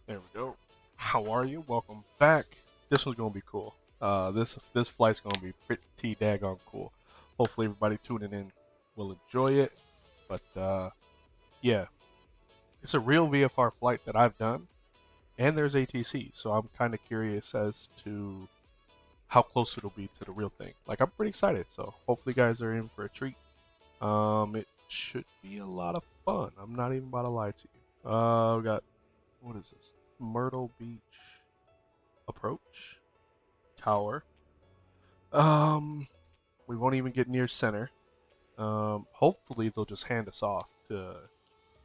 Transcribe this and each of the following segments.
There we go. How are you? Welcome back. This one's gonna be cool. This flight's gonna be pretty daggone cool. Hopefully everybody tuning in will enjoy it. But yeah, it's a real VFR flight that I've done, and there's ATC, so I'm kind of curious as to how close it'll be to the real thing. Like I'm pretty excited. So hopefully you guys are in for a treat. It should be a lot of fun. I'm not even about to lie to you. We got what is this? Myrtle Beach approach tower. Um, we won't even get near center. Hopefully they'll just hand us off to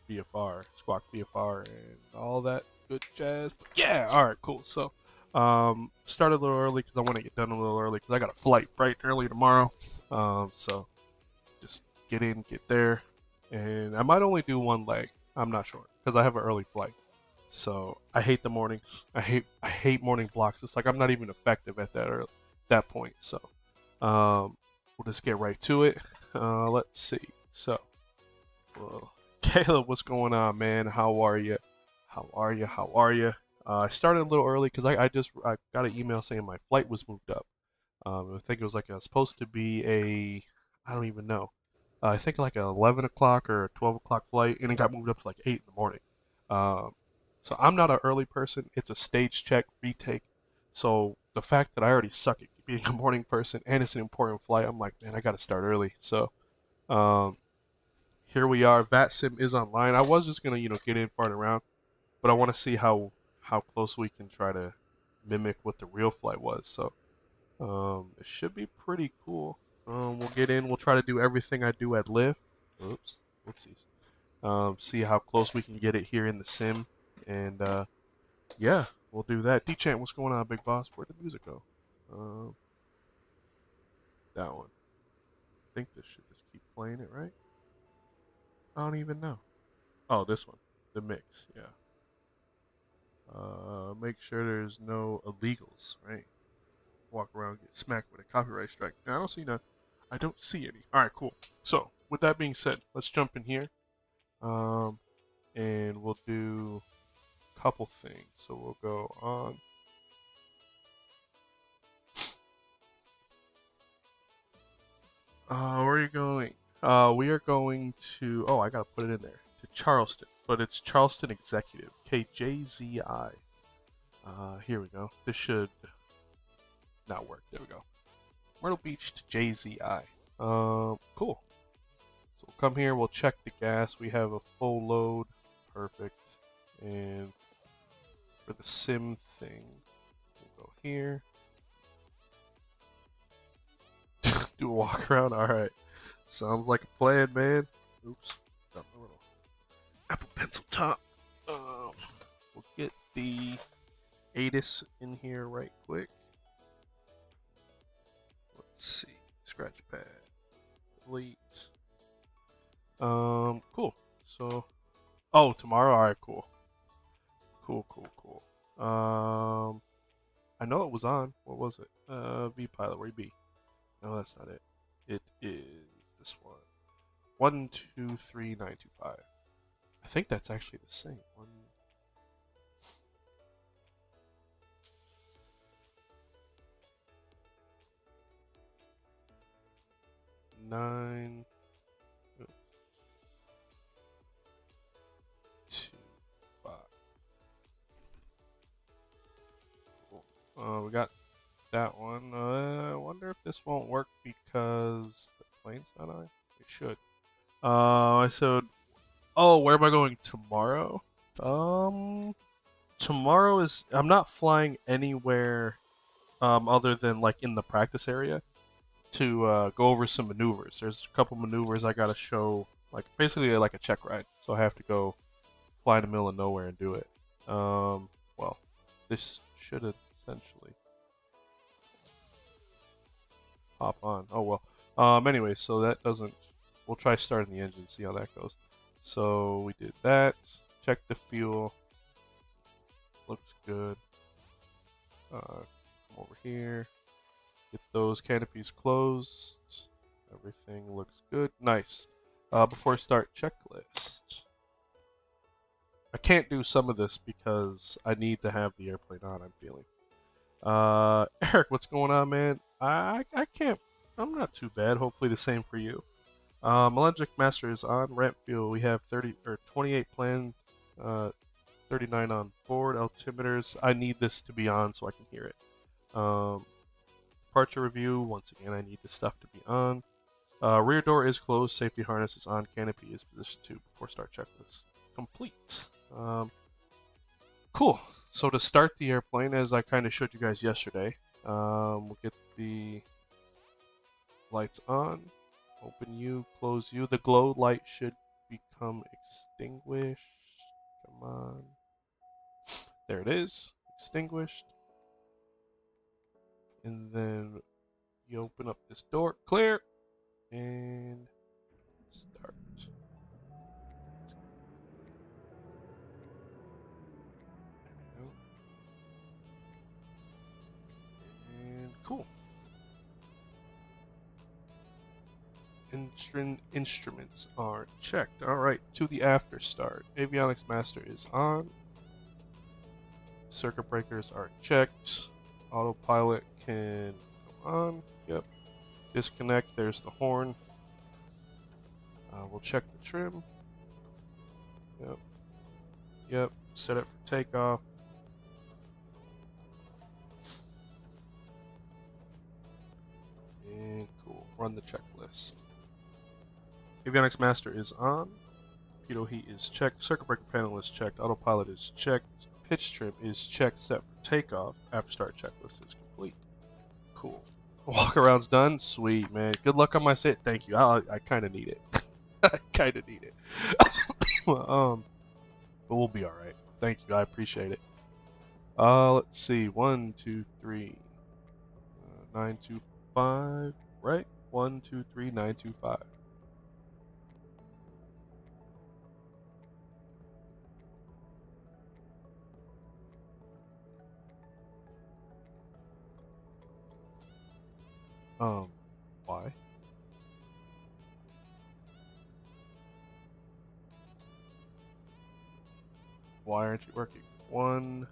VFR, Squawk VFR, and all that good jazz. But yeah, all right, cool. So, start a little early because I want to get done a little early because I got a flight bright early tomorrow. So just get in, get there, and I might only do one leg. I'm not sure because I have an early flight. So I hate the mornings. I hate morning blocks. It's like I'm not even effective at that point. So we'll just get right to it. Let's see. So, well, Caleb, what's going on, man? How are you? How are you? How are you? I started a little early because I got an email saying my flight was moved up. I think it was like supposed to be I don't even know. I think like a 11 o'clock or a 12 o'clock flight, and it got moved up to like 8 in the morning. Um, so I'm not an early person. It's a stage check retake. So the fact that I already suck at being a morning person and it's an important flight, I'm like, man, I got to start early. So um, here we are. VATSIM is online. I was just gonna get in farting around, but I want to see how close we can try to mimic what the real flight was. So it should be pretty cool. We'll get in. We'll try to do everything I do at Live. Oops, whoopsies. See how close we can get it here in the sim, and yeah, we'll do that. D-Chant, what's going on, big boss? Where'd the music go? Um, that one. I think this should just keep playing it, right? I don't even know. Oh, this one. The mix, yeah. Make sure there's no illegals, right? Walk around, get smacked with a copyright strike. Now, I don't see none. I don't see any. All right, cool. So, with that being said, let's jump in here. Um, and we'll do a couple things. So we'll go on. Where are you going? We are going to. Oh, I gotta put it in there to Charleston, but it's Charleston Executive KJZI. Here we go. This should not work. There we go. Myrtle Beach to JZI. Cool. So we'll come here. We'll check the gas. We have a full load. Perfect. And for the sim thing, we'll go here. Do a walk around. All right. Sounds like a plan, man. Oops. Got my little Apple Pencil top. We'll get the ATIS in here right quick. Let's see. Scratch pad. Delete. Cool. So, oh, tomorrow. All right, cool. Cool. I know it was on. What was it? V pilot. Where you be? No, that's not it. It is this one. 123925. I think that's actually the same one. Nine. Oops, 2 5. Cool. We got that one. I wonder if this won't work because the plane's not on. It should. I said, oh, where am I going tomorrow? Tomorrow is I'm not flying anywhere other than like in the practice area to go over some maneuvers. There's a couple maneuvers I gotta show, like basically like a check ride. So I have to go fly in the middle of nowhere and do it. Well, this should essentially hop on. Oh well. Anyway, so that doesn't. We'll try starting the engine, see how that goes. So we did that. Check the fuel. Looks good. Come over here. Get those canopies closed. Everything looks good. Nice. Before I start, checklist. I can't do some of this because I need to have the airplane on, I'm feeling. Eric, what's going on, man? I can't. I'm not too bad. Hopefully the same for you. Electric Master is on ramp fuel. We have 30 or 28 planned, 39 on board. Altimeters. I need this to be on so I can hear it. Departure review. Once again, I need this stuff to be on. Rear door is closed. Safety harness is on. Canopy is positioned 2 before start checklist complete. Cool. So to start the airplane, as I kind of showed you guys yesterday, we'll get the lights on. Open U, close U. The glow light should become extinguished. Come on. There it is. Extinguished. And then you open up this door. Clear. And start. There we go. And cool. Instruments are checked. Alright, to the after start. Avionics master is on. Circuit breakers are checked. Autopilot can come on. Yep. Disconnect. There's the horn. We'll check the trim. Yep. Yep. Set it for takeoff. And cool. Run the checklist. Avionics master is on. Pitot heat is checked. Circuit breaker panel is checked. Autopilot is checked. Pitch trim is checked. Set for takeoff. After start checklist is complete. Cool. Walk around's done. Sweet, man. Good luck on my set. Thank you. I kind of need it. I kind of need it. But we'll be all right. Thank you. I appreciate it. Let's see. 1, 2, 3, 925. Right? 1, 2, 3, 925. Why? Why aren't you working? One.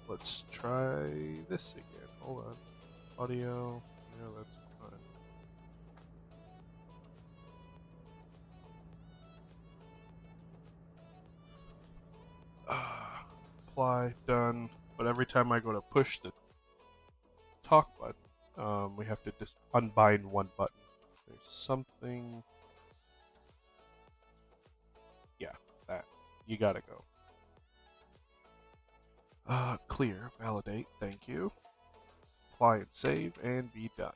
Let's try this again. Hold on. Audio. Yeah, that's fine. Apply. Done. But every time I go to push the talk button, we have to just unbind one button. There's something. Yeah, that. You gotta go. Clear. Validate. Thank you. Apply and save and be done.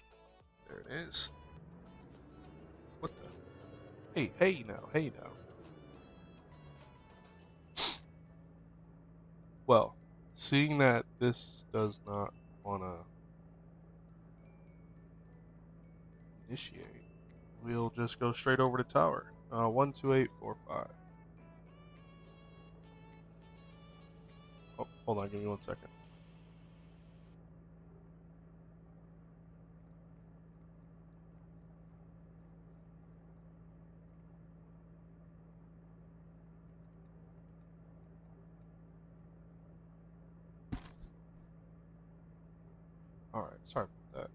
There it is. What the? Hey now. Hey now. Well, seeing that this does not want to initiate, we'll just go straight over to tower. 12845. Oh, hold on, give me 1 second. Alright, sorry about that.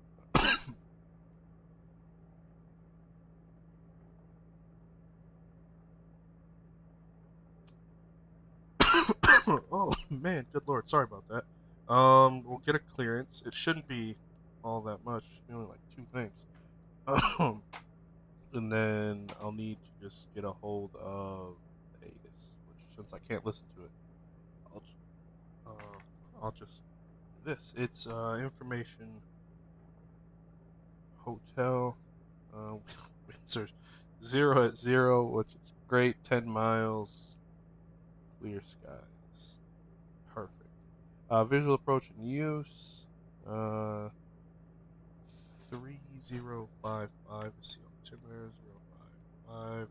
Oh man, good lord, sorry about that. We'll get a clearance. It shouldn't be all that much. It should be only like 2 things. And then I'll need to just get a hold of ATIS, which since I can't listen to it, I'll just do this. It's information hotel. Windsor 0 at 0, which is great. 10 miles. Clear skies. Perfect. Visual approach in use. 3055. See altimeter 055.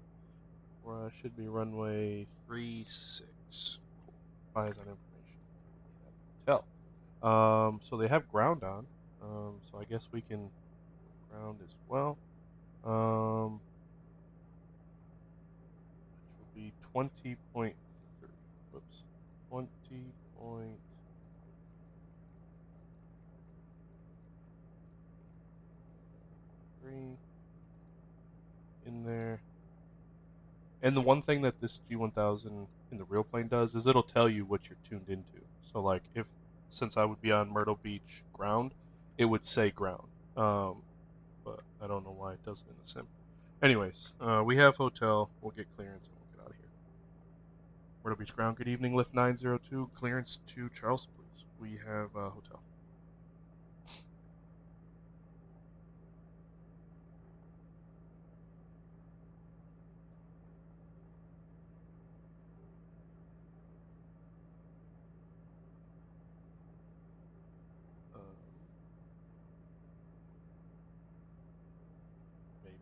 Should be runway 36. Cool. Eyes on information. Hotel. So they have ground on. So I guess we can ground as well. 20.3. Whoops. 20.3 in there. And the one thing that this G1000 in the real plane does is it'll tell you what you're tuned into. So like since I would be on Myrtle Beach ground, it would say ground. But I don't know why it doesn't in the sim. Anyways, we have hotel. We'll get clearance and we'll get out of here. Myrtle Beach ground. Good evening, lift 902. Clearance to Charleston, please. We have hotel.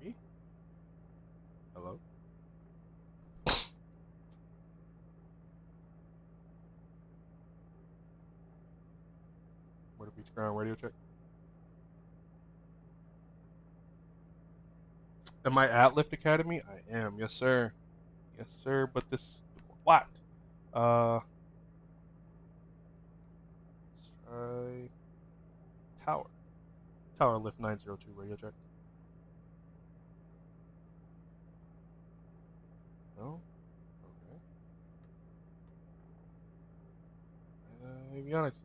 Maybe. Hello? Myrtle Beach ground radio check. Am I at Lift Academy? I am. Yes, sir. Yes, sir. But this... What? Let's try... Tower. Tower Lift 902 radio check. No? Okay. Avionics.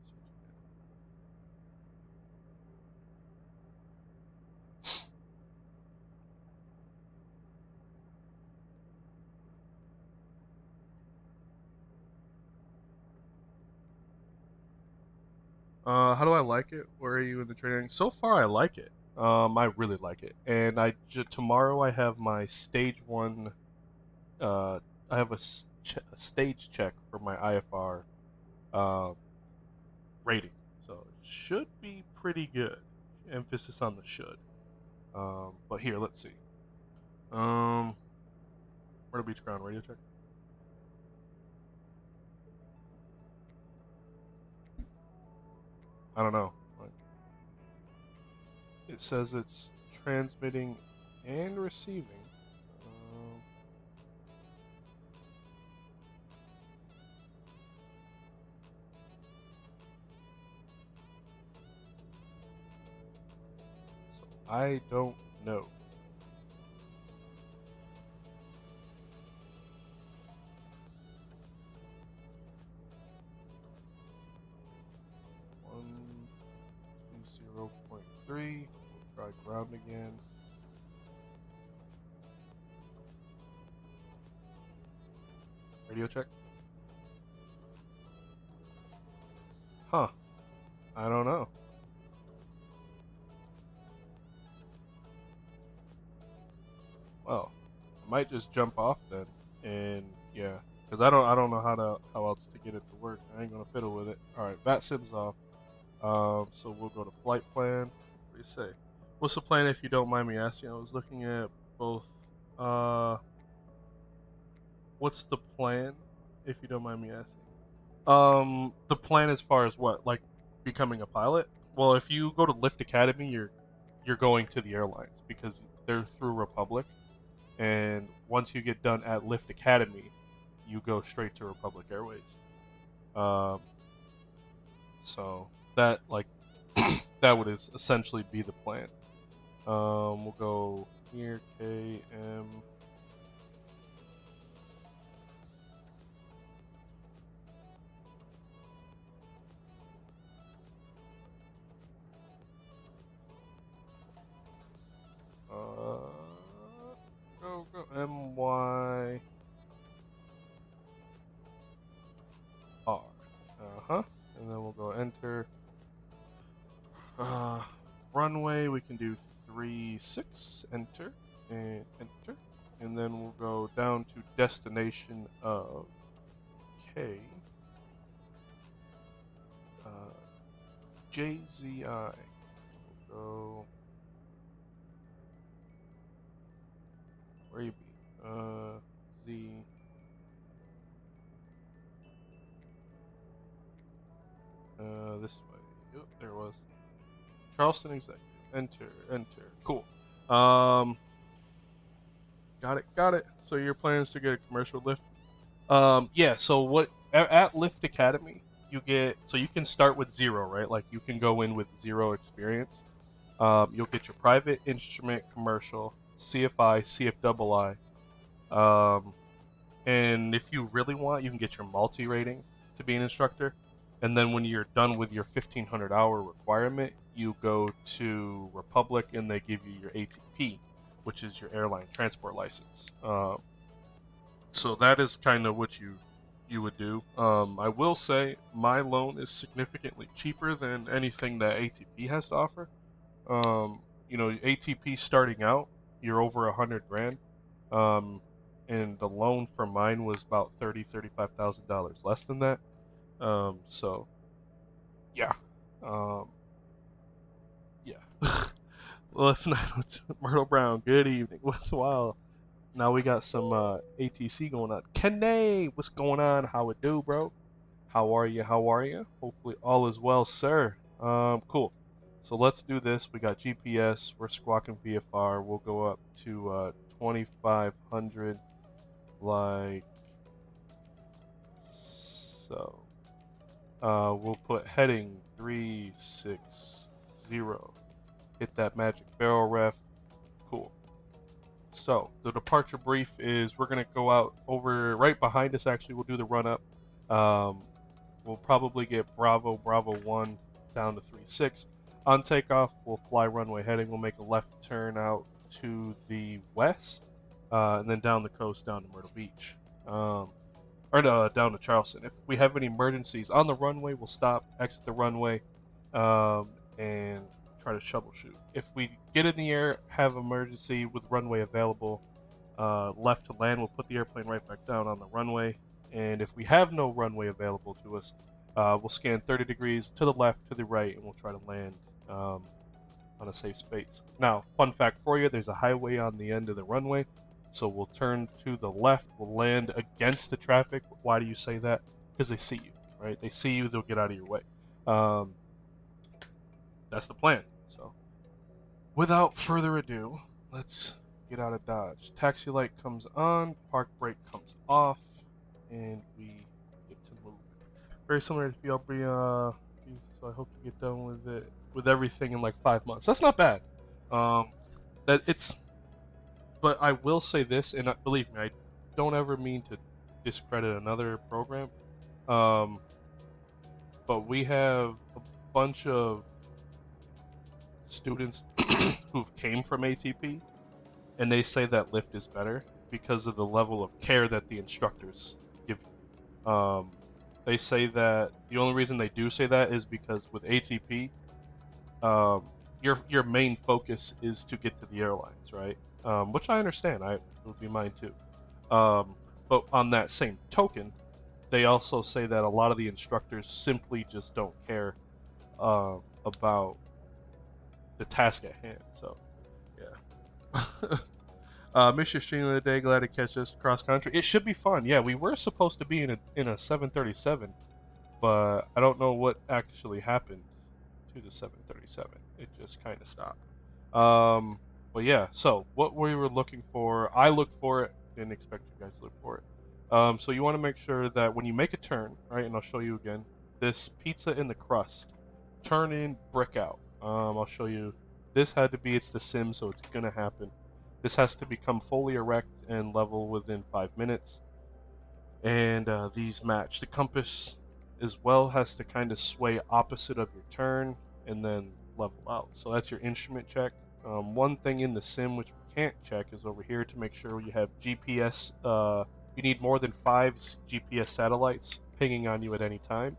How do I like it? Where are you in the training? So far, I like it. I really like it. And tomorrow I have my stage 1. I have a stage check for my IFR rating, so it should be pretty good. Emphasis on the should. But here, let's see. Myrtle Beach ground radio check. I don't know. It says it's transmitting and receiving. So I don't know. We'll try ground again. Radio check. Huh. I don't know. Well, I might just jump off then, and yeah, because I don't know how else to get it to work. I ain't gonna fiddle with it. All right, that sim's off. So we'll go to flight plan. What do you say? What's the plan, if you don't mind me asking? I was looking at both. What's the plan, if you don't mind me asking? The plan as far as what, like becoming a pilot? Well, if you go to Lift Academy, you're going to the airlines because they're through Republic, and once you get done at Lift Academy, you go straight to Republic Airways. So that that would essentially be the plan. We'll go here, KM. Go MYR. And then we'll go enter. Runway, we can do 36, enter, and enter. And then we'll go down to destination of KJZI. We'll go. Where you be? Z. This way. Yep, there it was. Charleston executive. Enter. Cool. Got it. So your plan is to get a commercial lift Yeah. So what at Lift Academy you get? So you can start with zero, right? Like you can go in with zero experience. You'll get your private, instrument, commercial, CFI, CFII. Um, and if you really want, you can get your multi rating to be an instructor. And then when you're done with your 1,500 hour requirement, you go to Republic and they give you your ATP, which is your airline transport license. So that is kind of what you would do. I will say my loan is significantly cheaper than anything that ATP has to offer. ATP starting out, you're over 100 grand. Um, and the loan for mine was about $35,000 less than that. So yeah, um, yeah. Well, if not, Myrtle Brown, good evening. What's wild? Now we got some ATC going on. Kenny, what's going on? How it do, bro? How are you? How are you? Hopefully all is well, sir. Cool. So let's do this. We got GPS. We're squawking VFR. We'll go up to 2,500, like so. We'll put heading 360. Hit that magic barrel ref. Cool. So the departure brief is we're gonna go out over right behind us. Actually, we'll do the run up. Um, we'll probably get Bravo 1 down to 36. On takeoff, we'll fly runway heading. We'll make a left turn out to the west, and then down the coast down to Myrtle Beach, or no, down to Charleston. If we have any emergencies on the runway, we'll stop, exit the runway, and try to troubleshoot. If we get in the air, have emergency with runway available, left to land, we'll put the airplane right back down on the runway. And if we have no runway available to us, we'll scan 30 degrees to the left, to the right, and we'll try to land on a safe space. Now, fun fact for you, there's a highway on the end of the runway, so we'll turn to the left, we'll land against the traffic. Why do you say that? Because they see you, right? They see you, they'll get out of your way. That's the plan. So, without further ado, let's get out of Dodge. Taxi light comes on, park brake comes off, and we get to move. Very similar to BLB, so I hope to get done with it, with everything in like 5 months. That's not bad. Um, that it's, but I will say this, and believe me, I don't ever mean to discredit another program. Um, but we have a bunch of students who've came from ATP, and they say that Lyft is better because of the level of care that the instructors give you. They say that the only reason they do say that is because with ATP, your main focus is to get to the airlines, right? Which I understand. It would be mine too. But on that same token, they also say that a lot of the instructors simply just don't care about the task at hand. So, yeah. Missed your stream of the day. Glad to catch us cross country. It should be fun. Yeah, we were supposed to be in a 737, but I don't know what actually happened to the 737. It just kind of stopped. But yeah. So what we were looking for, I looked for it. Didn't expect you guys to look for it. So you want to make sure that when you make a turn, right, and I'll show you again, this pizza in the crust, turn in, brick out. I'll show you. This had to be, it's the sim, so it's gonna happen. This has to become fully erect and level within 5 minutes. And these match. The compass as well has to kind of sway opposite of your turn and then level out. So that's your instrument check. One thing in the sim which we can't check is over here to make sure you have GPS. You need more than 5 GPS satellites pinging on you at any time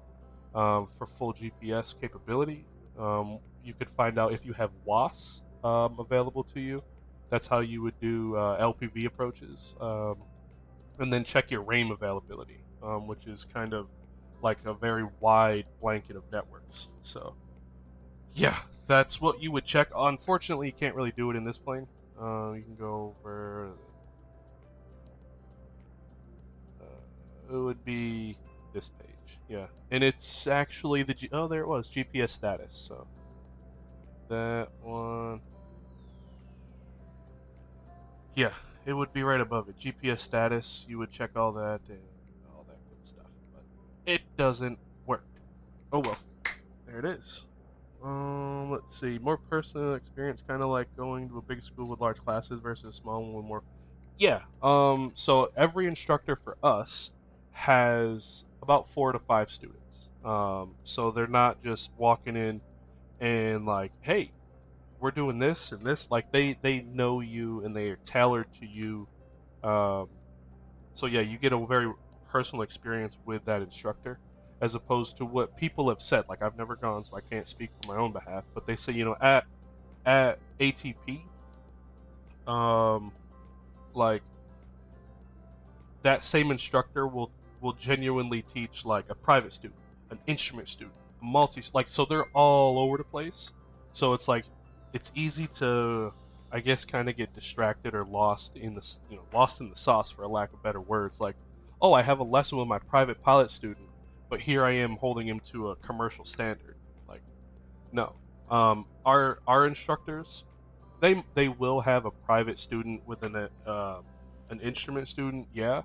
for full GPS capability. You could find out if you have WAS available to you. That's how you would do LPV approaches. And then check your RAIM availability, which is kind of like a very wide blanket of networks. So, yeah, that's what you would check. Unfortunately, you can't really do it in this plane. You can go over. It would be this page, yeah, and it's actually the oh, there it was, GPS status. So that one, yeah, it would be right above it. GPS status. You would check all that, and it doesn't work. Oh well, there it is. Let's see. More personal experience, kind of like going to a big school with large classes versus a small one with more. Yeah. So every instructor for us has about 4 to 5 students. So they're not just walking in and like, hey, we're doing this and this. Like they know you and they are tailored to you. Um, so yeah, you get a very personal experience with that instructor, as opposed to what people have said. Like I've never gone, so I can't speak for my own behalf. But they say, at ATP, um, like that same instructor will genuinely teach like a private student, an instrument student, a multi like so they're all over the place. So it's like it's easy to I guess kind of get distracted or lost in the lost in the sauce for a lack of better words. Like, oh, I have a lesson with my private pilot student, but here I am holding him to a commercial standard. Like, no. Our instructors they will have a private student within an instrument student, yeah,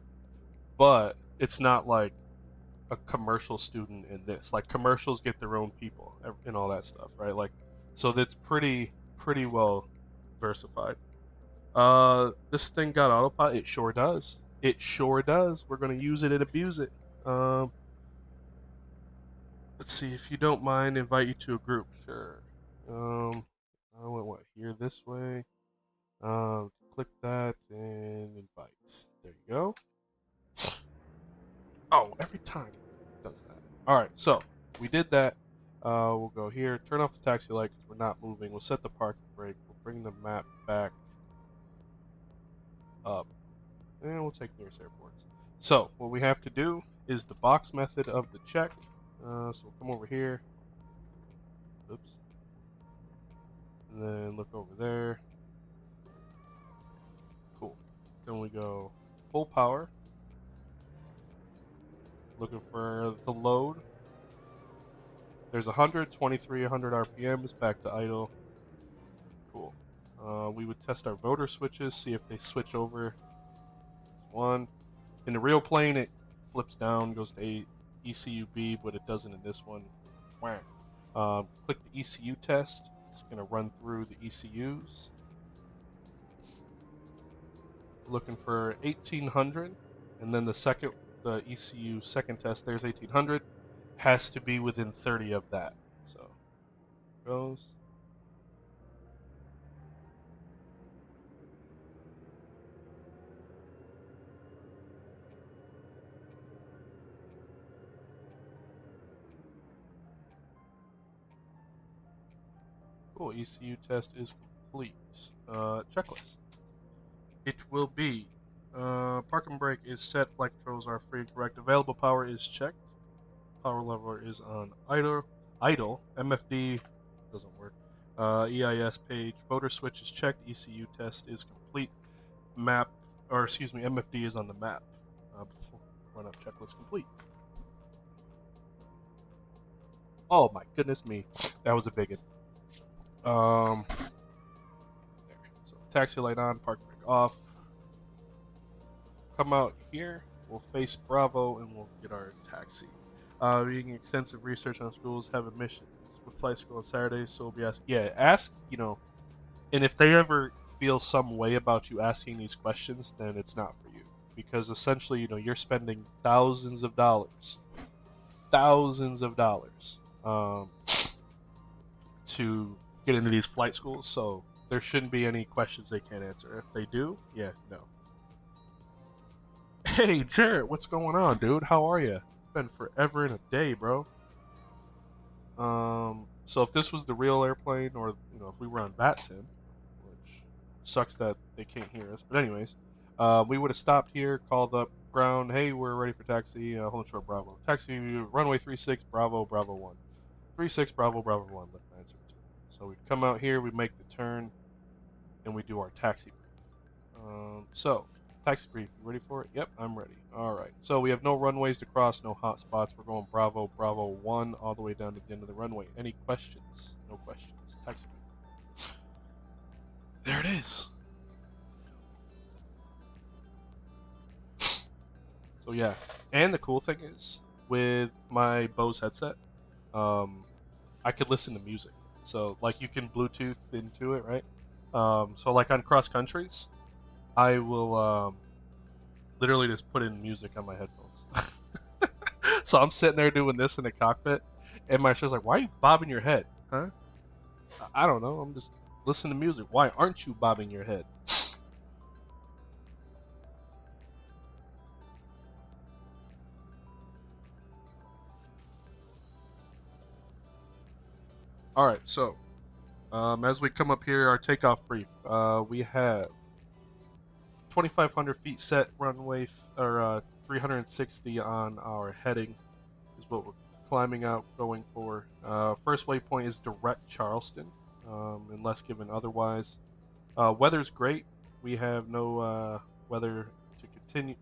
but it's not like a commercial student in this. Like commercials get their own people and all that stuff, right? Like, so that's pretty well diversified. This thing got autopilot. It sure does. It sure does. We're gonna use it and abuse it. Um, let's see. If you don't mind, invite you to a group. Sure. I went what here this way. Click that and invite. There you go. Oh, every time it does that. All right, so we did that. We'll go here, turn off the taxi light because we're not moving. We'll set the parking brake. We'll bring the map back up, and we'll take nearest airports. So what we have to do is the box method of the check. So we'll come over here. Oops. And then look over there. Cool. Then we go full power. Looking for the load. There's 123, 100 RPMs, back to idle. Cool. We would test our voter switches, see if they switch over. One. In the real plane, it flips down, goes to ECUB, but it doesn't in this one. Click the ECU test. It's going to run through the ECUs. Looking for 1800, and then the ECU second test, there's 1800. Has to be within 30 of that. So goes. Cool. ECU test is complete. Checklist. It will be. Parking brake is set. Flight controls are free and correct. Available power is checked. Power lever is on idle. MFD doesn't work. EIS page. Voter switch is checked. ECU test is complete. MFD is on the map. Runup checklist complete. Oh my goodness me, that was a big one. There. So taxi light on, park brake off. Come out here. We'll face Bravo and we'll get our taxi. Reading extensive research on schools have admissions with flight school on Saturdays, so we'll be asked. Yeah, ask. And if they ever feel some way about you asking these questions, then it's not for you, because essentially, you're spending thousands of dollars, to get into these flight schools. So there shouldn't be any questions they can't answer. If they do, yeah, no. Hey, Jarrett, what's going on, dude? How are you? It's been forever and a day, bro. So if this was the real airplane, or if we were on VATSIM, which sucks that they can't hear us, but anyways, we would have stopped here, called up ground. Hey, we're ready for taxi. Hold short, Bravo. Taxi runway 36, Bravo, Bravo 1. 36, Bravo, Bravo 1. Left 902. So we'd come out here, we make the turn, and we do our taxi brief. So taxi brief, you ready for it? Yep, I'm ready. All right. So we have no runways to cross, no hot spots. We're going Bravo, Bravo 1, all the way down to the end of the runway. Any questions? No questions. Taxi brief. There it is. So yeah, and the cool thing is, with my Bose headset, I could listen to music. So like you can Bluetooth into it, right? So like on cross countries, I will literally just put in music on my headphones. So I'm sitting there doing this in the cockpit, and my instructor's like, "Why are you bobbing your head, huh?" I don't know. I'm just listening to music. Why aren't you bobbing your head? All right. So as we come up here, our takeoff brief. We have 2,500 feet set runway, or 360 on our heading is what we're climbing out, going for. First waypoint is direct Charleston, unless given otherwise. Weather's great. We have no weather to contingent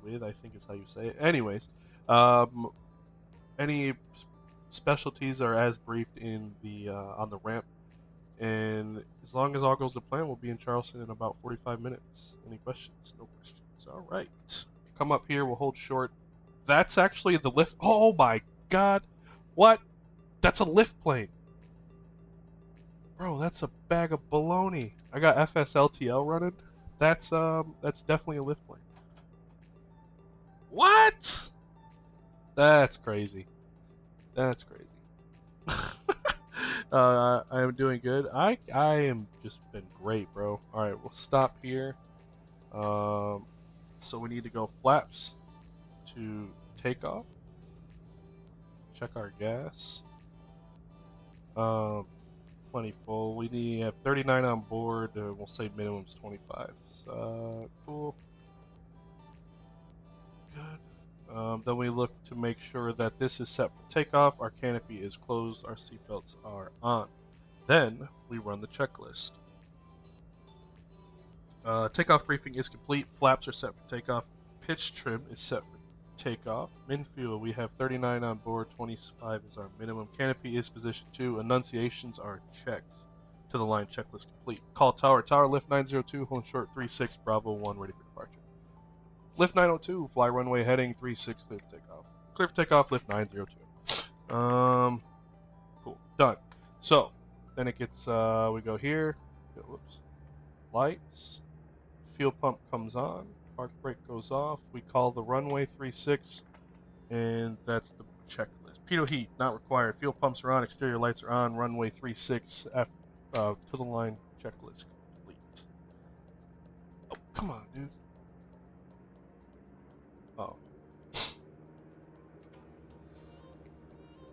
with, I think is how you say it. Anyways, any specialties are as briefed in the on the ramp, and as long as all goes to plan, we'll be in Charleston in about 45 minutes. Any questions? No questions. All right. Come up here. We'll hold short. That's actually the lift. Oh my god. What? That's a lift plane. Bro, that's a bag of baloney. I got FSLTL running. That's definitely a lift plane. What? That's crazy. That's crazy. I am doing good. I am just been great, bro. All right, we'll stop here. So we need to go flaps to takeoff. Check our gas. Plenty full. We have 39 on board. We'll say minimum's 25. Cool. Good. Then we look to make sure that this is set for takeoff. Our canopy is closed. Our seatbelts are on. Then we run the checklist. Takeoff briefing is complete. Flaps are set for takeoff. Pitch trim is set for takeoff. Min fuel, we have 39 on board. 25 is our minimum. Canopy is position 2. Enunciations are checked. To the line, checklist complete. Call tower. Tower, lift 902, hold short 36, Bravo 1, ready for departure. Lift 902, fly runway heading 36, clear for takeoff. Clear for takeoff, lift 902. Cool, done. So, then it gets, we go here, whoops, lights, fuel pump comes on, park brake goes off, we call the runway 36, and that's the checklist. Pitot heat, not required, fuel pumps are on, exterior lights are on, runway 36, to the line, checklist complete. Oh, come on, dude. Oh.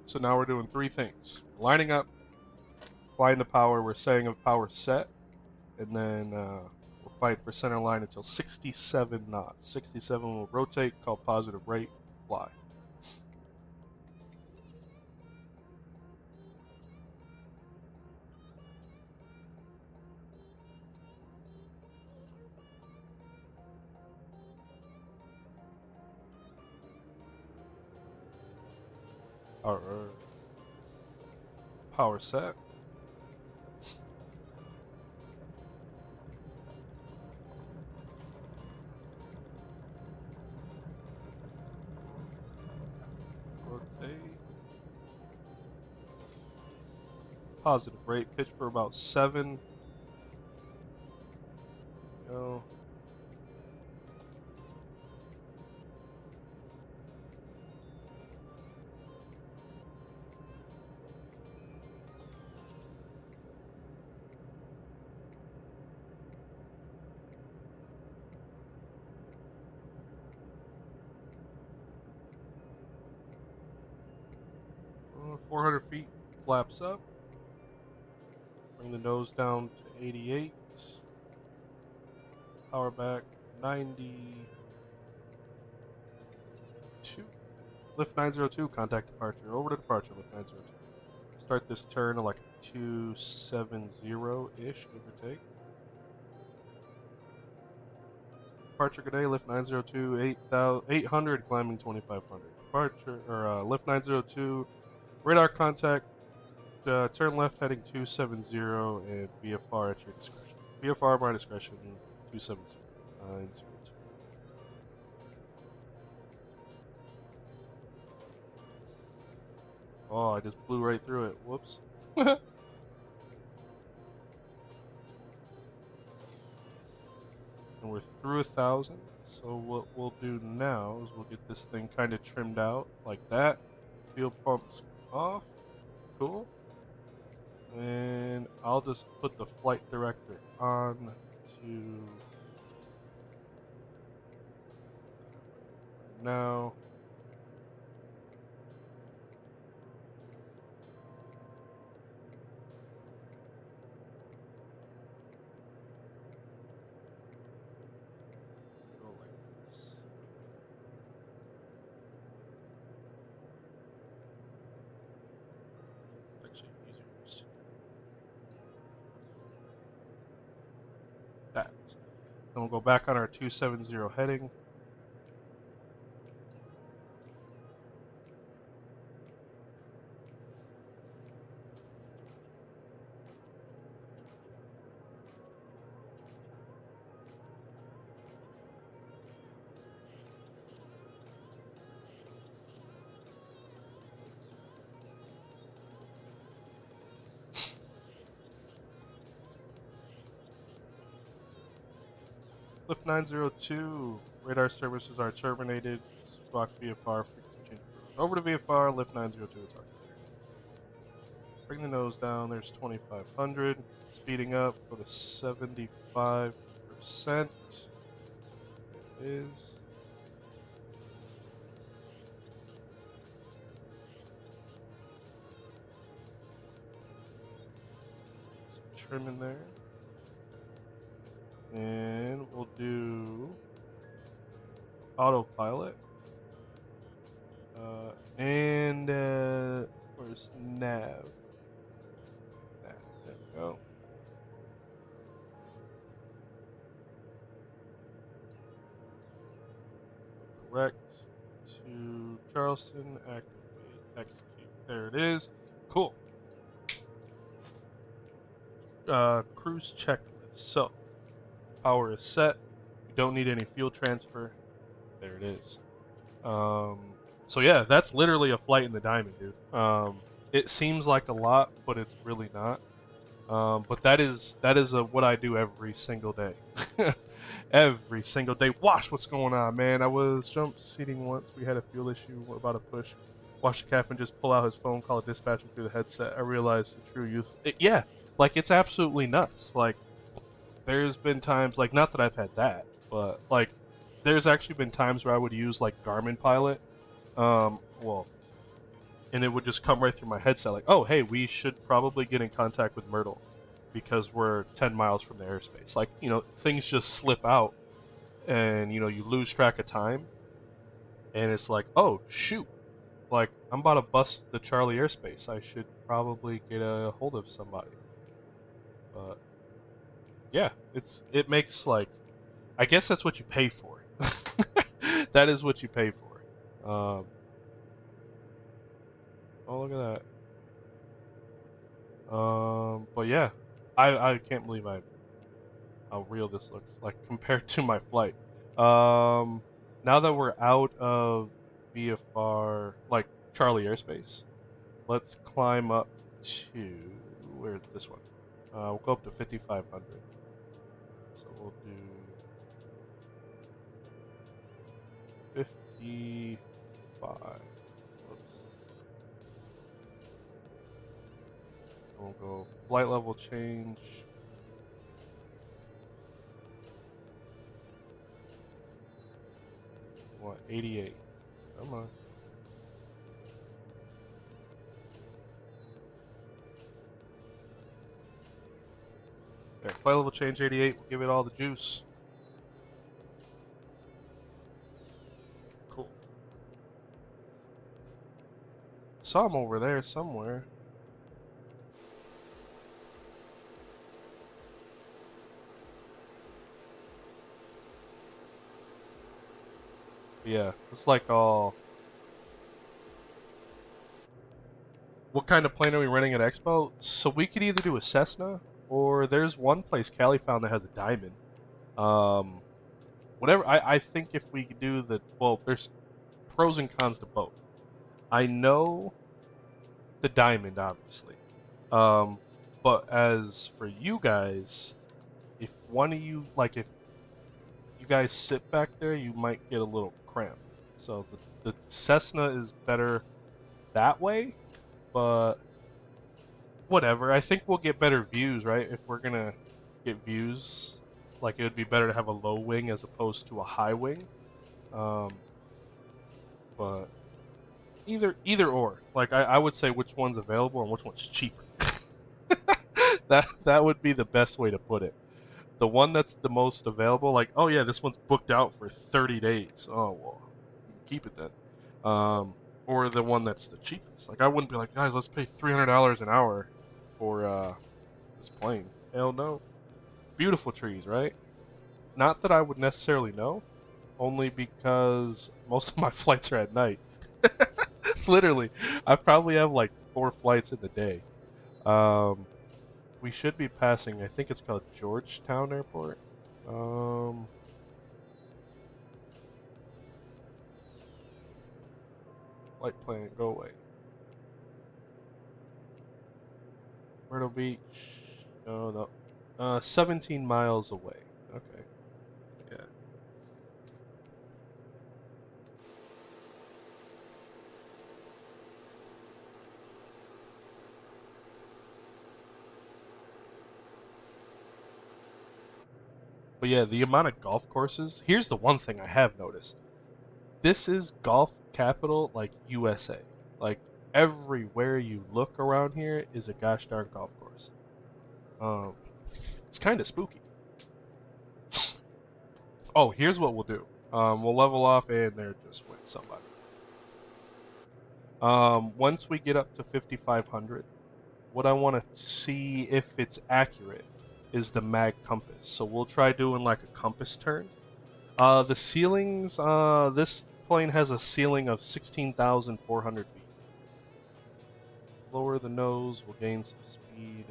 So now we're doing 3 things. Lining up, flying the power, we're saying of power set, and then we'll fight for center line until 67 knots. 67 will rotate, call positive rate, fly. Our power set. Rotate. Positive rate. Pitch for about 7. Go. Uh, 400 feet, flaps up. Bring the nose down to 88. Power back 92. Lift 902, contact departure. Over to departure, lift 902. Start this turn at like 270-ish, give or take. Departure good day, lift 902, 800, climbing 2500. Departure, or lift 902, radar contact, turn left heading 270, and VFR at your discretion. VFR by discretion, 270, 902. Oh, I just blew right through it. Whoops. And we're through 1,000. So what we'll do now is we'll get this thing kind of trimmed out like that. Fuel pumps off. Cool. And I'll just put the flight director on to now. Go like this. Actually, easier just to do that. Then we'll go back on our 270 heading. Lift 902, radar services are terminated. Squawk VFR, change over to VFR, lift 902, talk to you later. Bring the nose down, there's 2,500. Speeding up, go to 75%. It is. Some trim in there. And we'll do autopilot. And where's nav? There we go. Direct to Charleston. Activate. Execute. There it is. Cool. Cruise checklist. So. Power is set. We don't need any fuel transfer. There it is. So yeah, that's literally a flight in the diamond, dude. It seems like a lot, but it's really not. But that is what I do every single day. Every single day. Watch what's going on, man. I was jump seating once. We had a fuel issue. We're about to push. Watch the captain just pull out his phone, call a dispatcher through the headset. I realized the true use. Yeah, like it's absolutely nuts. Like. There's been times, like, not that I've had that, but, like, there's actually been times where I would use, like, Garmin Pilot, and it would just come right through my headset, like, oh, hey, we should probably get in contact with Myrtle, because we're 10 miles from the airspace. Like, you know, things just slip out, and, you know, you lose track of time, and it's like, oh, shoot, like, I'm about to bust the Charlie airspace. I should probably get a hold of somebody. But... yeah, it makes, like, I guess that's what you pay for. That is what you pay for. Oh, look at that. But yeah, I can't believe how real this looks like compared to my flight. Now that we're out of VFR, like Charlie airspace, let's climb up to where's this one? We'll go up to 5,500. So we'll do 55. Oops. We'll go flight level change. What, 88? Come on. There, flight level change 88. We'll give it all the juice. Cool. Saw him over there somewhere. Yeah, it's like all... What kind of plane are we renting at Expo? So we could either do a Cessna, or there's one place Callie found that has a diamond. Whatever, I think if we could do the... Well, there's pros and cons to both. I know the diamond, obviously. But as for you guys, if one of you, like, if you guys sit back there, you might get a little cramped. So the Cessna is better that way, but whatever. I think we'll get better views, right? If we're gonna get views, like it would be better to have a low wing as opposed to a high wing. But either or. Like I would say which one's available and which one's cheaper. That would be the best way to put it. The one that's the most available, like, oh yeah, this one's booked out for 30 days. Oh well, you can keep it then. Or the one that's the cheapest. Like I wouldn't be like, guys, let's pay $300 an hour for this plane. Hell no. Beautiful trees, right? Not that I would necessarily know, only because most of my flights are at night. Literally, I probably have like 4 flights in the day. We should be passing, I think it's called Georgetown Airport. Flight plan, go away. Myrtle Beach. No. 17 miles away. Okay. Yeah. But yeah, the amount of golf courses. Here's the one thing I have noticed. This is golf capital, like USA. Like everywhere you look around here is a gosh darn golf course. It's kind of spooky. Oh, here's what we'll do. We'll level off and there just went somebody. Once we get up to 5,500, what I want to see if it's accurate is the mag compass. So we'll try doing like a compass turn. The ceilings, this plane has a ceiling of 16,400 feet. Lower the nose, we'll gain some speed.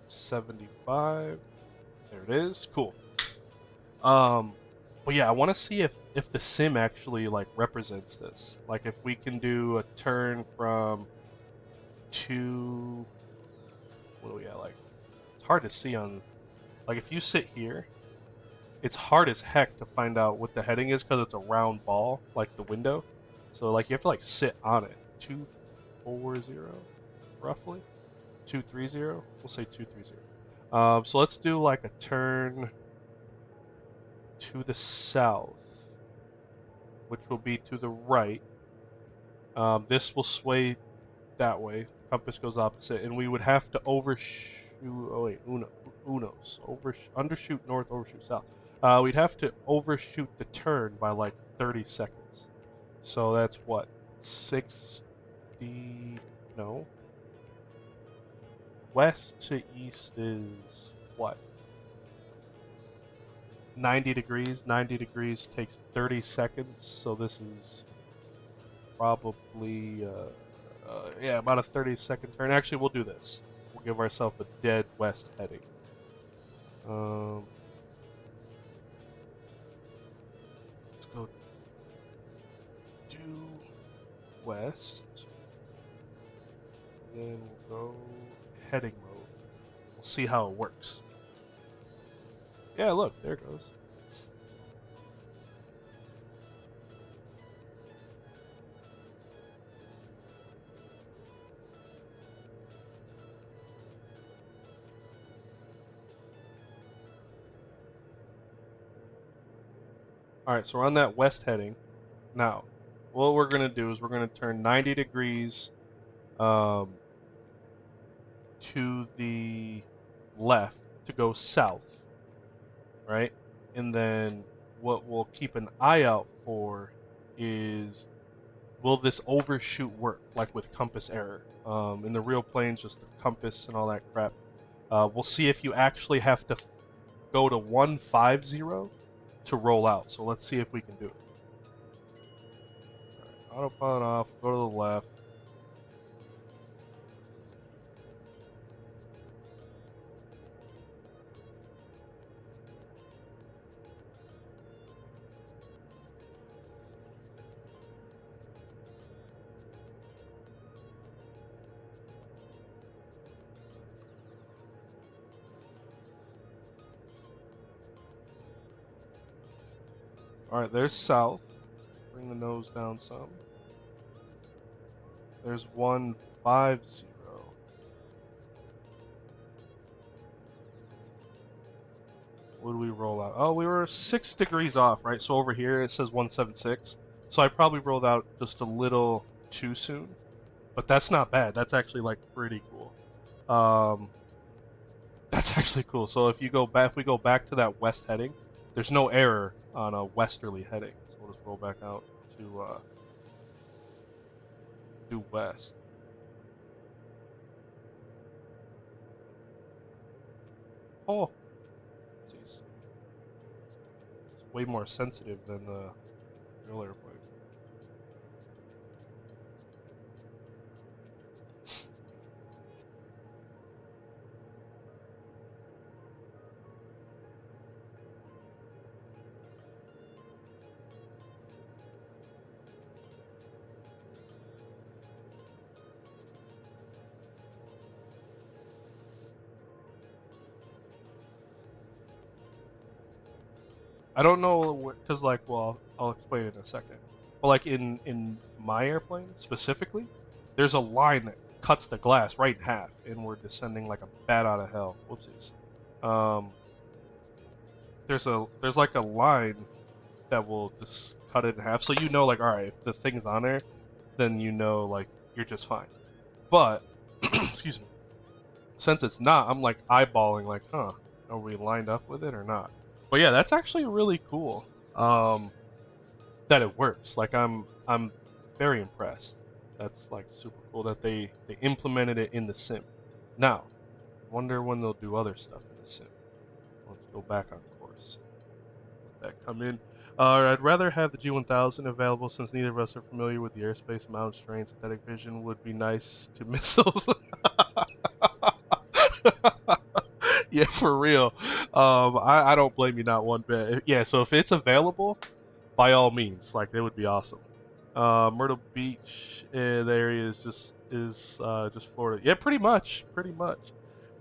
75. There it is. Cool. But yeah, I want to see if the sim actually like represents this. Like if we can do a turn from what do we got? Like it's hard to see on. Like if you sit here, it's hard as heck to find out what the heading is because it's a round ball, like the window. So like you have to like sit on it. 240 roughly. 230. We'll say 230. So let's do like a turn to the south, which will be to the right. This will sway that way. Compass goes opposite, and we would have to overshoot. Oh wait, unos. Undershoot north, overshoot south. We'd have to overshoot the turn by like 30 seconds. So that's what 60. No. West to east is what? 90 degrees. 90 degrees takes 30 seconds, so this is probably, yeah, about a 30-second turn. Actually, we'll do this. We'll give ourselves a dead west heading. Let's go due west. Then we'll go heading mode. We'll see how it works. Yeah, look, there it goes. Alright, so we're on that west heading. Now, what we're going to do is we're going to turn 90 degrees to the left to go south. Right? And then what we'll keep an eye out for is, will this overshoot work, like with compass error? In the real planes, just the compass and all that crap. We'll see if you actually have to go to 150 to roll out. So let's see if we can do it. All right, autopilot off, go to the left. Alright, there's south. Bring the nose down some. There's 150. What do we roll out? Oh, we were 6 degrees off, right? So over here it says 176. So I probably rolled out just a little too soon. But that's not bad. That's actually like pretty cool. That's actually cool. So if we go back to that west heading, there's no error on a westerly heading. So we'll just roll back out to due west. Oh, jeez. It's way more sensitive than the real airplane. I don't know, because like, well, I'll explain it in a second. But like in my airplane specifically, there's a line that cuts the glass right in half, and we're descending like a bat out of hell. Whoopsies. Um, there's like a line that will just cut it in half, so you know, like, all right, if the thing's on there, then you know, like, you're just fine. But excuse me, since it's not, I'm like eyeballing, like, huh, are we lined up with it or not? But yeah, that's actually really cool. That it works. Like I'm very impressed. That's like super cool that they implemented it in the sim. Now, wonder when they'll do other stuff in the sim. Let's go back on course. Let that come in. I'd rather have the G1000 available since neither of us are familiar with the airspace, mountain strain. Synthetic vision would be nice to missiles. Yeah, for real. I don't blame you not one bit. Yeah, so if it's available, by all means, like, it would be awesome. Myrtle Beach, the area is just Florida. Yeah, pretty much.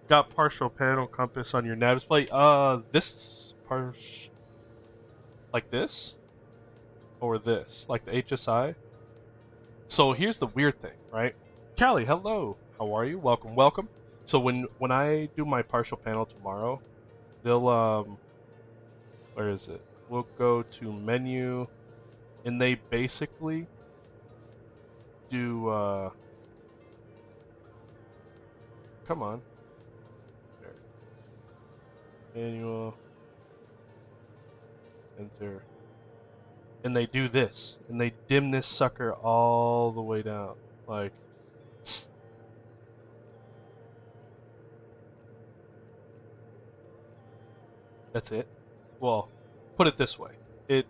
Got partial panel compass on your nav display. This like this, or this, like the HSI. So here's the weird thing, right? Callie, hello. How are you? Welcome, welcome. So when I do my partial panel tomorrow, they'll where is it? We'll go to menu, and they basically do come on. There. Manual, enter. And they do this, and they dim this sucker all the way down. Like, that's it. Well, put it this way. It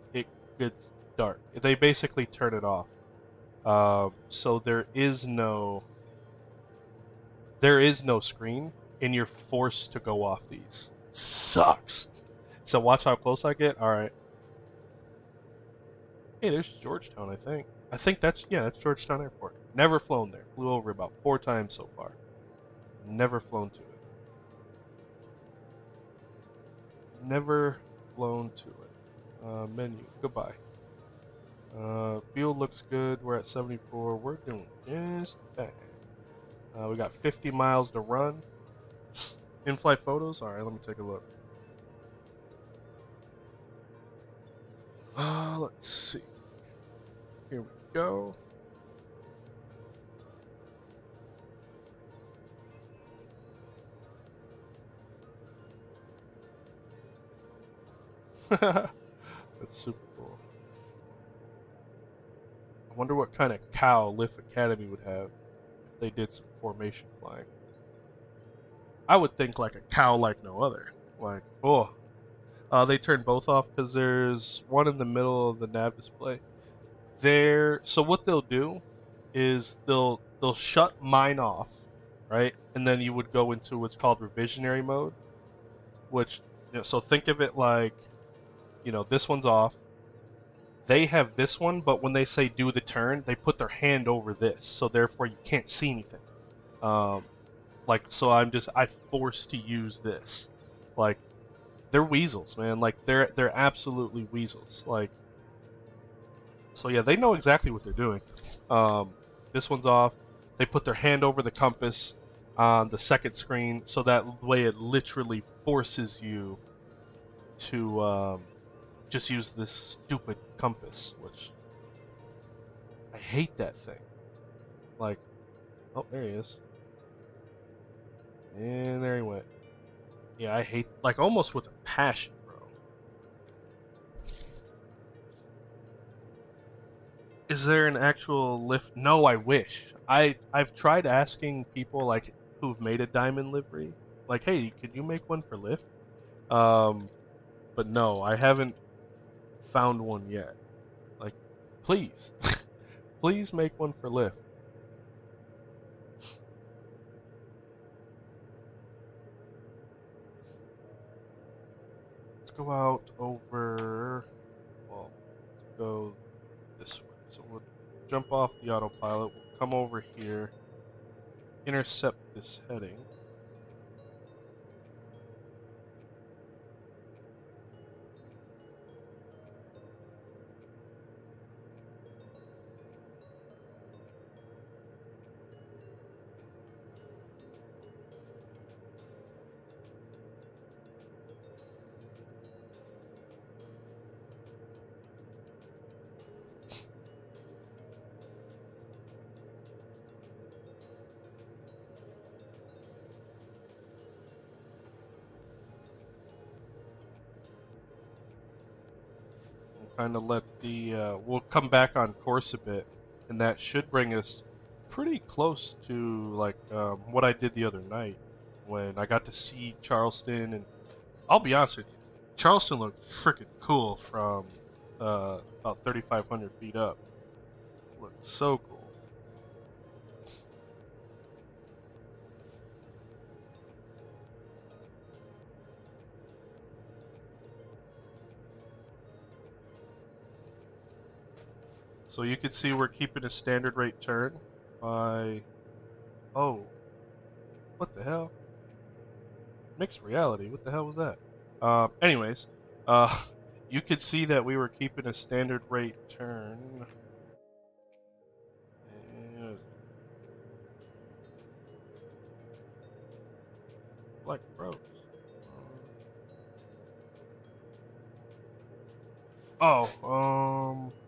gets dark. They basically turn it off. So there is no screen, and you're forced to go off these. Sucks. So watch how close I get. All right. Hey, there's Georgetown. I think that's Georgetown Airport. Never flown there. Flew over about 4 times so far. Never flown to it. Never flown to it. Menu. Goodbye. Fuel looks good. We're at 74. We're doing just fine. We got 50 miles to run. In-flight photos? Alright, let me take a look. Let's see. Here we go. That's super cool. I wonder what kind of cow Lift Academy would have if they did some formation flying. I would think like a cow like no other. Like, oh. They turn both off because there's one in the middle of the nav display. So what they'll do is they'll shut mine off, right? And then you would go into what's called revisionary mode, which, so think of it like, this one's off. They have this one, but when they say do the turn, they put their hand over this, so therefore you can't see anything. So I forced to use this. Like, they're weasels, man. Like, they're absolutely weasels. Like, So yeah, they know exactly what they're doing. This one's off. They put their hand over the compass on the second screen, so that way it literally forces you to just use this stupid compass, which I hate that thing. Like, oh, there he is. And there he went. Yeah, I hate, like, almost with a passion, bro. Is there an actual lift? No, I wish. I've tried asking people, like, who've made a diamond livery, like, hey, can you make one for lift? Um, but no, I haven't found one yet. Like, please, please make one for lift. Let's go out over. Well, let's go this way. So we'll jump off the autopilot. We'll come over here, intercept this heading. Kind of let the we'll come back on course a bit, and that should bring us pretty close to like what I did the other night when I got to see Charleston. And I'll be honest with you, Charleston looked freaking cool from about 3,500 feet up. Looked so cool. So you can see we're keeping a standard rate turn by, oh, what the hell? Mixed reality, what the hell was that? Anyways, uh, you could see that we were keeping a standard rate turn. And like bros.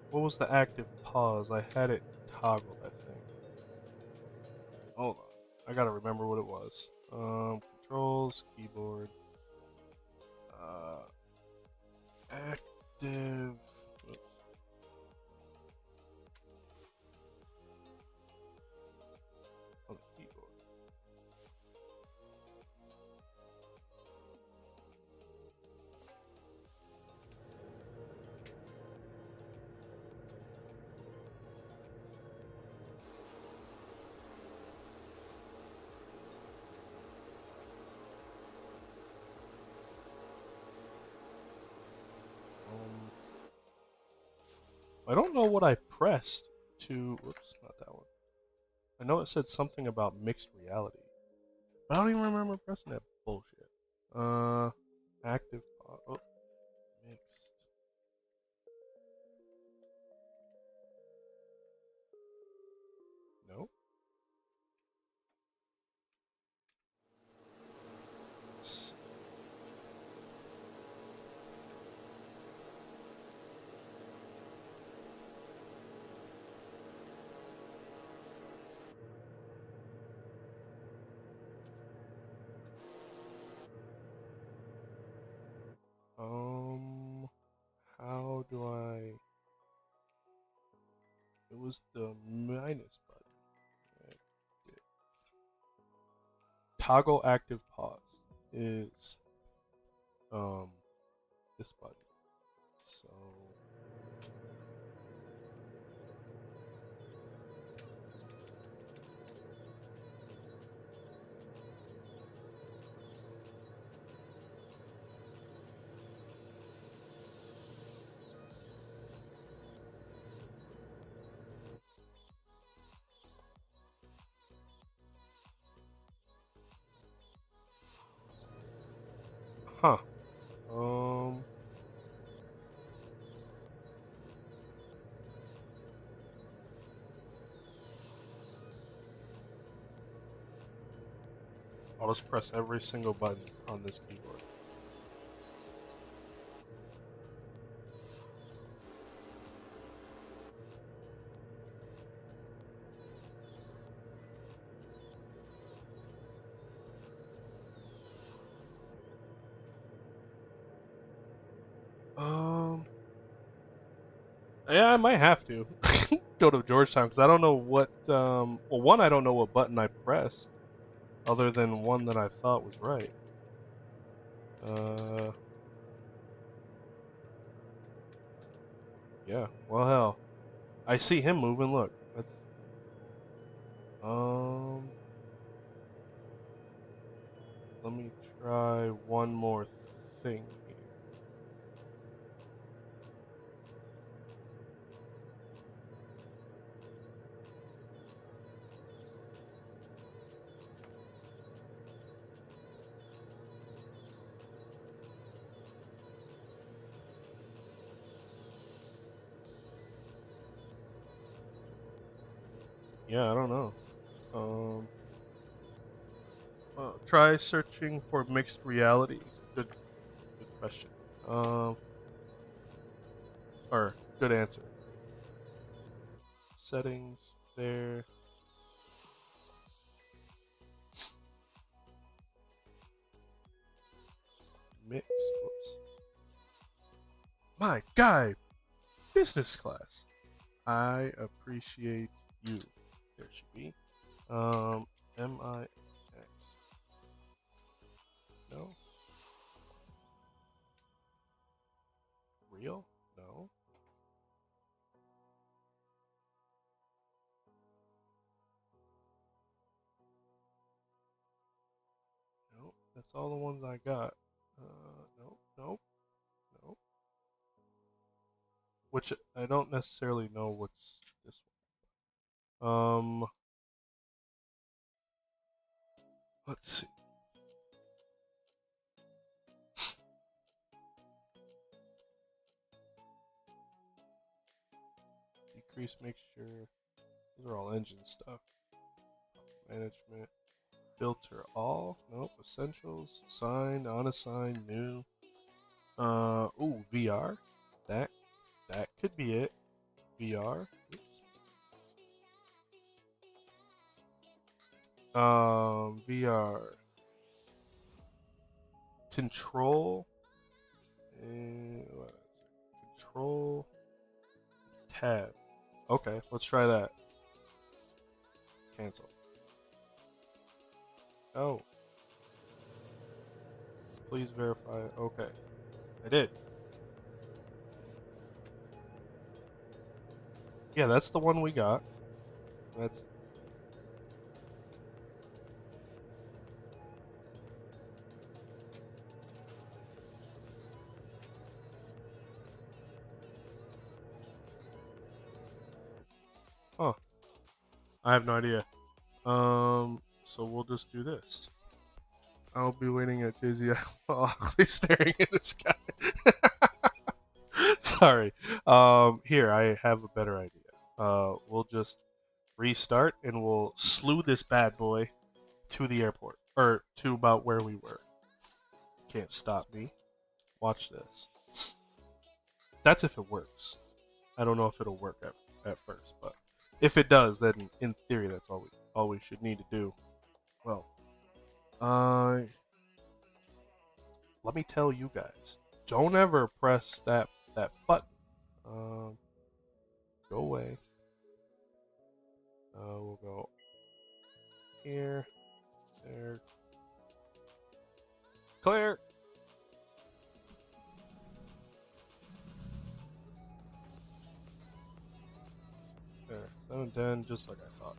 What was the active pause? I had it toggled, I think. Hold on, I gotta remember what it was. Controls, keyboard, active. Oops. On the keyboard. I don't know what I pressed to. Whoops, not that one. I know it said something about mixed reality. I don't even remember pressing that bullshit. Active. Oh, mixed. Nope. Let's how do I? It was the minus button. Toggle active pause is this button. So huh. Um I'll just press every single button on this keyboard. Yeah, I might have to go to Georgetown because I don't know what. Well, one, I don't know what button I pressed, other than one that I thought was right. Yeah. Well, hell, I see him moving. Look, that's Let me try one more thing here. Yeah, I don't know. Try searching for mixed reality. Good question. Or good answer. Settings there. Mixed. Whoops. My guy, business class. I appreciate you. There should be. MIX. No. Real? No. Nope. That's all the ones I got. Nope. Nope. Nope. Which I don't necessarily know what's this one. Let's see. Decrease mixture. Those are all engine stuff. Management. Filter all. Nope. Essentials. Signed. Unassigned. New. Ooh, VR. That could be it. VR. Oops. VR. Control. Control. Tab. Okay, let's try that. Cancel. Oh. Please verify. Okay. I did. Yeah, that's the one we got. That's... Huh. I have no idea. So we'll just do this. I'll be waiting at KJZI while awkwardly staring in the sky. Sorry. Here, I have a better idea. We'll just restart and we'll slew this bad boy to the airport. Or to about where we were. Can't stop me. Watch this. That's if it works. I don't know if it'll work at first, but if it does, then in theory that's all we should need to do. Well, let me tell you guys, don't ever press that button. Go away. We'll go here, there, clear. There, 710, just like I thought.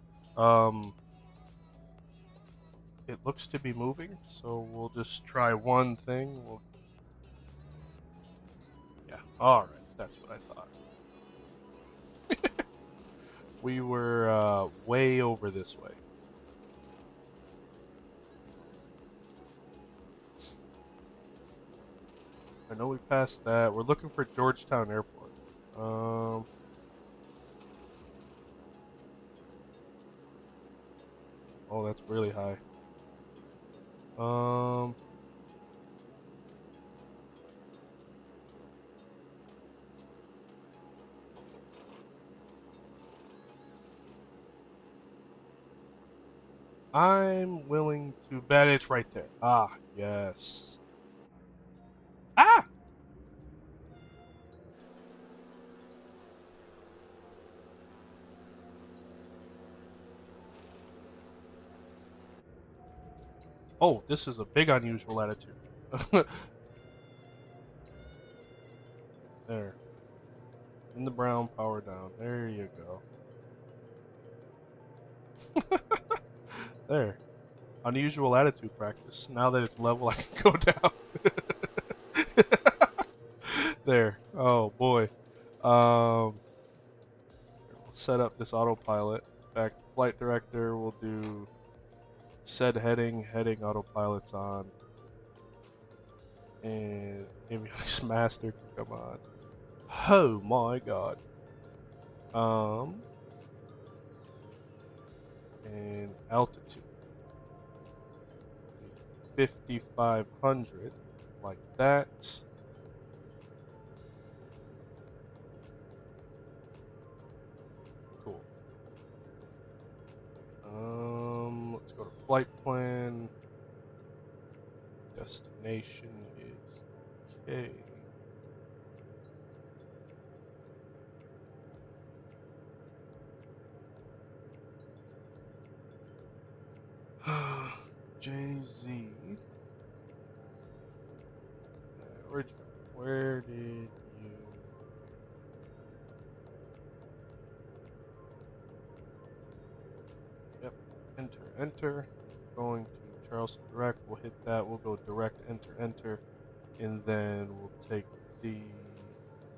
It looks to be moving, so we'll just try one thing. Yeah, alright, that's what I thought. We were way over this way. I know we passed that. We're looking for Georgetown Airport. Oh, that's really high. Um, I'm willing to bet it's right there. Ah, yes. Ah! Oh, this is a big unusual attitude. There. In the brown, power down. There you go. There. Unusual attitude practice. Now that it's level, I can go down. There. Oh boy. We'll set up this autopilot. In fact, flight director will do set heading autopilot's on. And avionics master can come on. Oh my god. And altitude 5,500, like that. Cool. Let's go to flight plan. Destination is K. JZ. Where'd you go? Where did you? Yep. Enter, enter. Going to Charleston direct. We'll hit that. We'll go direct, enter, enter. And then we'll take the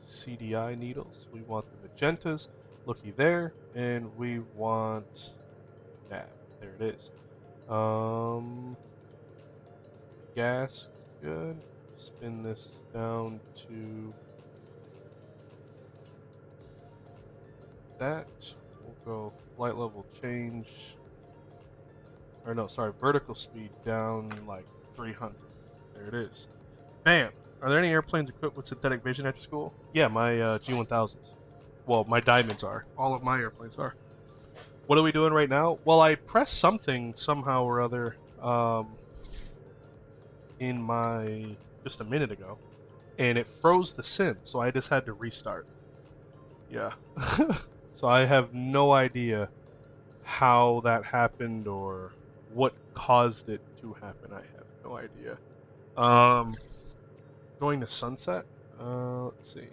CDI needles. We want the magentas. Looky there. And we want nav. There it is. Gas is good. Spin this down to that. We'll go flight level change. Or no, sorry, vertical speed down like 300. There it is. Bam! Are there any airplanes equipped with synthetic vision at your school? Yeah, my G1000s. Well, my Diamonds are. All of my airplanes are. What are we doing right now? Well, I pressed something somehow or other in my just a minute ago, and it froze the sim, so I just had to restart. Yeah. So I have no idea how that happened or what caused it to happen. I have no idea. Going to sunset. Let's see.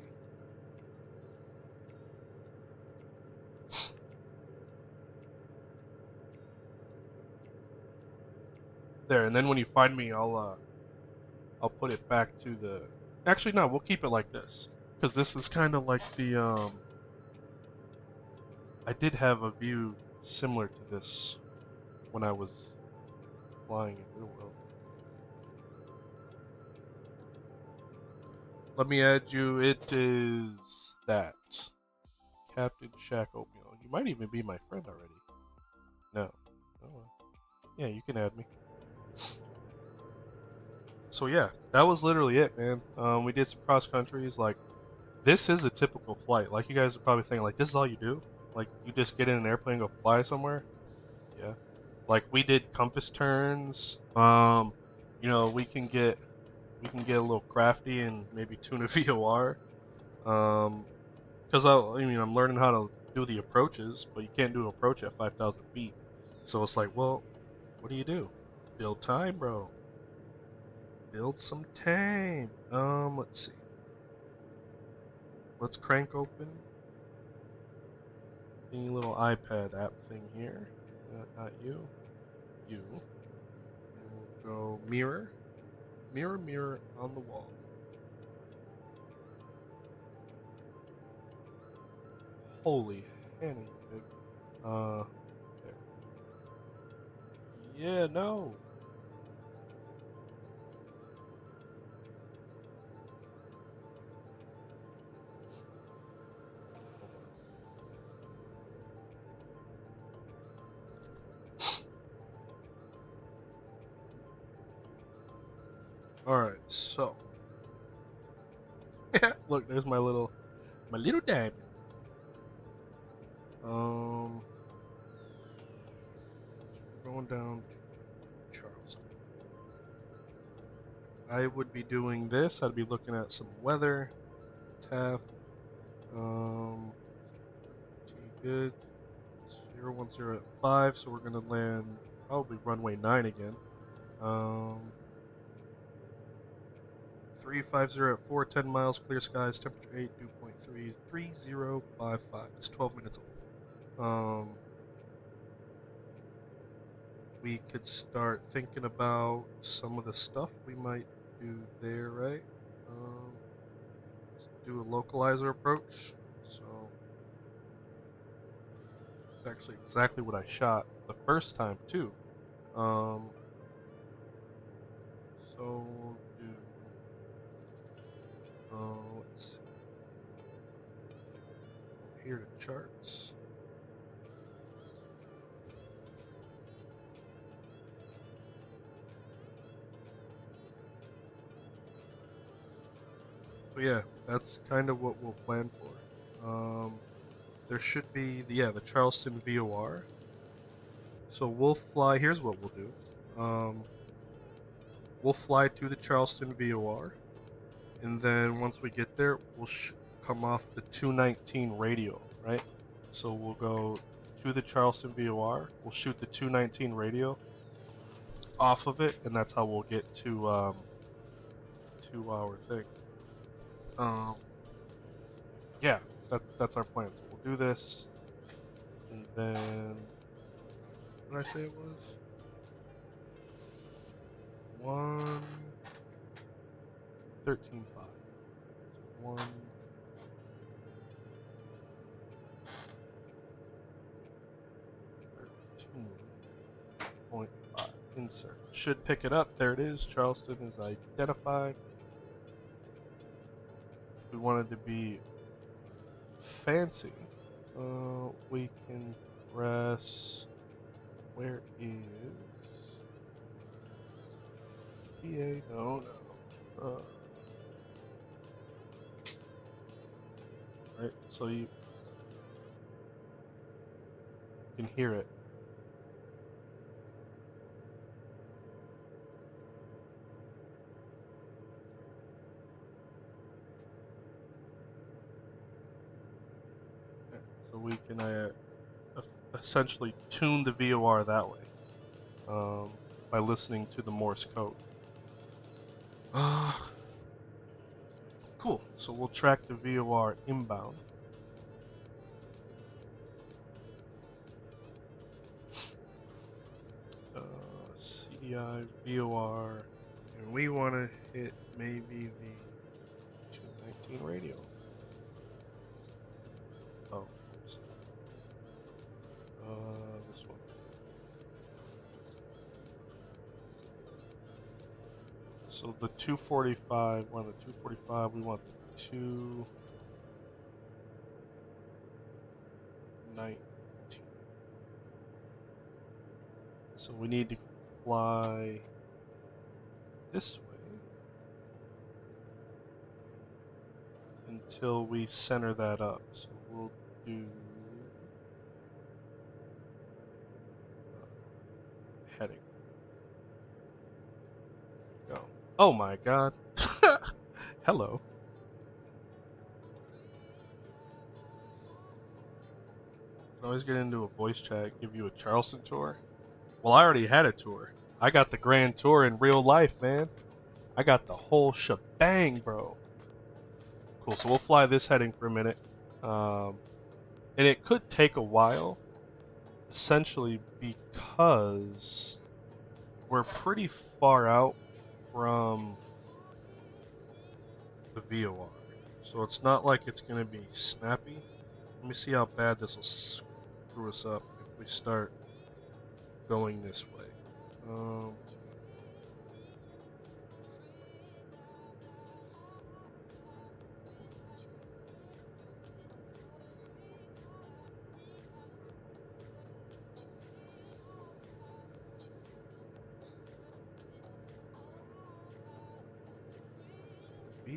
There, and then when you find me, I'll put it back to the. Actually, no, we'll keep it like this because this is kind of like the I did have a view similar to this when I was flying in real world. Let me add you. It is that Captain Shaq Oatmeal. You might even be my friend already. No. Oh well. Yeah, you can add me. So yeah, that was literally it, man. We did some cross countries. Like, this is a typical flight. Like, you guys are probably thinking, like, this is all you do? Like, you just get in an airplane and go fly somewhere? Yeah. Like, we did compass turns. You know, we can get a little crafty and maybe tune a VOR. Because I mean, I'm learning how to do the approaches, but you can't do an approach at 5,000 feet. So it's like, well, what do? Build time, bro. Build some time. Let's see. Let's crank open any little iPad app thing here. Not you. You. And we'll go mirror. Mirror, mirror on the wall. Holy Hannah, big. There. Yeah, no. Alright, so. Look, there's my little diamond. We're going down to Charleston. I would be doing this. I'd be looking at some weather. Taft. Good. 010 at 5, so we're gonna land probably runway 9 again. 350 at 4, 10 miles, clear skies, temperature 8, dew point 3, 3055. It's 12 minutes old. We could start thinking about some of the stuff we might do there, right? Let's do a localizer approach. So, it's actually exactly what I shot the first time, too. So we'll do. Let's see. Here to charts. So yeah, that's kind of what we'll plan for. There should be the Charleston VOR. So we'll fly. Here's what we'll do. We'll fly to the Charleston VOR, and then once we get there, we'll come off the 219 radio, right? So we'll go to the Charleston VOR. We'll shoot the 219 radio off of it, and that's how we'll get to our thing. Yeah, that's our plan. So we'll do this, and then what did I say it was? 113.5. So 113.5. Insert. Should pick it up. There it is. Charleston is identified. If we wanted to be fancy, we can press. Where is DA? No. Right, so you can hear it. So we can essentially tune the VOR that way by listening to the Morse code. Cool. So we'll track the VOR inbound. CDI VOR, and we want to hit maybe the 219 radio. Oh, oops. This one. So the 245, one of the 245, we want the 219. So we need to fly this way until we center that up. So we'll do heading. Go. Oh my god. Hello. I always get into a voice chat, give you a Charleston tour. Well, I already had a tour. I got the grand tour in real life, man. I got the whole shebang, bro. Cool, so we'll fly this heading for a minute. And it could take a while, essentially because we're pretty far out from the VOR. So it's not like it's going to be snappy. Let me see how bad this will screw us up if we start going this way.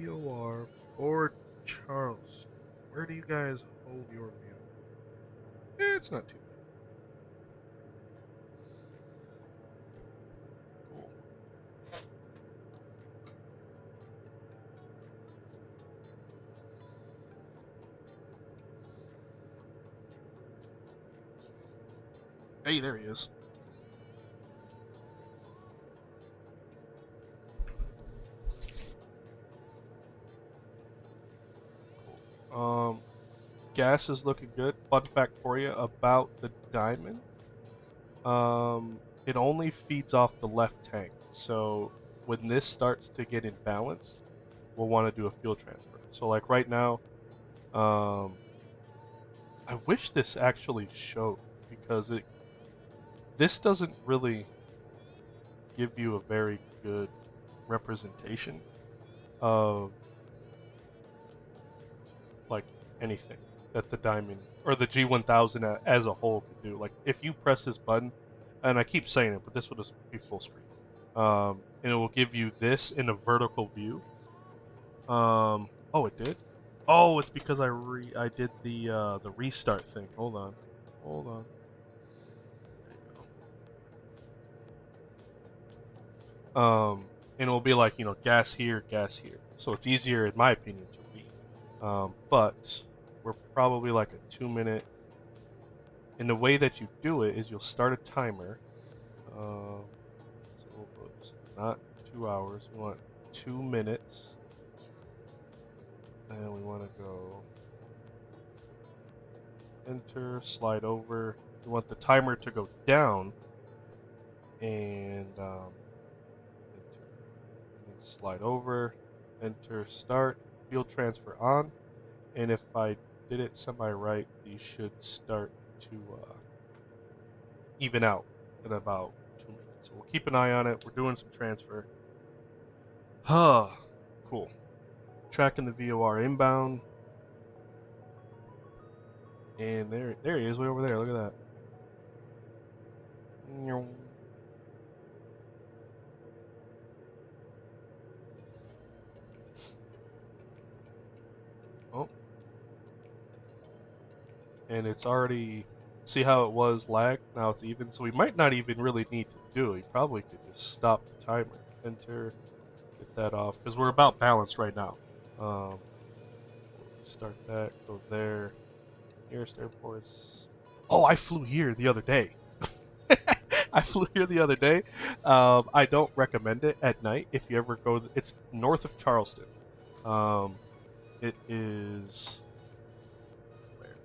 VOR for Charleston. Where do you guys hold your view? It's not too bad. Cool. Hey, there he is. Cool. Gas is looking good. Fun fact for you about the diamond. It only feeds off the left tank. So when this starts to get imbalanced, we'll want to do a fuel transfer. So like right now, I wish this actually showed because this doesn't really give you a very good representation of like anything that the diamond or the G1000 as a whole could do. Like if you press this button, and I keep saying it, but this will just be full screen, and it will give you this in a vertical view. Oh, it did. Oh, it's because I did the restart thing. Hold on. There you go. And it will be like, gas here, so it's easier in my opinion to read. But we're probably like a 2-minute. And the way that you do it is you'll start a timer. So we'll put not 2 hours. We want 2 minutes. And we want to go enter, slide over. We want the timer to go down and enter. And slide over, enter, start, field transfer on. And if I did it semi-right, these should start to even out in about 2 minutes. So we'll keep an eye on it. We're doing some transfer. Cool. Tracking the VOR inbound. And there he is, way over there. Look at that. Oh. And it's already, see how it was lag? Now it's even. So we might not even really need to do it. We probably could just stop the timer. Enter, get that off. Because we're about balanced right now. Start that, go there. Nearest airport is... Oh, I flew here the other day. I flew here the other day. I don't recommend it at night if you ever go... It's north of Charleston. It is... Where?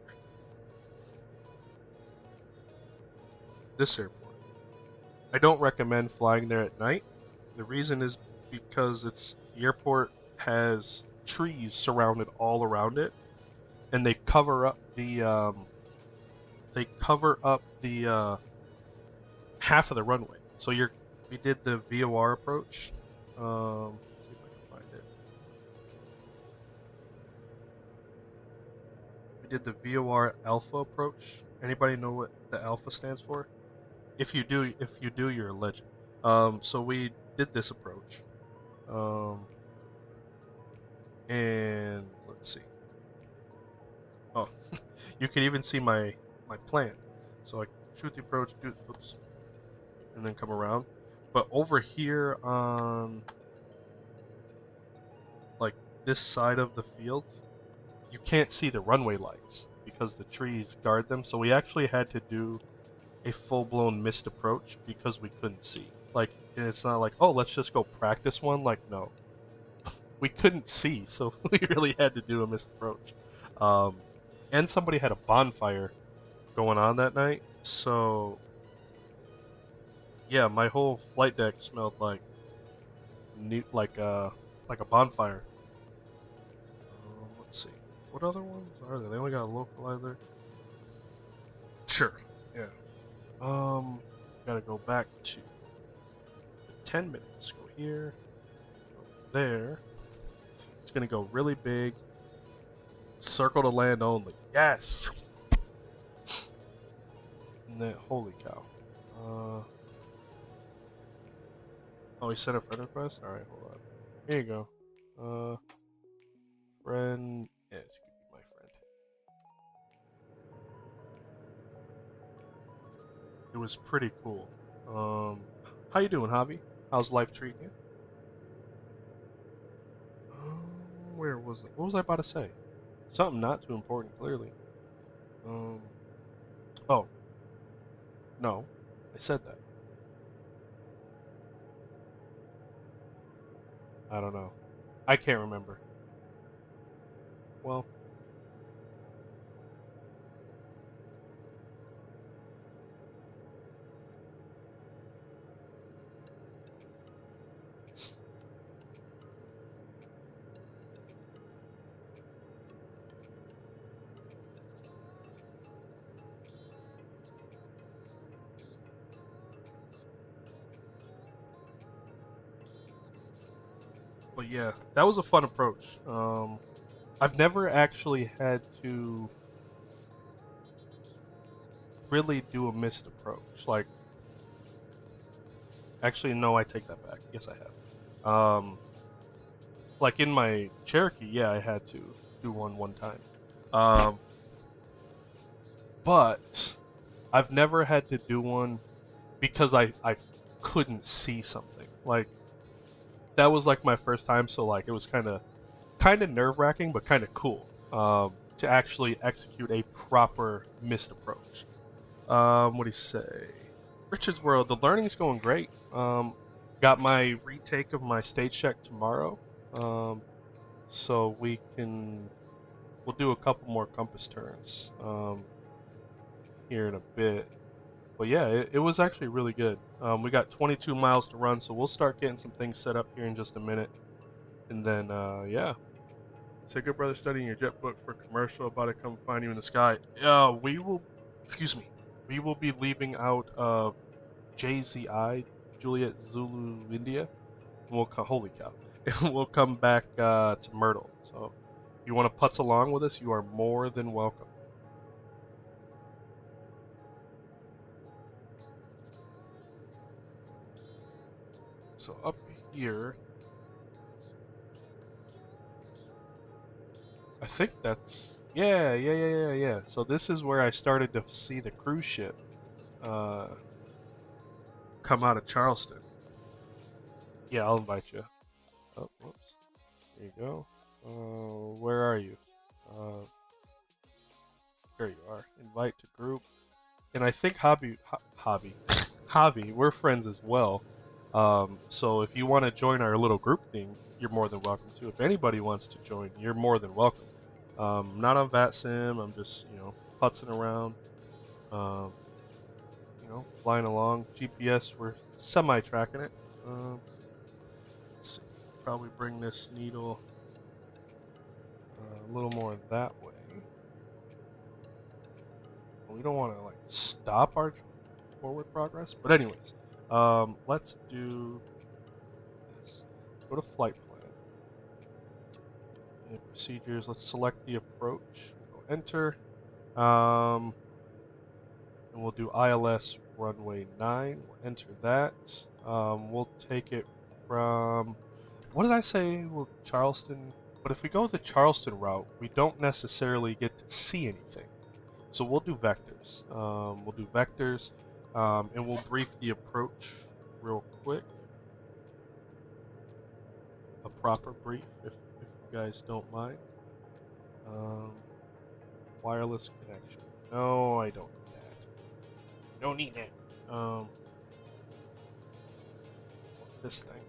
This airport. I don't recommend flying there at night. The reason is because the airport has trees surrounded all around it, and they cover up the half of the runway. So we did the VOR approach. See if I can find it. We did the VOR alpha approach. Anybody know what the alpha stands for? If you do, you're a legend. So we did this approach. And let's see. Oh, you can even see my plan. So I shoot the approach, oops, and then come around. But over here on like this side of the field, you can't see the runway lights because the trees guard them. So we actually had to do a full-blown missed approach because we couldn't see. Like, and it's not like, oh, let's just go practice one. Like, no. We couldn't see, so we really had to do a missed approach. And somebody had a bonfire going on that night, so yeah, my whole flight deck smelled like a bonfire. Let's see, what other ones are there? They only got a localizer. Sure, yeah. Gotta go back to the 10 minutes. Go here, go there. It's gonna go really big. Circle to land only. Yes. And then, holy cow. Oh, he sent a friend request. All right, hold on. Here you go. friend. Yeah, she could be my friend. It was pretty cool. How you doing, Javi? How's life treating you? Where was it? What was I about to say? Something not too important, clearly. Um, oh, no, I said that. I don't know. I can't remember. Well, but yeah, that was a fun approach. I've never actually had to really do a missed approach. Like, actually, no, I take that back. Yes, I have. Like in my Cherokee, yeah, I had to do one time. Um, but I've never had to do one because I couldn't see something. Like that was like my first time, so like it was kind of nerve wracking, but kind of cool to actually execute a proper missed approach. What do you say? Richard's World, the learning's going great. Got my retake of my stage check tomorrow. Um, so we'll do a couple more compass turns here in a bit. But yeah, it was actually really good. We got 22 miles to run, so we'll start getting some things set up here in just a minute. And then, yeah. Say, good brother, studying your jet book for commercial, about to come find you in the sky. We will, excuse me, we will be leaving out of JZI, Juliet Zulu India. We'll come, holy cow. We'll come back to Myrtle. So if you want to putz along with us, you are more than welcome. So up here, I think that's yeah. So this is where I started to see the cruise ship uh, come out of Charleston. Yeah, I'll invite you. Oh, whoops. There you go. Where are you? Uh, there you are. Invite to group. And I think Hobby, we're friends as well. So if you want to join our little group thing, you're more than welcome to. If anybody wants to join, you're more than welcome. Not on VATSIM. I'm just putzing around. Um, flying along. GPS, we're semi tracking it. Let's see. Probably bring this needle a little more that way. We don't want to like stop our forward progress, but anyways, let's do this. Go to flight plan and procedures. Let's select the approach. We'll go enter. And we'll do ILS runway 9. We'll enter that. We'll take it from, what did I say? Well, Charleston. But if we go the Charleston route, we don't necessarily get to see anything. So we'll do vectors. And we'll brief the approach real quick. A proper brief, if you guys don't mind. Wireless connection. No, I don't need that. Don't need that. This thing.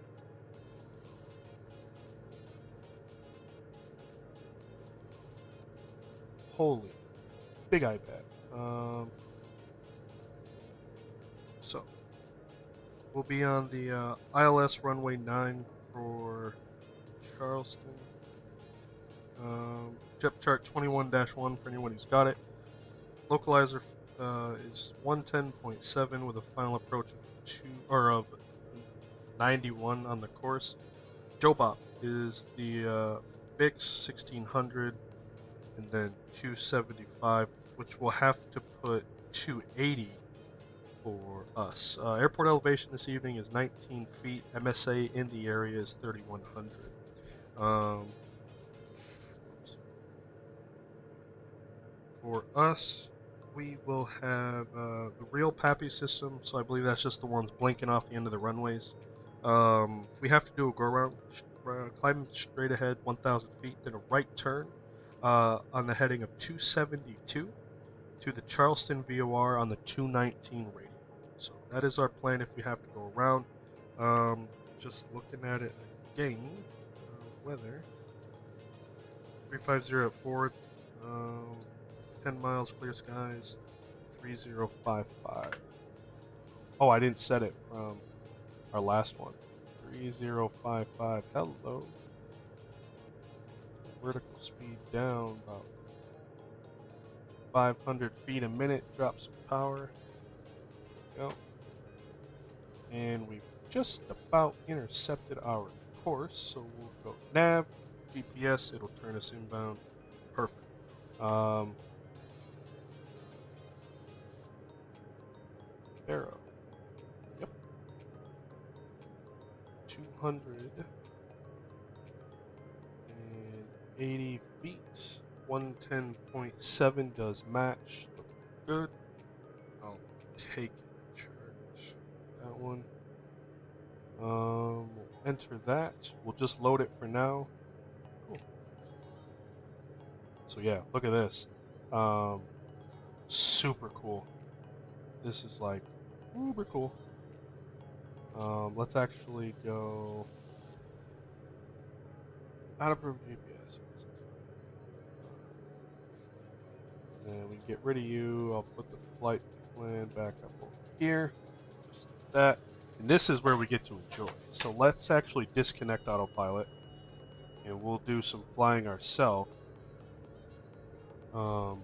Holy, big iPad. So we'll be on the ILS runway 9 for Charleston. Jet chart 21-1 for anyone who's got it. Localizer is 110.7 with a final approach of 91 on the course. Jobop is the Bix 1600 and then 275, which will have to put 280 for us. Airport elevation this evening is 19 feet. MSA in the area is 3100. for us, we will have the real PAPI system, so I believe that's just the ones blinking off the end of the runways. We have to do a go around, climb straight ahead 1,000 feet, then a right turn on the heading of 272 to the Charleston VOR on the 219 radio. So that is our plan if we have to go around. Just looking at it again, weather 350 at Ford, 10 miles, clear skies, 3055. Oh, I didn't set it from our last one. 3055. Hello. Vertical speed down about 500 feet a minute. Drop some power. Go. And we've just about intercepted our course, so we'll go nav, GPS, it'll turn us inbound. Perfect. Arrow. Yep. 280 feet. 110.7 does match. Looking good. I'll take it. Charge that one. We'll enter that. We'll just load it for now. Cool. So yeah, look at this. Super cool. This is like uber cool. Let's actually go out of GPS. And we get rid of you. I'll put the flight plan back up over here. Just like that. And this is where we get to enjoy. So let's actually disconnect autopilot. And we'll do some flying ourselves. We'll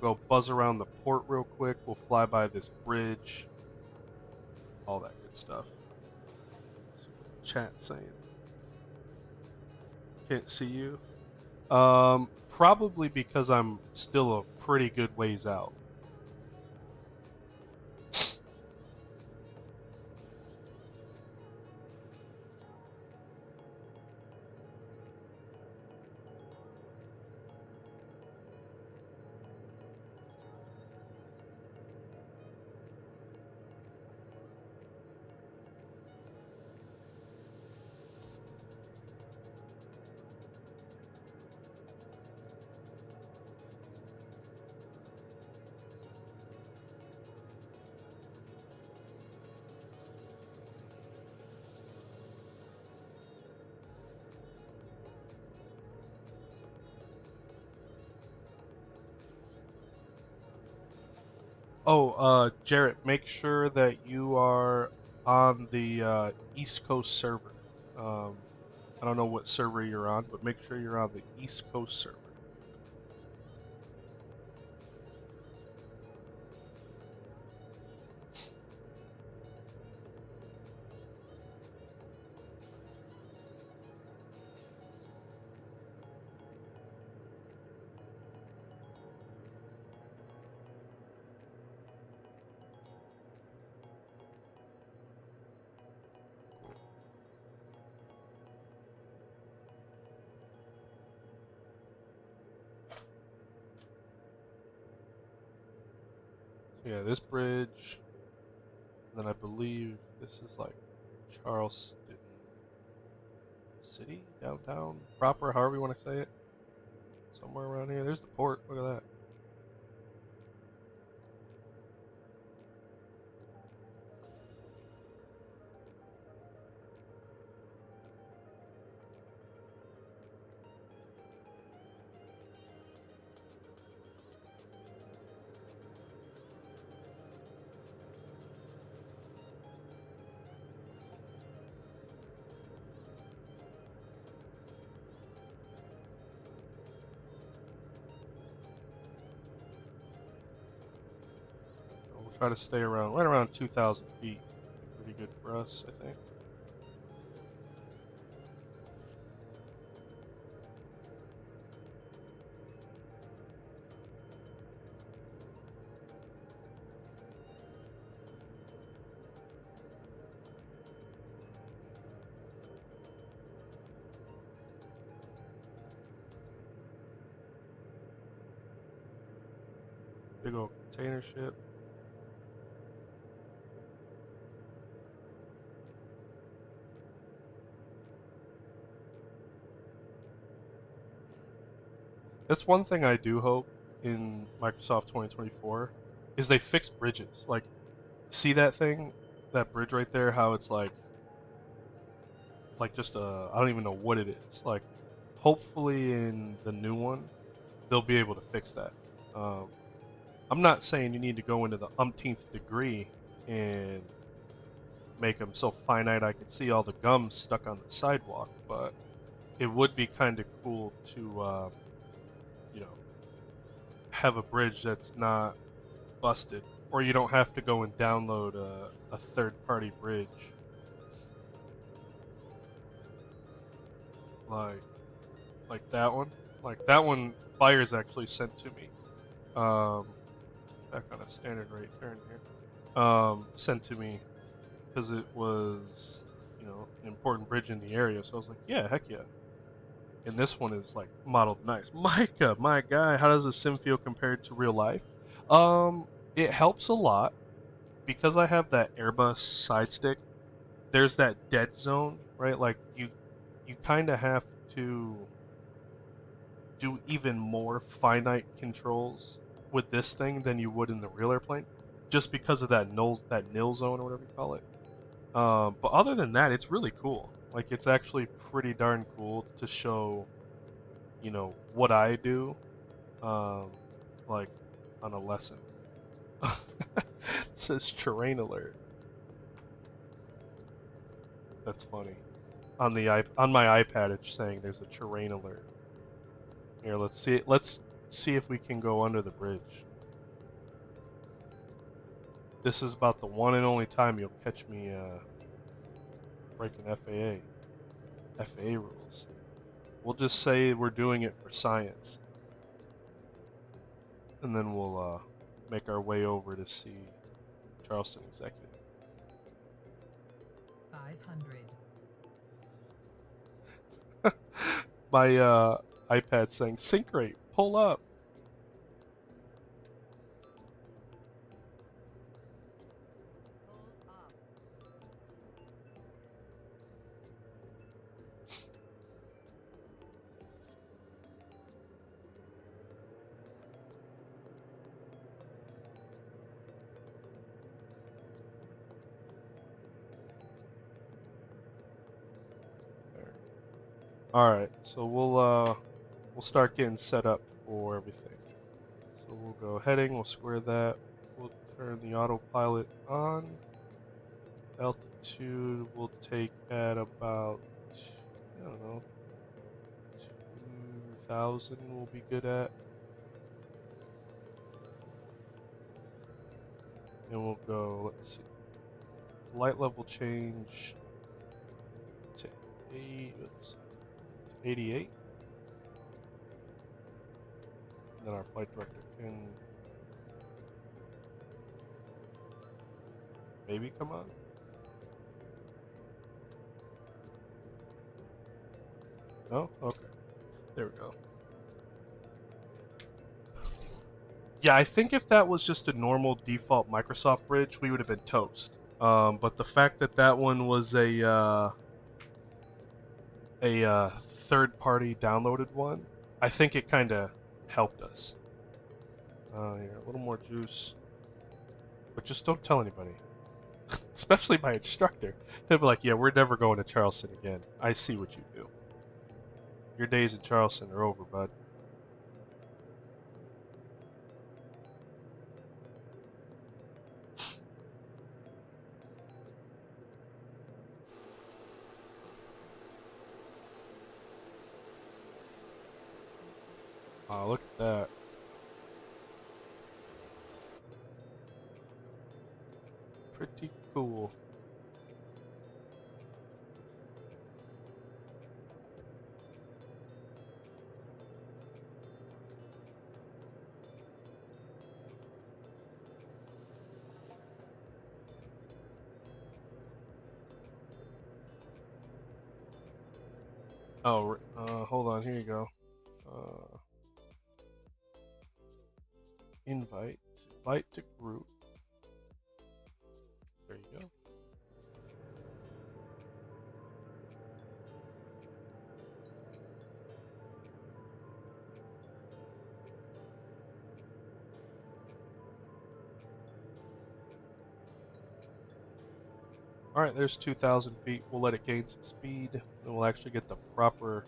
go buzz around the port real quick. We'll fly by this bridge. All that good stuff. See what the chat's saying. Can't see you. Probably because I'm still a pretty good ways out. Oh, Jarrett, make sure that you are on the East Coast server. I don't know what server you're on, but make sure you're on the East Coast server. Yeah, this bridge, then I believe this is like Charleston City, downtown, proper, however you want to say it. Somewhere around here. There's the port, look at that. Try to stay around, right around 2,000 feet. Pretty good for us, I think. Big old container ship. That's one thing I do hope in Microsoft 2024 is they fix bridges. Like, see that thing, that bridge right there? How it's like just a, I don't even know what it is. Like, hopefully in the new one they'll be able to fix that. Um, I'm not saying you need to go into the umpteenth degree and make them so finite I can see all the gums stuck on the sidewalk, but it would be kind of cool to, you know, have a bridge that's not busted, or you don't have to go and download a third-party bridge. Like, that one. Like that one, Buyers actually sent to me. Back on a standard rate turn here. Sent to me because it was, you know, an important bridge in the area. So I was like, yeah, heck yeah. And this one is like modeled nice. Micah, my guy, how does the sim feel compared to real life? It helps a lot because I have that Airbus side stick. There's that dead zone, right? Like you kind of have to do even more finite controls with this thing than you would in the real airplane, just because of that nil zone or whatever you call it. But other than that, it's really cool. Like it's actually pretty darn cool to show, you know, what I do, um, like on a lesson. It says terrain alert. That's funny. On my iPad, it's saying there's a terrain alert. Here, let's see. Let's see if we can go under the bridge. This is about the one and only time you'll catch me breaking FAA rules. We'll just say we're doing it for science, and then we'll make our way over to see Charleston executive. 500. My iPad saying sync rate, pull up. Pull up. All right, so we'll start getting set up for everything. So we'll go heading, we'll square that, we'll turn the autopilot on. Altitude we'll take at about, I don't know, 2,000 we'll be good at. And we'll go, let's see, light level change to 88. And then our flight director can maybe come on. No? Okay. There we go. Yeah, I think if that was just a normal default Microsoft bridge, we would have been toast. But the fact that that one was a third-party downloaded one, I think it kind of helped us. Here, a little more juice, but just don't tell anybody, especially my instructor. They'll be like, "Yeah, we're never going to Charleston again. I see what you do. Your days in Charleston are over, bud." Oh, look at that. Pretty cool. Oh, hold on. Here you go. Invite. Invite to group. There you go. Alright, there's 2,000 feet. We'll let it gain some speed, and we'll actually get the proper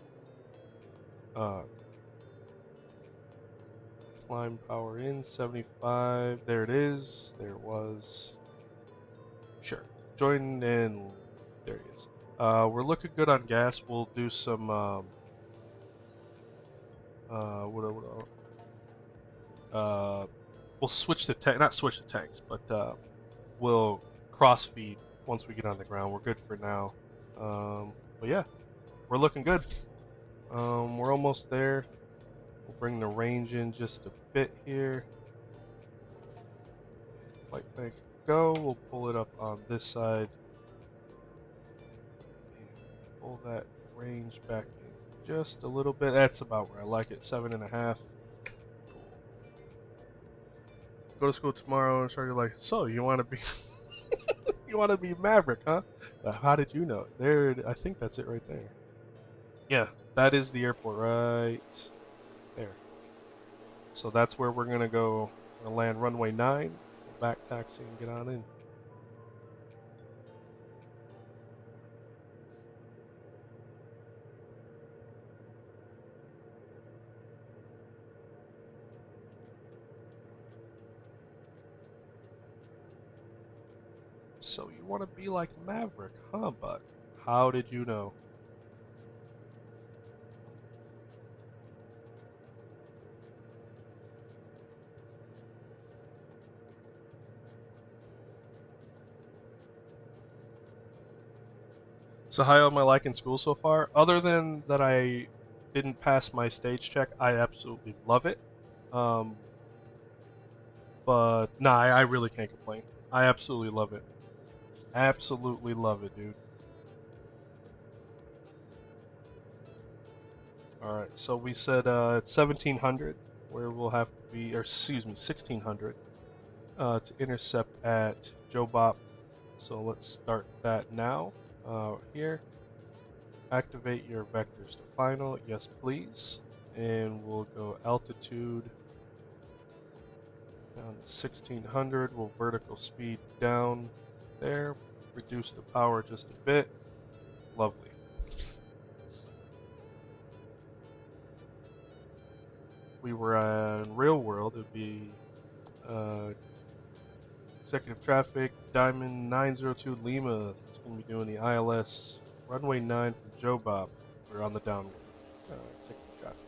climb power in. 75. There it is. There it was. Sure. Join in. There he is. We're looking good on gas. We'll do some we'll switch the tank, not switch the tanks, but we'll cross feed once we get on the ground. We're good for now. But yeah, we're looking good. We're almost there. We'll bring the range in just a bit here. Flight bank go. We'll pull it up on this side. And pull that range back in just a little bit. That's about where I like it. 7.5. Go to school tomorrow and start like, so you want to be you want to be Maverick, huh? How did you know? There, I think that's it right there. Yeah, that is the airport right there. So that's where we're gonna go. We're gonna land runway 9, back taxi, and get on in. So you want to be like Maverick, huh, bud? How did you know? So how am I liking school so far? Other than that I didn't pass my stage check, I absolutely love it. But nah, I really can't complain. I absolutely love it. Absolutely love it, dude. Alright, so we said 1700, where we'll have to be, or excuse me, 1600, to intercept at Joe Bop. So let's start that now. Here, activate your vectors to final, yes please, and we'll go altitude down to 1600. We'll vertical speed down there, reduce the power just a bit. Lovely. We were on real world, it would be executive traffic, Diamond 902 Lima. It's going to be doing the ILS runway 9 from Joe Bob. We're on the downward executive traffic.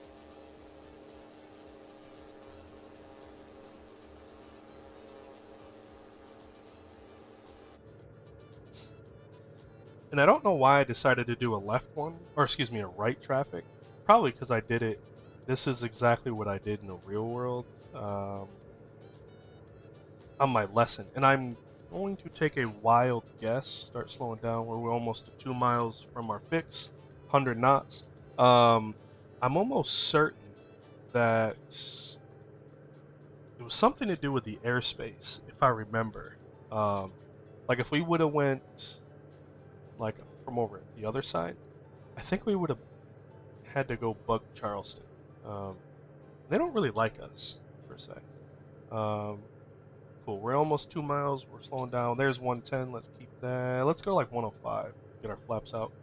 And I don't know why I decided to do a left one, or excuse me, a right traffic. Probably because I did it. This is exactly what I did in the real world on my lesson. And I'm going to take a wild guess, start slowing down. We're almost 2 miles from our fix, 100 knots. I'm almost certain that it was something to do with the airspace, if I remember. Like if we would have went like from over the other side, I think we would have had to go bug Charleston. They don't really like us, per se. Cool, we're almost 2 miles, we're slowing down. There's 110, let's keep that. Let's go like 105, get our flaps out.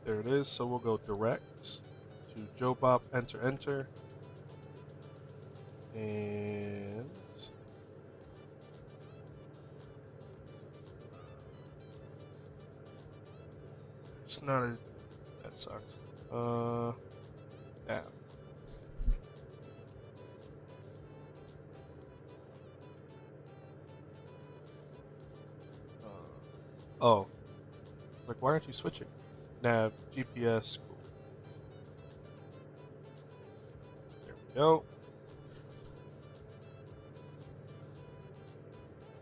There it is, so we'll go direct to Joe Bop, enter, and it's not a, that sucks. Yeah. Oh, like why aren't you switching? Nav, GPS, cool. There we go.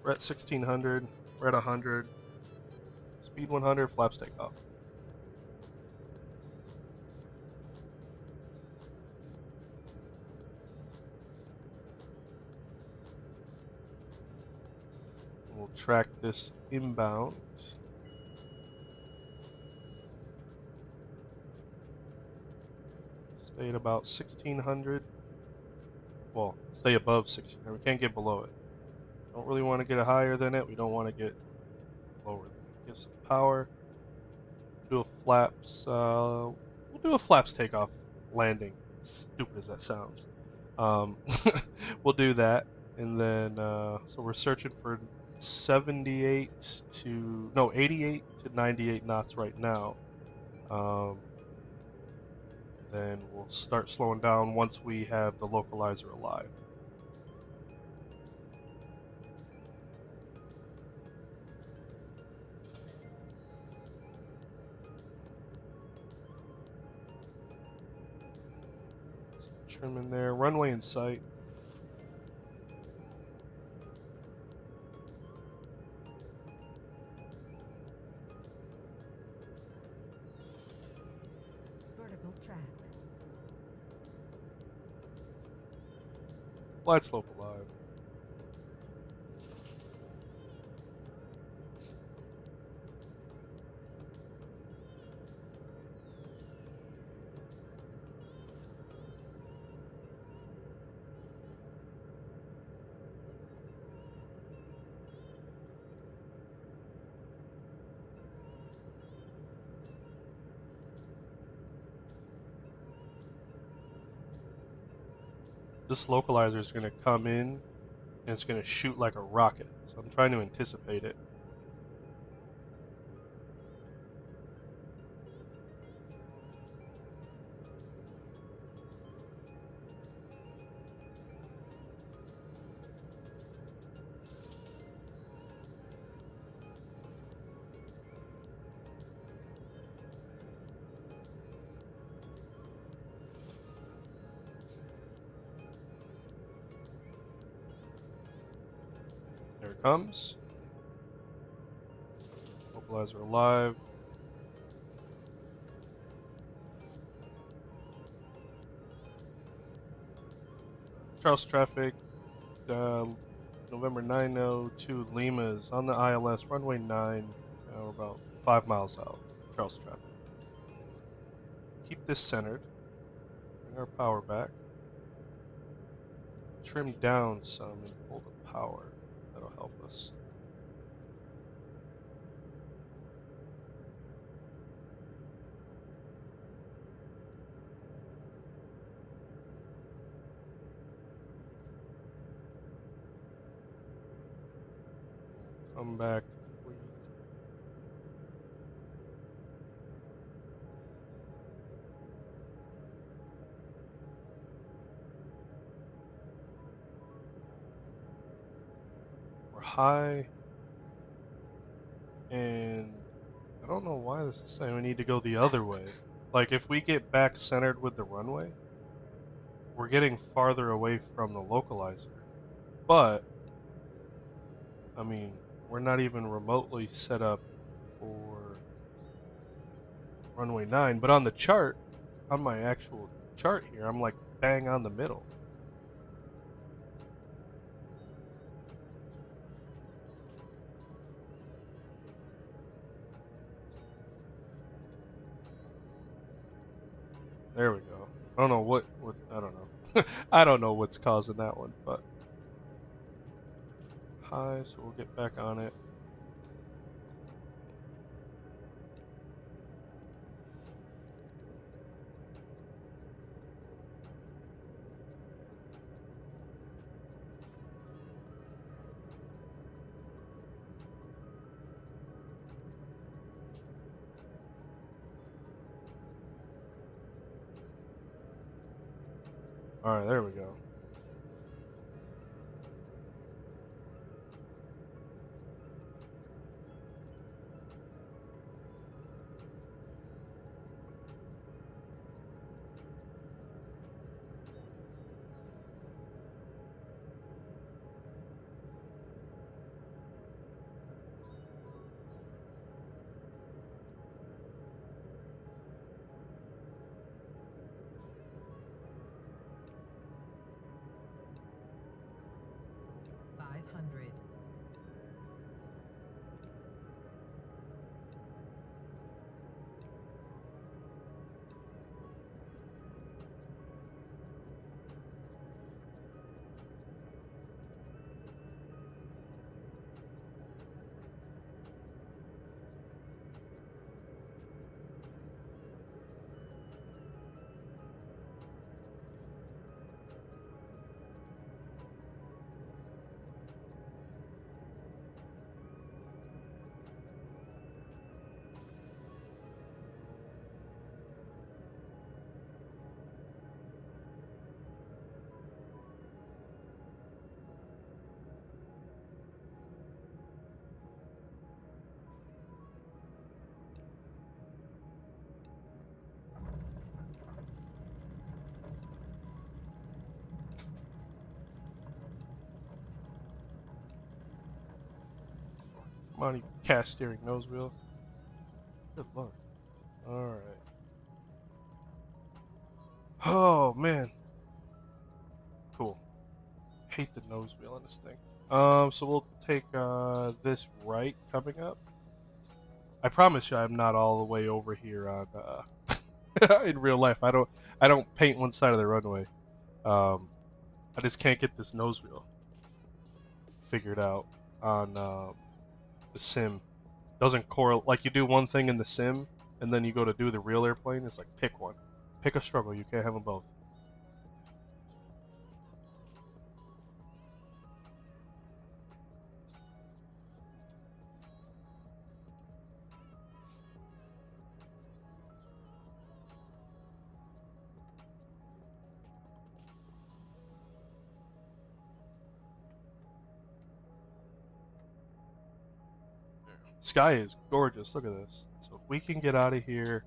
We're at 1600. We're at 100. Speed 100. Flaps take off. We'll track this inbound. Stay at about 1600. Well, stay above 1600. We can't get below it. Don't really want to get higher than it. We don't want to get lower than it. Give some power. Do a flaps. We'll do a flaps takeoff landing. Stupid as that sounds. We'll do that, and then so we're searching for 88 to 98 knots right now. Then we'll start slowing down once we have the localizer alive. Trim in there. Runway in sight. Vertical track. Glide slope alive. This localizer is going to come in and it's going to shoot like a rocket. So I'm trying to anticipate it. There it comes. Localizer alive. Charleston traffic. November 902 Lima is on the ILS, runway 9. We're about 5 miles out. Charleston traffic. Keep this centered. Bring our power back. Trim down some and pull the power. That'll help us. Come back. We're high. And I don't know why this is saying we need to go the other way. Like, if we get back centered with the runway, we're getting farther away from the localizer. But, I mean, we're not even remotely set up for runway 9. But on the chart, on my actual chart here, I'm like bang on the middle. There we go. I don't know what I don't know. I don't know what's causing that one, but high, so we'll get back on it. Alright, there we go. Come on, you cast steering nose wheel. Good luck. Alright. Oh, man. Cool. Hate the nose wheel on this thing. So we'll take this right coming up. I promise you I'm not all the way over here on in real life. I don't paint one side of the runway. I just can't get this nose wheel figured out on the sim. Doesn't correlate. Like, you do one thing in the sim and then you go to do the real airplane. It's like, pick one. Pick a struggle. You can't have them both. Sky is gorgeous. Look at this. So if we can get out of here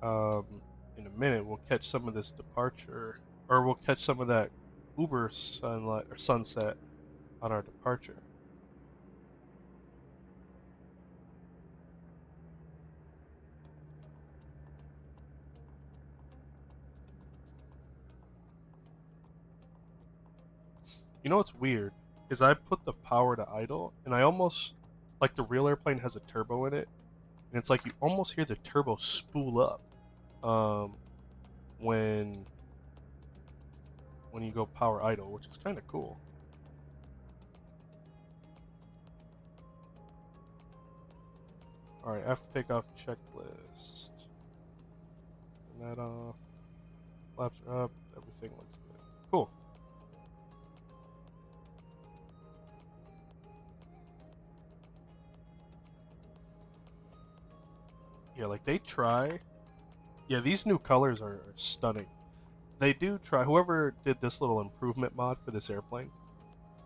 in a minute, we'll catch some of this departure, or we'll catch some of that Uber sunlight or sunset on our departure. You know what's weird is I put the power to idle, and I almost, like, the real airplane has a turbo in it, and it's like you almost hear the turbo spool up when you go power idle, which is kind of cool. Alright, after takeoff checklist. Turn that off. Flaps are up. Everything looks good. Cool. Yeah, like, they try. Yeah, these new colors are stunning. They do try. Whoever did this little improvement mod for this airplane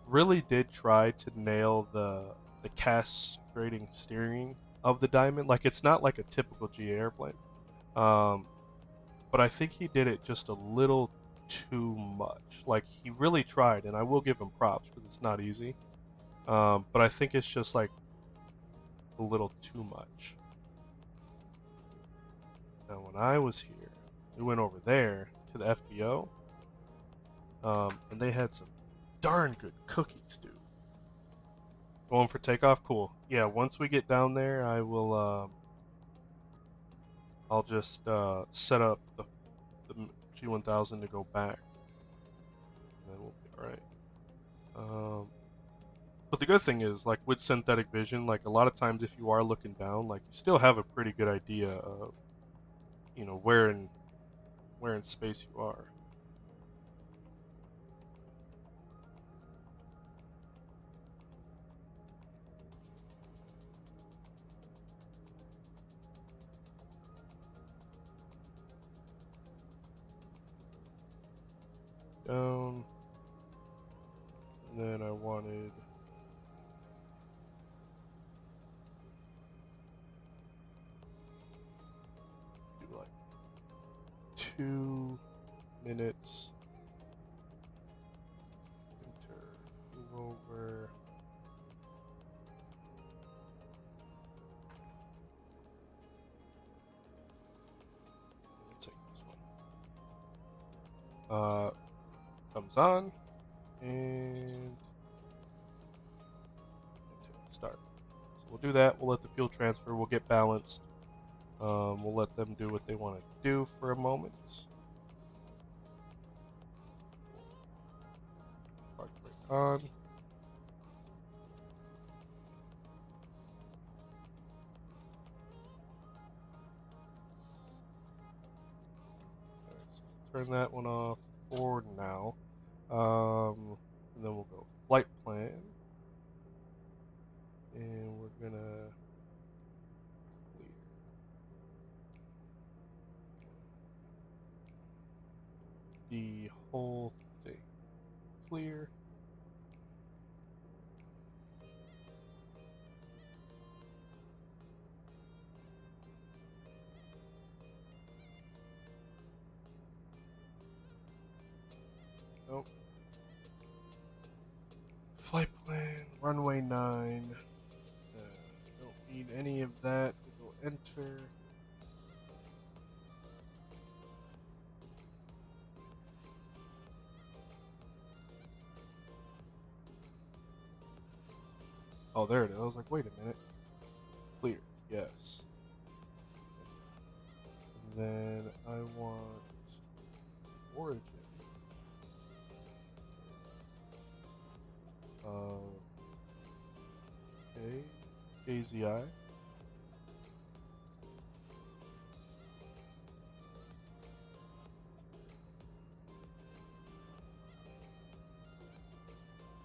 really did try to nail the castrating steering of the Diamond. Like, it's not like a typical GA airplane. But I think he did it just a little too much. Like, he really tried, and I will give him props because it's not easy. But I think it's just like a little too much. Now, when I was here, we went over there to the FBO, and they had some darn good cookies, dude. Going for takeoff? Cool. Yeah, once we get down there, I will, I'll just set up the G1000 to go back, and then we'll be alright. But the good thing is, like, with synthetic vision, like, a lot of times if you are looking down, like, you still have a pretty good idea of, you know, where in space you are. Down, and then I wanted to do like 2 minutes. Enter, move over. We'll take this one. Comes on, and start. So we'll do that. We'll let the fuel transfer. We'll get balanced. We'll let them do what they want to do for a moment. Park brake on. Turn that one off for now. And then we'll go flight plan. And we're gonna clear. The whole thing. Clear. Nope. Flight plan, runway 9. need any of that. We go enter. Oh, there it is. I was like, wait a minute. Clear. Yes. And then I want origin. KJZI.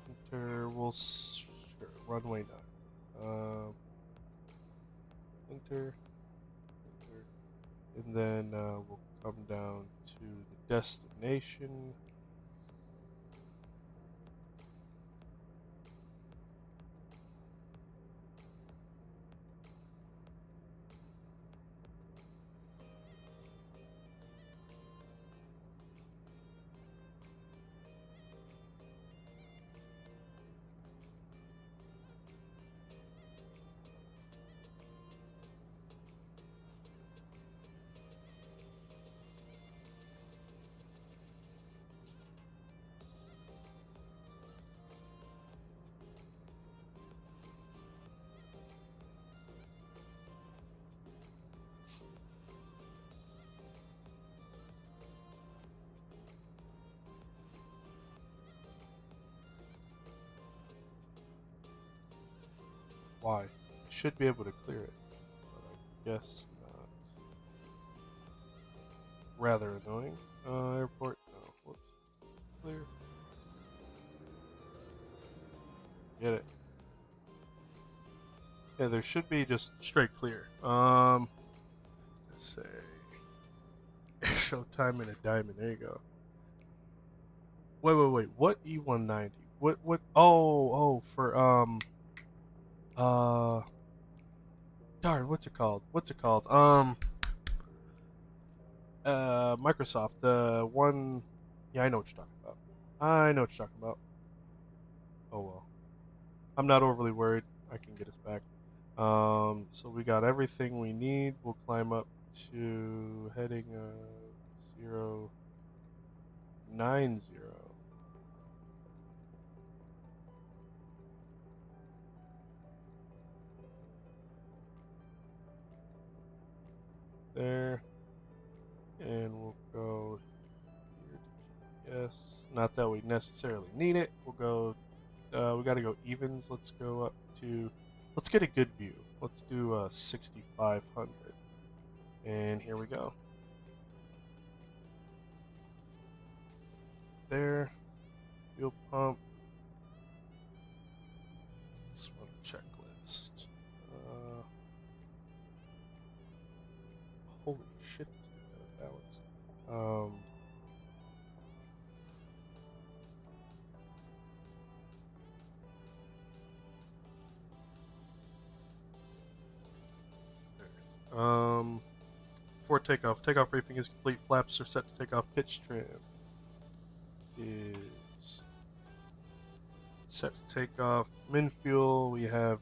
Enter. We'll sure, runway 9. Enter. And then we'll come down to the destination. Why? Should be able to clear it, but I guess not. Rather annoying. Airport, no. Whoops. Clear. Get it. Yeah, there should be just straight clear. Let's say Showtime and a diamond. There you go. Wait. What E190? What? Oh, for darn, what's it called? Microsoft, the one. Yeah, I know what you're talking about. Oh well. I'm not overly worried. I can get us back. So we got everything we need. We'll climb up to heading 090. There. And we'll go here to GPS. Not that we necessarily need it. We'll go. We got to go evens. Let's go up to. Let's get a good view. Let's do 6,500. And here we go. There. Fuel pump. This one checklist. Holy shit, this thing got a balance. Before takeoff. Takeoff briefing is complete. Flaps are set to take off. Pitch trim is set to take off. Min fuel, we have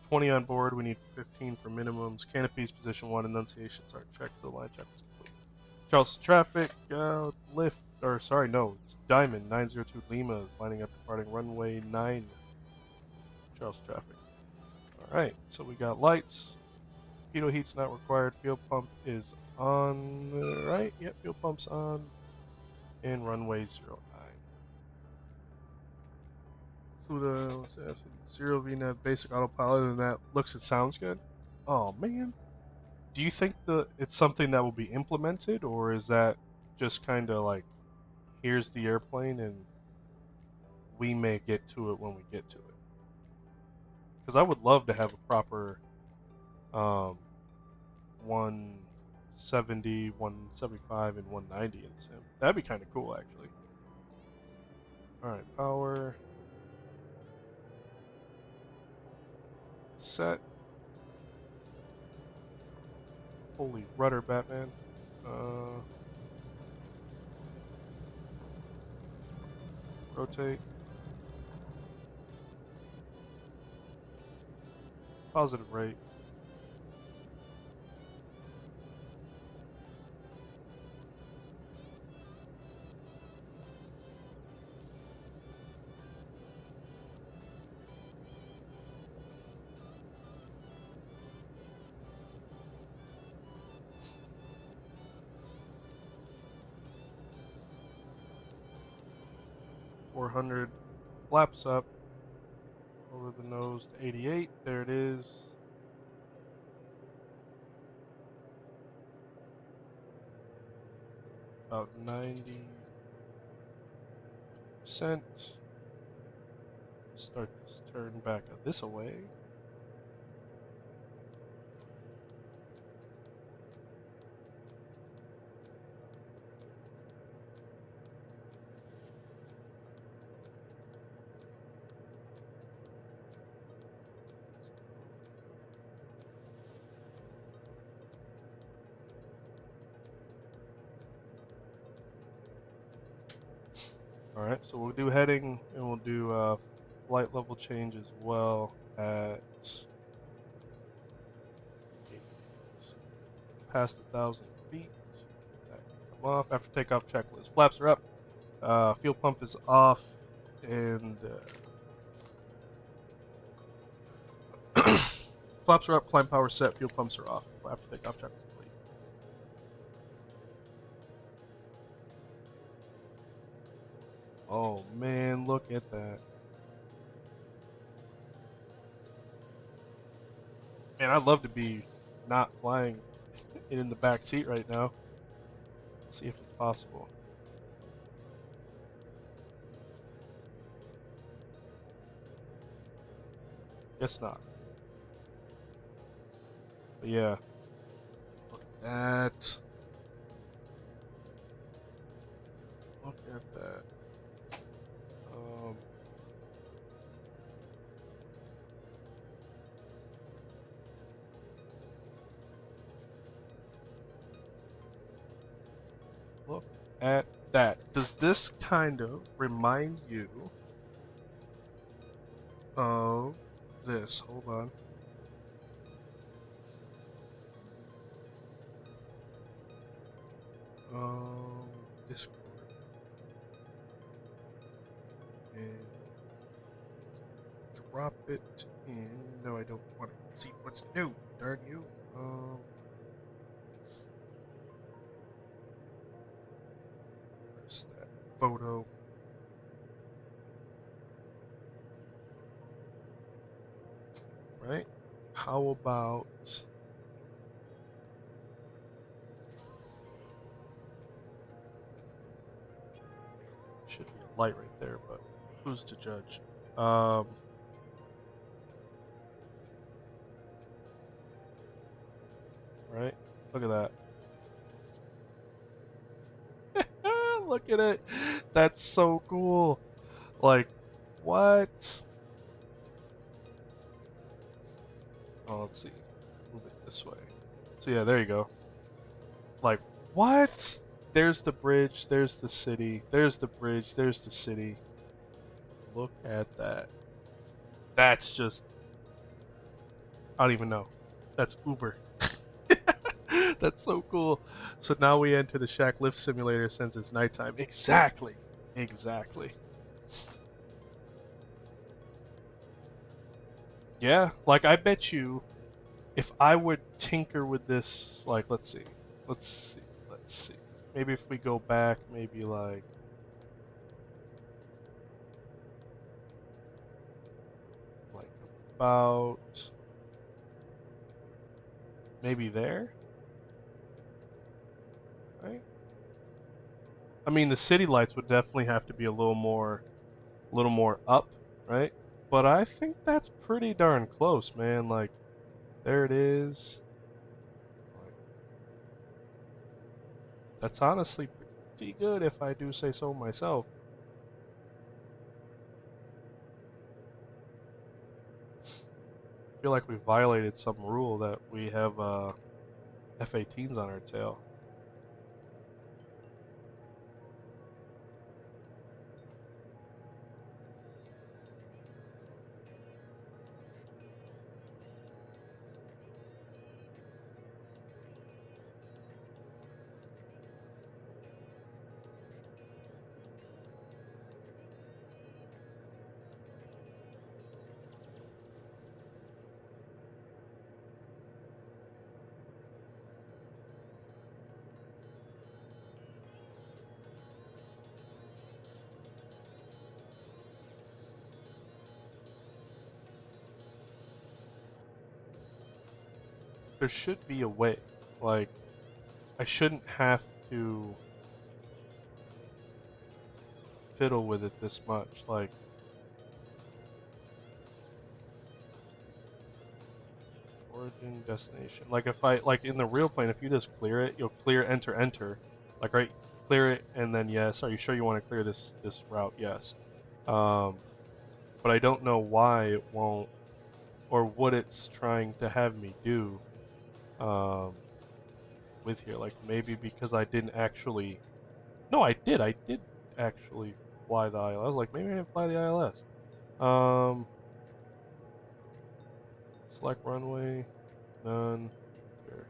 20 on board. We need 15 for minimums. Canopies, position 1. Enunciations are checked. The line check is complete. Charleston traffic, lift, or sorry, no, it's Diamond 902 Lima is lining up departing runway 9. Charleston traffic. Alright, so we got lights. Torpedo heat's not required. Fuel pump is on the right. Yep, fuel pump's on. And runway 09. Fluida, 0 VNAV, basic autopilot, and that looks and sounds good. Oh man. Do you think it's something that will be implemented, or is that just kind of like, here's the airplane and we may get to it when we get to it? Because I would love to have a proper 170, 175, and 190 in the sim. That'd be kind of cool, actually. Alright, power. Set. Holy rudder, Batman. Rotate. positive rate. .400 flaps up over the nose to 88. There it is. About 90%. Start this turn back this away. Alright, so we'll do heading and we'll do flight level change as well at past 1,000 feet. That can come off after takeoff checklist. Flaps are up, fuel pump is off, and flaps are up, climb power set, fuel pumps are off after takeoff checklist. Oh man, look at that. Man, I'd love to be not flying in the back seat right now. Let's see if it's possible. Guess not. But yeah. Look at that. Look at that. Look at that. Does this kind of remind you of this? Hold on. Discord. And drop it in. No, I don't want to see what's new. Darn you. Where's that photo? Right? How about should be a light right there, but who's to judge? Right? Look at that. Look at it. That's so cool. Like, what? Oh, let's see. Move it this way. So yeah, there you go. Like, what? There's the bridge, there's the city, there's the bridge, there's the city. Look at that. That's just... I don't even know. That's Uber. That's so cool. So now we enter the shack lift simulator since it's nighttime. Exactly. Exactly. Yeah, like I bet you if I would tinker with this, like let's see. Maybe if we go back, maybe like about maybe there. Right? I mean, the city lights would definitely have to be a little more up, right? But I think that's pretty darn close, man. Like, there it is. Like, that's honestly pretty good if I do say so myself. I feel like we violated some rule that we have F-18s on our tail. there should be a way. Like, I shouldn't have to fiddle with it this much. Like, origin, destination. Like, if I, like, in the real plane, if you just clear it, you'll clear, enter, enter. Like, right, clear it, and then yes. Are you sure you want to clear this route? Yes. But I don't know why it won't, or what it's trying to have me do with here. Like, maybe because I didn't actually... No, I did actually fly the ILS. I was like, maybe I didn't fly the ILS. Select runway, none. Sure.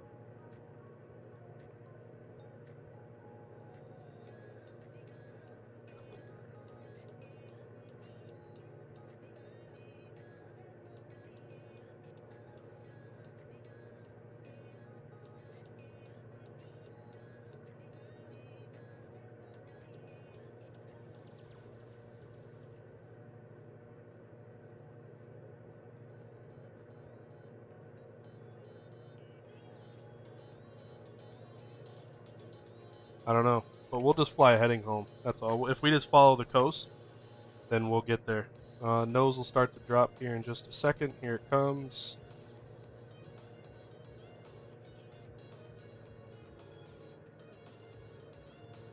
I don't know, but we'll just fly heading home. That's all. If we just follow the coast, then we'll get there. Nose will start to drop here in just a second. Here it comes.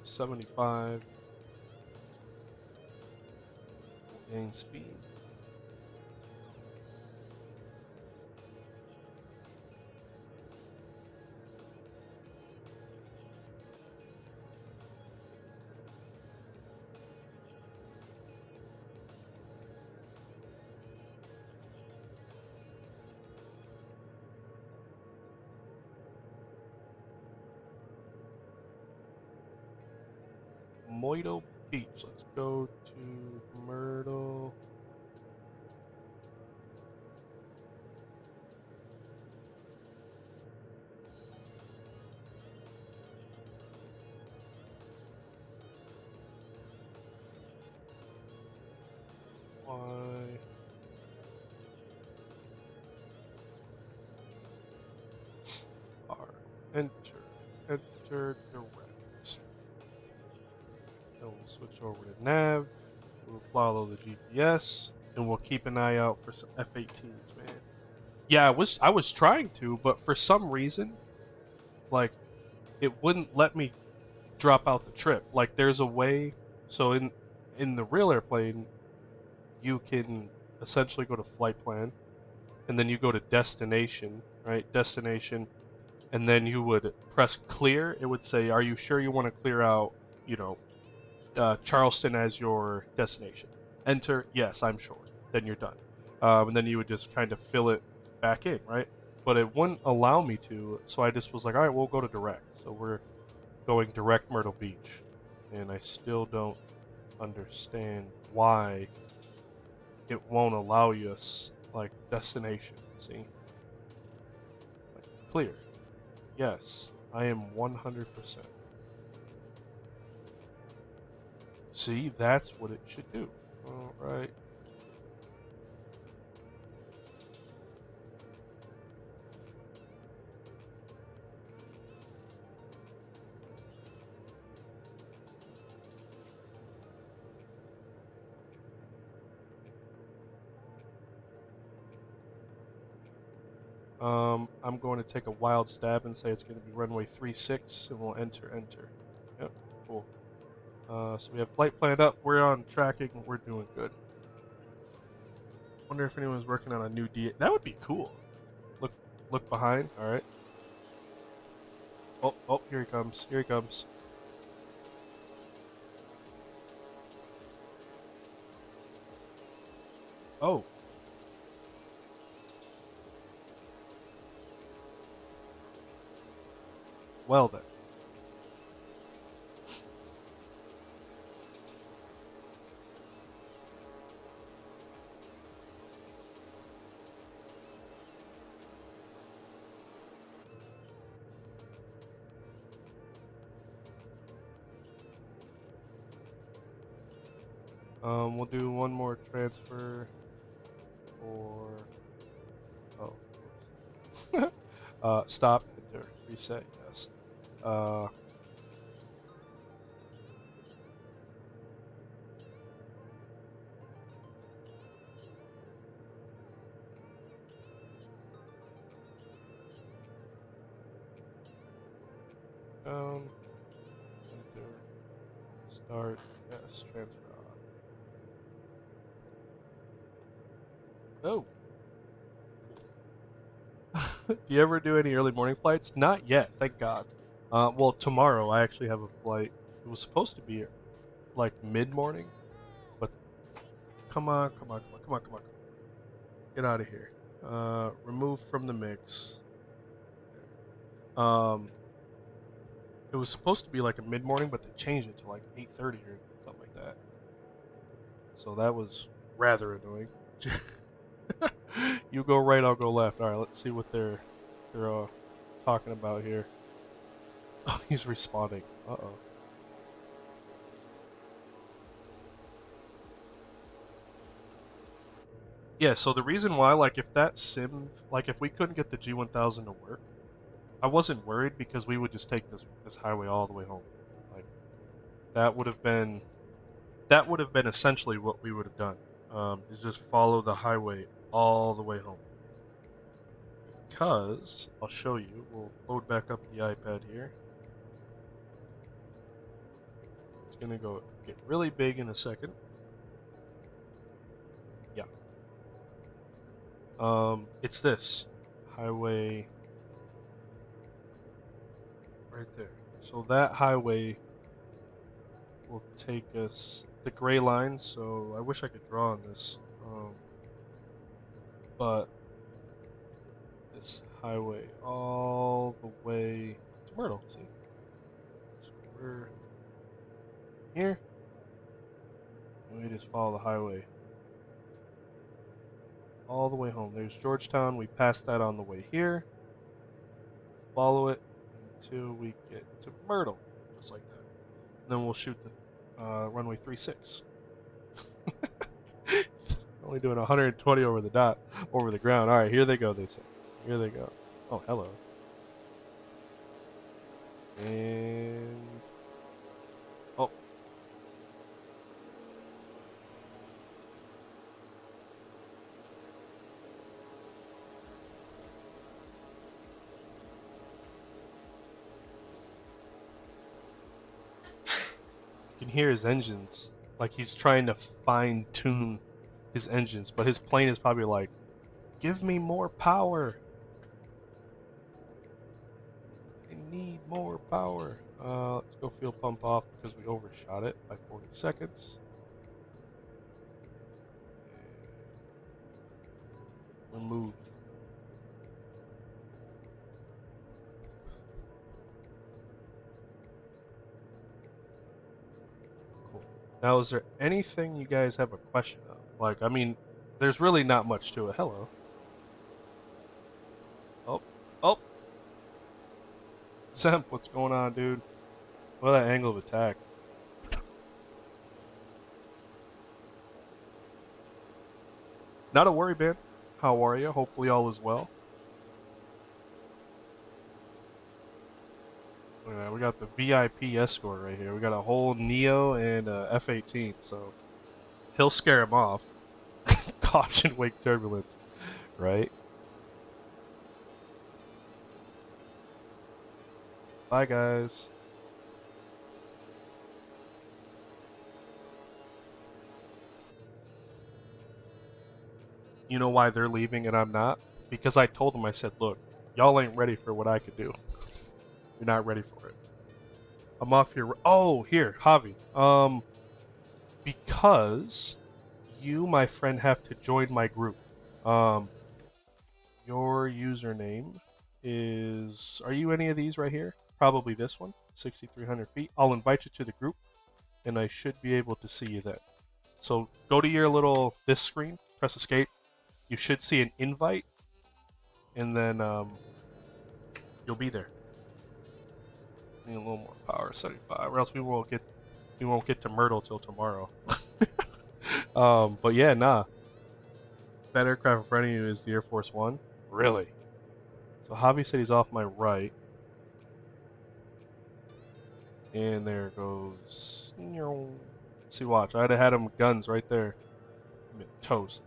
$75. Gain speed. Myrtle Beach. Let's go to Myrtle. Y. R. Enter. Enter direct. Then we'll switch over to nav. We'll follow the GPS, and we'll keep an eye out for some F-18s, man. Yeah, I was trying to, but for some reason, like, it wouldn't let me drop out the trip. Like, there's a way. So in the real airplane, you can essentially go to flight plan, and then you go to destination, right? Destination, and then you would press clear. It would say, "Are you sure you want to clear out, you know, Charleston as your destination?" Enter, yes, I'm sure. Then you're done. And then you would just kind of fill it back in, right? But it wouldn't allow me to, so I just was like, all right, we'll go to direct. So we're going direct Myrtle Beach. And I still don't understand why it won't allow you, like, destination. See? Like, clear. Yes, I am 100%. See, that's what it should do. All right. I'm going to take a wild stab and say it's going to be runway 36, and we'll enter. Yep, cool. So we have flight planned up. We're on tracking. We're doing good. Wonder if anyone's working on a new DA. That would be cool. Look behind. All right. Oh, here he comes. Here he comes. Oh. Well then. We'll do one more transfer for... Oh. Stop, enter, reset, yes. Enter, start, yes, transfer on. Oh. Do you ever do any early morning flights? Not yet, thank God. Well, tomorrow I actually have a flight. It was supposed to be like mid-morning, but come on, come on, come on, come on, come on. Get out of here. Remove from the mix. It was supposed to be like a mid-morning, but they changed it to like 8:30 or something like that. So that was rather annoying. You go right, I'll go left. All right, let's see what they're talking about here. Oh, he's responding. Uh-oh. Yeah, so the reason why, like, if that sim, like, if we couldn't get the G1000 to work, I wasn't worried because we would just take this highway all the way home. Like, that would have been essentially what we would have done. Is just follow the highway all the way home. Because I'll show you. We'll load back up the iPad here. It's gonna go get really big in a second. Yeah. It's this highway right there. So that highway will take us the gray line. So I wish I could draw on this, but this highway all the way to Myrtle. See, so we're here, and we just follow the highway all the way home. There's Georgetown. We passed that on the way here. Follow it until we get to Myrtle, just like that. And then we'll shoot the runway 36. Only doing 120 over the dot, over the ground. All right, here they go. They say, here they go. Oh, hello. And oh. You can hear his engines, like he's trying to fine-tune his engines, but his plane is probably like, give me more power. I need more power. Let's go fuel pump off because we overshot it by 40 seconds. Remove. Now, is there anything you guys have a question on? Like, I mean, there's really not much to it. Hello. Oh. Oh. Zemp, what's going on, dude? What that angle of attack? Not a worry, man. How are you? Hopefully all is well. We got the VIP escort right here. We got a whole Neo and F-18, so he'll scare him off. Caution, wake turbulence, right? Bye, guys. You know why they're leaving and I'm not? Because I told them, I said, look, y'all ain't ready for what I could do. You're not ready for it. I'm off here. Oh, here, Javi. Because you, my friend, have to join my group. Your username is... Are you any of these right here? Probably this one, 6,300 feet. I'll invite you to the group, and I should be able to see you then. So go to your little... This screen, press escape. You should see an invite, and then you'll be there. Need a little more power, 75, or else we won't get to Myrtle till tomorrow. But yeah, nah. That aircraft in front of you is the Air Force One. Really? So Javi said he's off my right. And there goes. See, watch. I'd have had him guns right there. I'm in toast.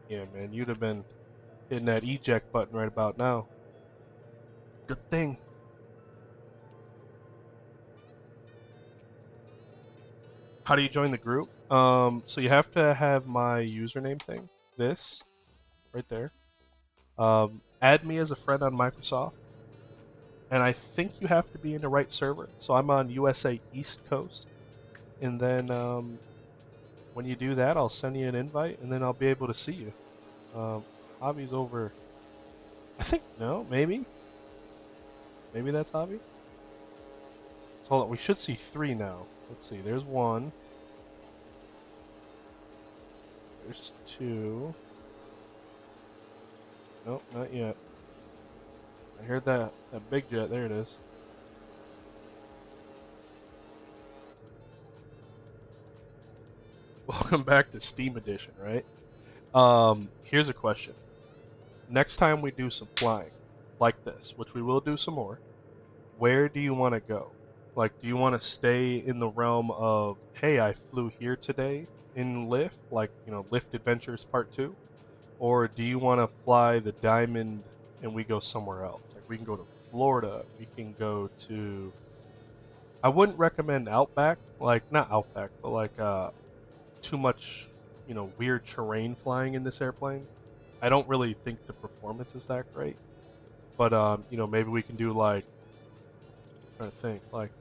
Yeah, man, you'd have been hitting that eject button right about now. Good thing. How do you join the group? So you have to have my username thing. This, right there. Add me as a friend on Microsoft. And I think you have to be in the right server. So I'm on USA East Coast. And then when you do that, I'll send you an invite, and then I'll be able to see you. Javi's over. I think, no, maybe. Maybe that's Javi. So hold on, we should see 3 now. Let's see, there's 1. There's 2. Nope, not yet. I heard that big jet. There it is. Welcome back to Steam Edition, right? Here's a question. Next time we do some flying like this, which we will do some more, where do you want to go? Like, do you want to stay in the realm of, hey, I flew here today in Lyft, like, you know, Lyft Adventures Part 2? Or do you want to fly the Diamond and we go somewhere else? Like, we can go to Florida, we can go to... I wouldn't recommend Outback, like, not Outback, but like, too much, you know, weird terrain flying in this airplane. I don't really think the performance is that great. But, you know, maybe we can do, like, I'm trying to think, like,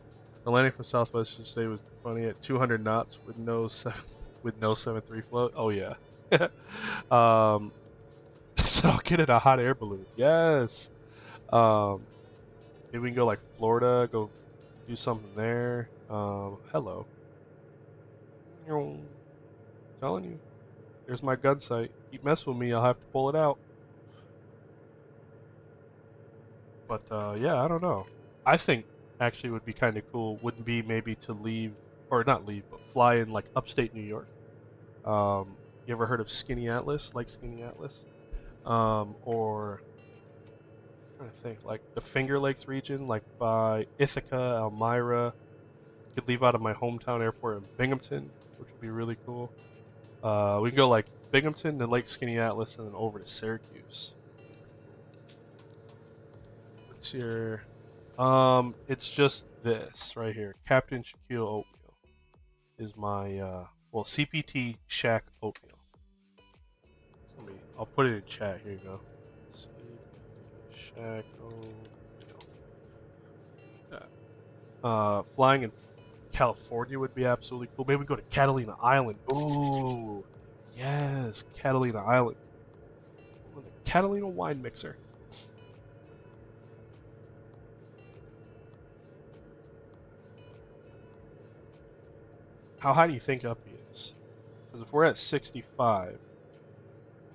the landing from Southwest yesterday was funny at 200 knots with no 7.3 float. Oh, yeah. So I'll get in a hot air balloon. Yes. Maybe we can go, like, Florida, go do something there. Hello. Telling you. There's my gun sight. Keep messing with me, I'll have to pull it out. But, yeah, I don't know. I think actually would be kind of cool, wouldn't be maybe to leave, or not leave, but fly in, like, upstate New York. You ever heard of Skinny Atlas? Like Skinny Atlas? Or, I'm trying to think, like, the Finger Lakes region, like by Ithaca, Elmira. Could leave out of my hometown airport in Binghamton, which would be really cool. We can go, like, Binghamton, then Lake Skinny Atlas, and then over to Syracuse. What's your... it's just this right here. Captain Shaquille Oatmeal is my, well, CPT Shaq Oatmeal. So I'll put it in chat. Here you go. CPT Shaq Oatmeal. Flying in California would be absolutely cool. Maybe we go to Catalina Island. Ooh, yes, Catalina Island. The Catalina wine mixer. How high do you think up he is? Because if we're at 65,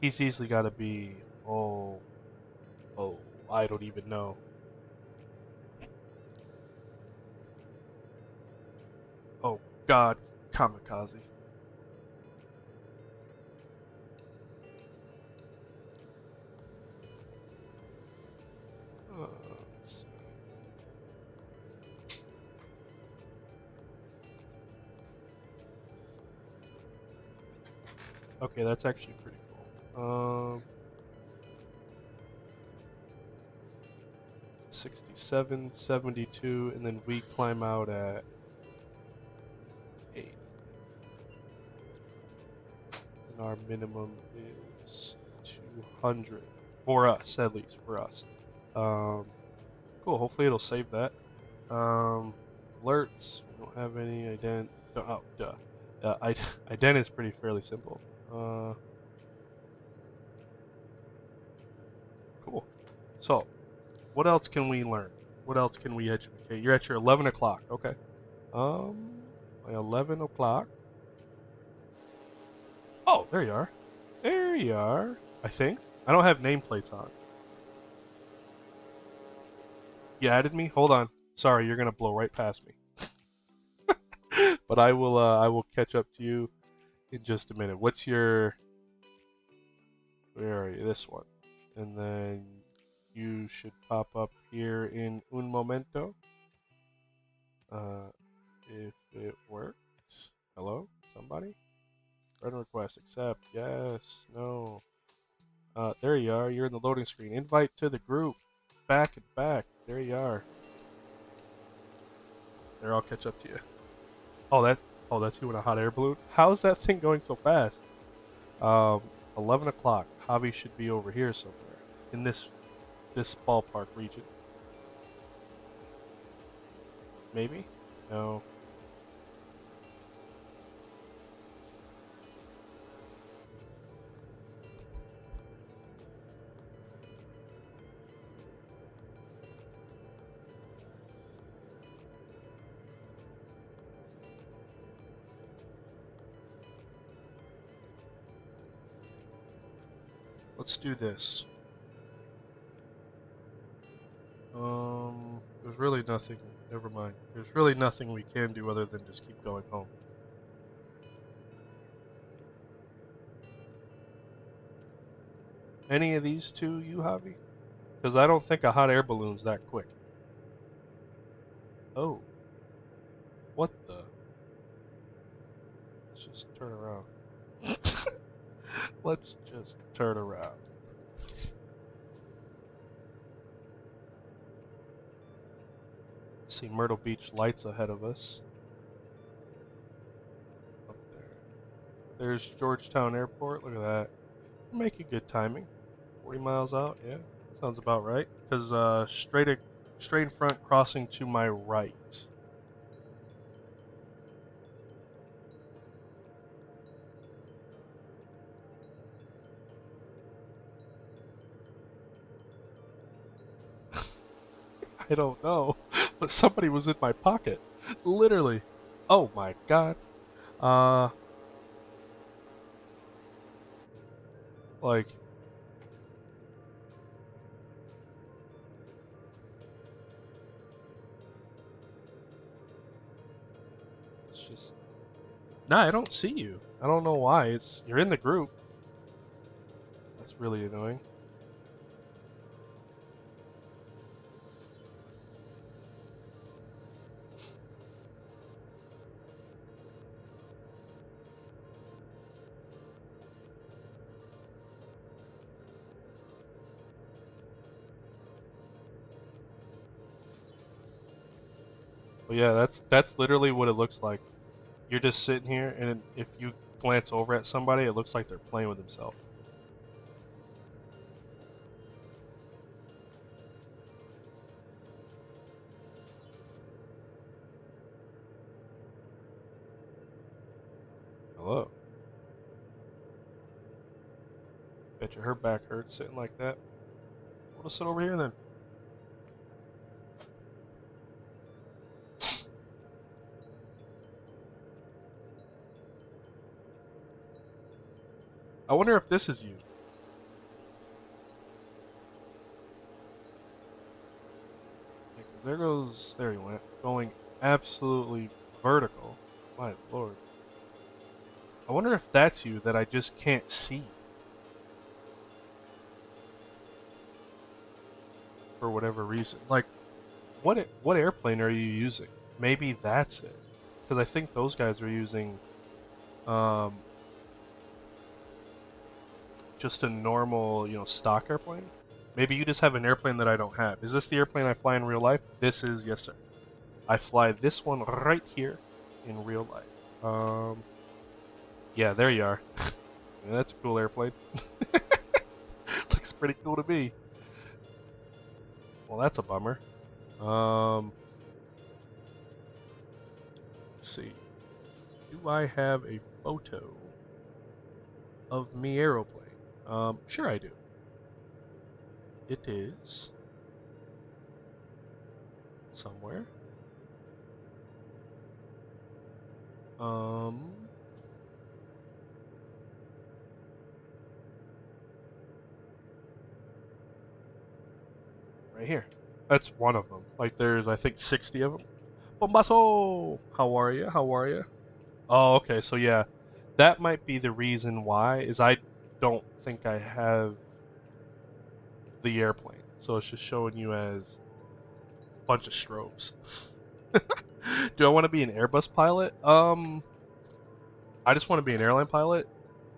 he's easily got to be, oh, I don't even know. Oh, God, kamikaze. Let's see. Okay, that's actually pretty cool. 67, 72, and then we climb out at 8. And our minimum is 200. For us, at least, for us. Cool, hopefully it'll save that. Alerts, we don't have any ident. Oh, duh. Ident is pretty fairly simple. Cool. So, what else can we learn? What else can we educate? You're at your 11 o'clock. Okay. My 11 o'clock. Oh, there you are. There you are. I think. I don't have nameplates on. You added me? Hold on. Sorry, you're gonna blow right past me. But I will catch up to you in just a minute. What's your... Where are you? This one. And then you should pop up here in un momento. If it works. Hello? Somebody? Friend request. Accept. Yes. No. There you are. You're in the loading screen. Invite to the group. Back and back. There you are. There, I'll catch up to you. Oh, that's you in a hot air balloon. How is that thing going so fast? 11 o'clock. Javi should be over here somewhere in this ballpark region. Maybe? No. Let's do this. There's really nothing. Never mind. There's really nothing we can do other than just keep going home. Any of these two, you, Javi? Because I don't think a hot air balloon's that quick. Oh. What the? Let's just turn around. Let's just turn around. See Myrtle Beach lights ahead of us. Up there. There's Georgetown Airport. Look at that. We're making good timing. 40 miles out. Yeah, sounds about right. Because straight in front, crossing to my right. I don't know, but somebody was in my pocket. Literally. Oh my god. Like... It's just... Nah, I don't see you. I don't know why. You're in the group. That's really annoying. But yeah, that's literally what it looks like. You're just sitting here, and if you glance over at somebody, it looks like they're playing with themselves. Hello. Bet you her back hurts sitting like that. We'll sit over here then. I wonder if this is you. Yeah, 'cause there goes... There he went. Going absolutely vertical. My lord. I wonder if that's you that I just can't see. For whatever reason. Like, what airplane are you using? Maybe that's it. Because I think those guys are using... just a normal, stock airplane. Maybe you just have an airplane that I don't have. Is this the airplane I fly in real life? This is, yes sir. I fly this one right here in real life. Yeah, there you are. Yeah, that's a cool airplane. Looks pretty cool to me. Well, that's a bummer. Let's see. Do I have a photo of me aeroplane? Sure I do. It is somewhere. Right here. That's one of them. Like there's, I think, 60 of them. Bombazo! How are you? How are you? Oh, okay. So yeah, that might be the reason why. Is I don't think I have the airplane. So it's just showing you as a bunch of strobes. Do I want to be an Airbus pilot? I just want to be an airline pilot,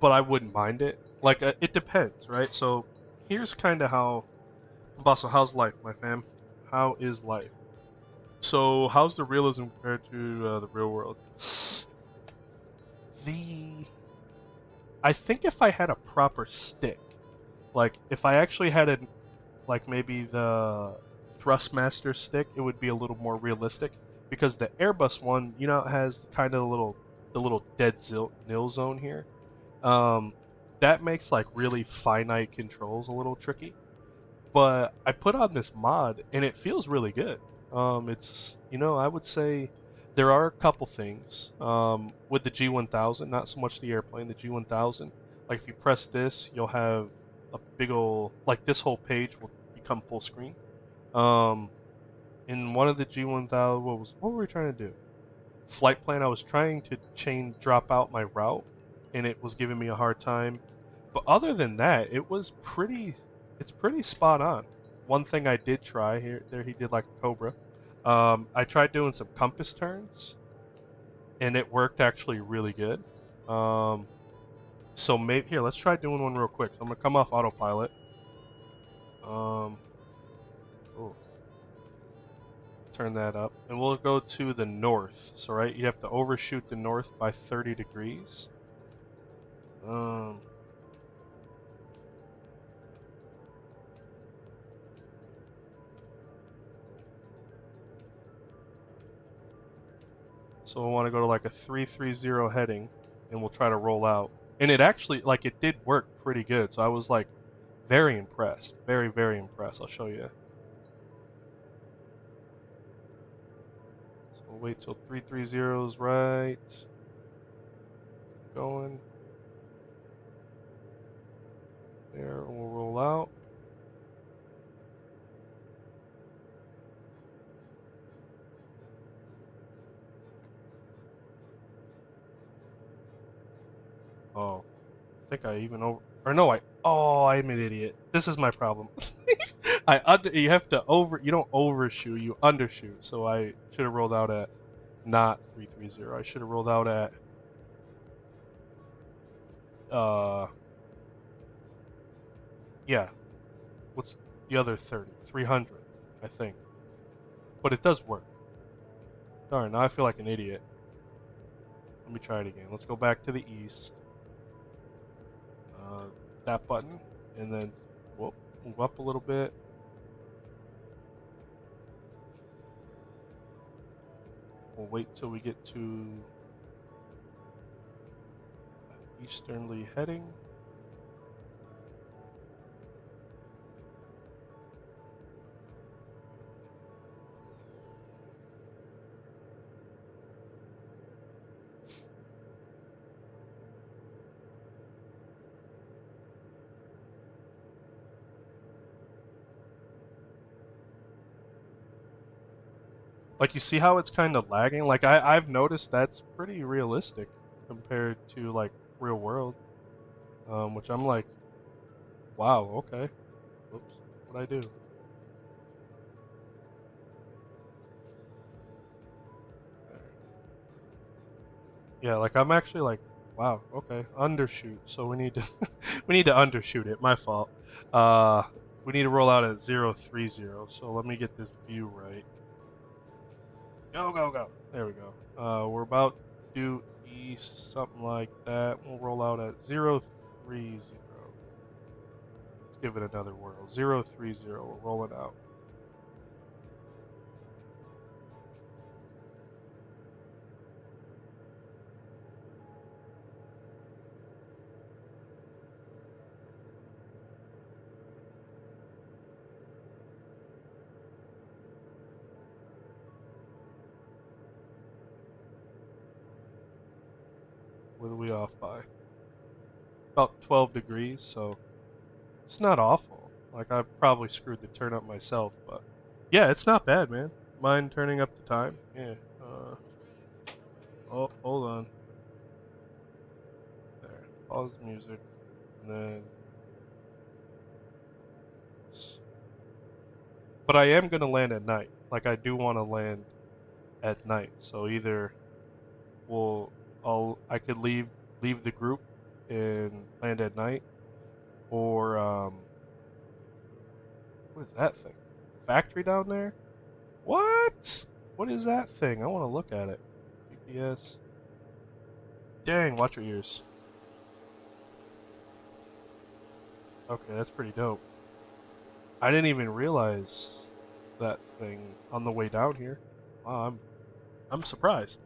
but I wouldn't mind it. Like, it depends, right? So here's kind of how. Basso, how's life, my fam? How is life? So, how's the realism compared to the real world? I think if I had a proper stick, like if I actually had a, like maybe the Thrustmaster stick, it would be a little more realistic. Because the Airbus one, you know, it has kind of the little dead nil zone here. That makes like really finite controls a little tricky. But I put on this mod and it feels really good. It's, you know, I would say there are a couple things with the G1000, not so much the airplane, the G1000. Like if you press this, you'll have a big ol' like this whole page will become full screen. In one of the G1000, what were we trying to do? Flight plan. I was trying to drop out my route, and it was giving me a hard time. But other than that, it's pretty spot on. One thing I did try there he did like a Cobra. I tried doing some compass turns, and it worked actually really good. So maybe here, let's try doing one real quick. So I'm gonna come off autopilot. Oh, turn that up, and we'll go to the north. So right, you have to overshoot the north by 30 degrees. So we'll want to go to like a 330 heading, and we'll try to roll out. And it actually, like, it did work pretty good. So I was like very impressed, very, very impressed. I'll show you. So we'll wait till 330 is right. Going there, and we'll roll out. Oh, I think I even over. Or no, I'm an idiot. This is my problem. You have to you don't overshoot, you undershoot. So I should have rolled out at not 330. I should have rolled out at yeah. What's the other 30? 300, I think. But it does work. Darn, now I feel like an idiot. Let me try it again. Let's go back to the east. That button, and then whoop, move up a little bit. We'll wait till we get to easternly heading. Like, you see how it's kind of lagging? Like, I've noticed that's pretty realistic compared to, like, real world. Which I'm like, wow, okay. Oops, what'd I do? There. Yeah, like, I'm actually like, wow, okay, undershoot. So we need to, we need to undershoot it, my fault. We need to roll out at 030, so let me get this view right. Go, go, go. There we go. We're about to do east, something like that. We'll roll out at 030. Let's give it another whirl. 030. We're rolling out. What are we off by? About 12 degrees, so it's not awful. Like, I probably screwed the turn up myself, but yeah, it's not bad, man. Mind turning up the time? Yeah. Oh, hold on. There. Pause the music. and then. But I am gonna land at night. Like I do want to land at night. So either I could leave the group and land at night, or what is that thing? Factory down there? What? What is that thing? I want to look at it. GPS. Dang, watch your ears. Okay, that's pretty dope. I didn't even realize that thing on the way down here. Wow, I'm surprised.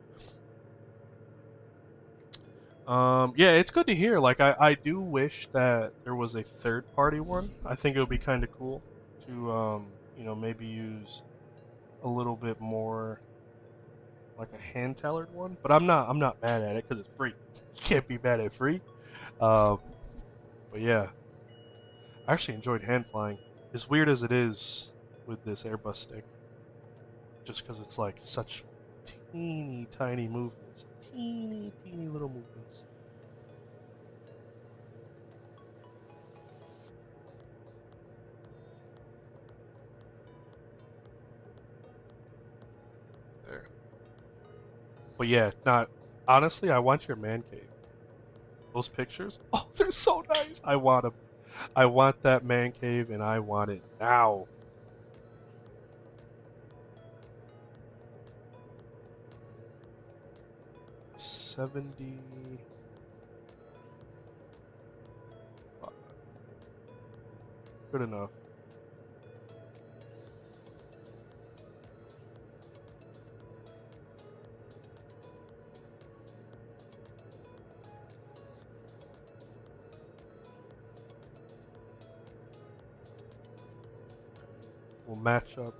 Yeah, it's good to hear. Like, I do wish that there was a third-party one. I think it would be kind of cool to, you know, maybe use a little bit more like a hand-tailored one. But I'm not mad at it because it's free. You can't be mad at free. But yeah, I actually enjoyed hand flying. As weird as it is with this Airbus stick, just because it's like such teeny tiny movements, teeny little movements. There. But yeah, not honestly. I want your man cave. Those pictures, oh, they're so nice. I want them. I want that man cave, and I want it now. $70. Good enough. We'll match up.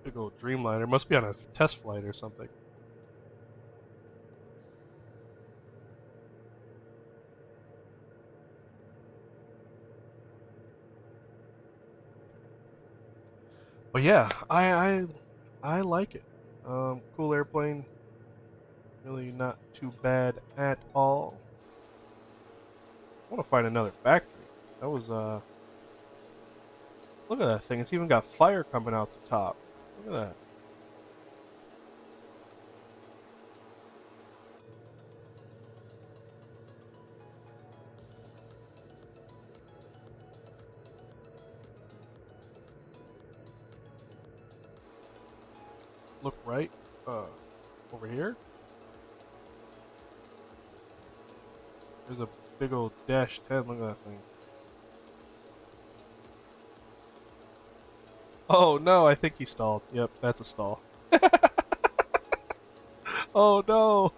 Big old Dreamliner. Must be on a test flight or something. But yeah, I like it. Cool airplane. Really not too bad at all. I want to find another factory. That was look at that thing. It's even got fire coming out the top. Look at that. Look right over here. There's a big old dash 10. Look at that thing. Oh no, I think he stalled. Yep, that's a stall. Oh no.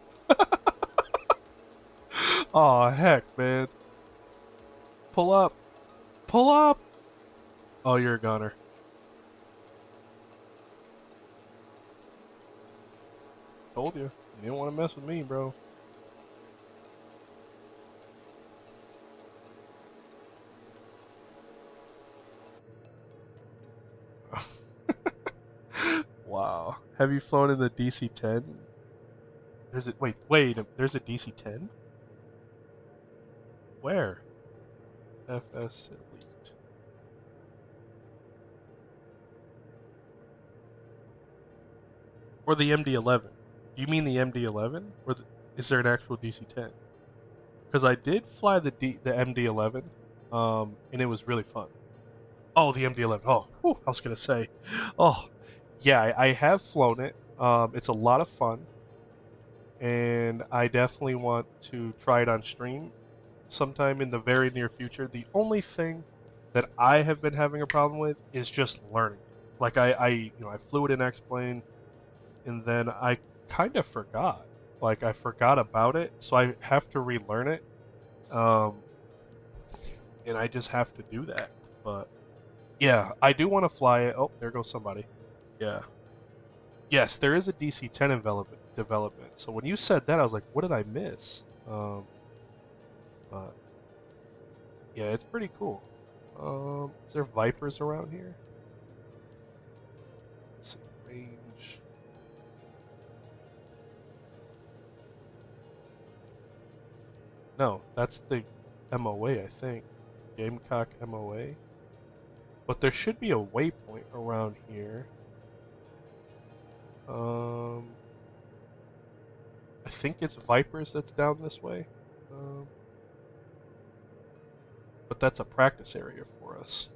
Oh heck, man. Pull up. Pull up. Oh, you're a gunner. Told you. You didn't want to mess with me, bro. Wow. Have you flown in the DC-10? There's a wait. There's a DC-10? Where? FS Elite. Or the MD-11? Do you mean the MD-11, or is there an actual DC-10? Because I did fly the MD-11, and it was really fun. Oh, the MD-11. Oh, whew, I was gonna say. Oh, yeah, I have flown it. It's a lot of fun, and I definitely want to try it on stream sometime in the very near future. The only thing that I have been having a problem with is just learning. Like I flew it in X-Plane, and then I kind of forgot. Like I forgot about it, so I have to relearn it. And I just have to do that. But yeah, I do want to fly it. Oh, there goes somebody. Yeah. Yes, there is a DC-10 development. So when you said that, I was like, what did I miss? But yeah, it's pretty cool. Is there Vipers around here? Let's see, range. No, that's the MOA, I think. Gamecock MOA. But there should be a waypoint around here. I think it's Vipers that's down this way. But that's a practice area for us.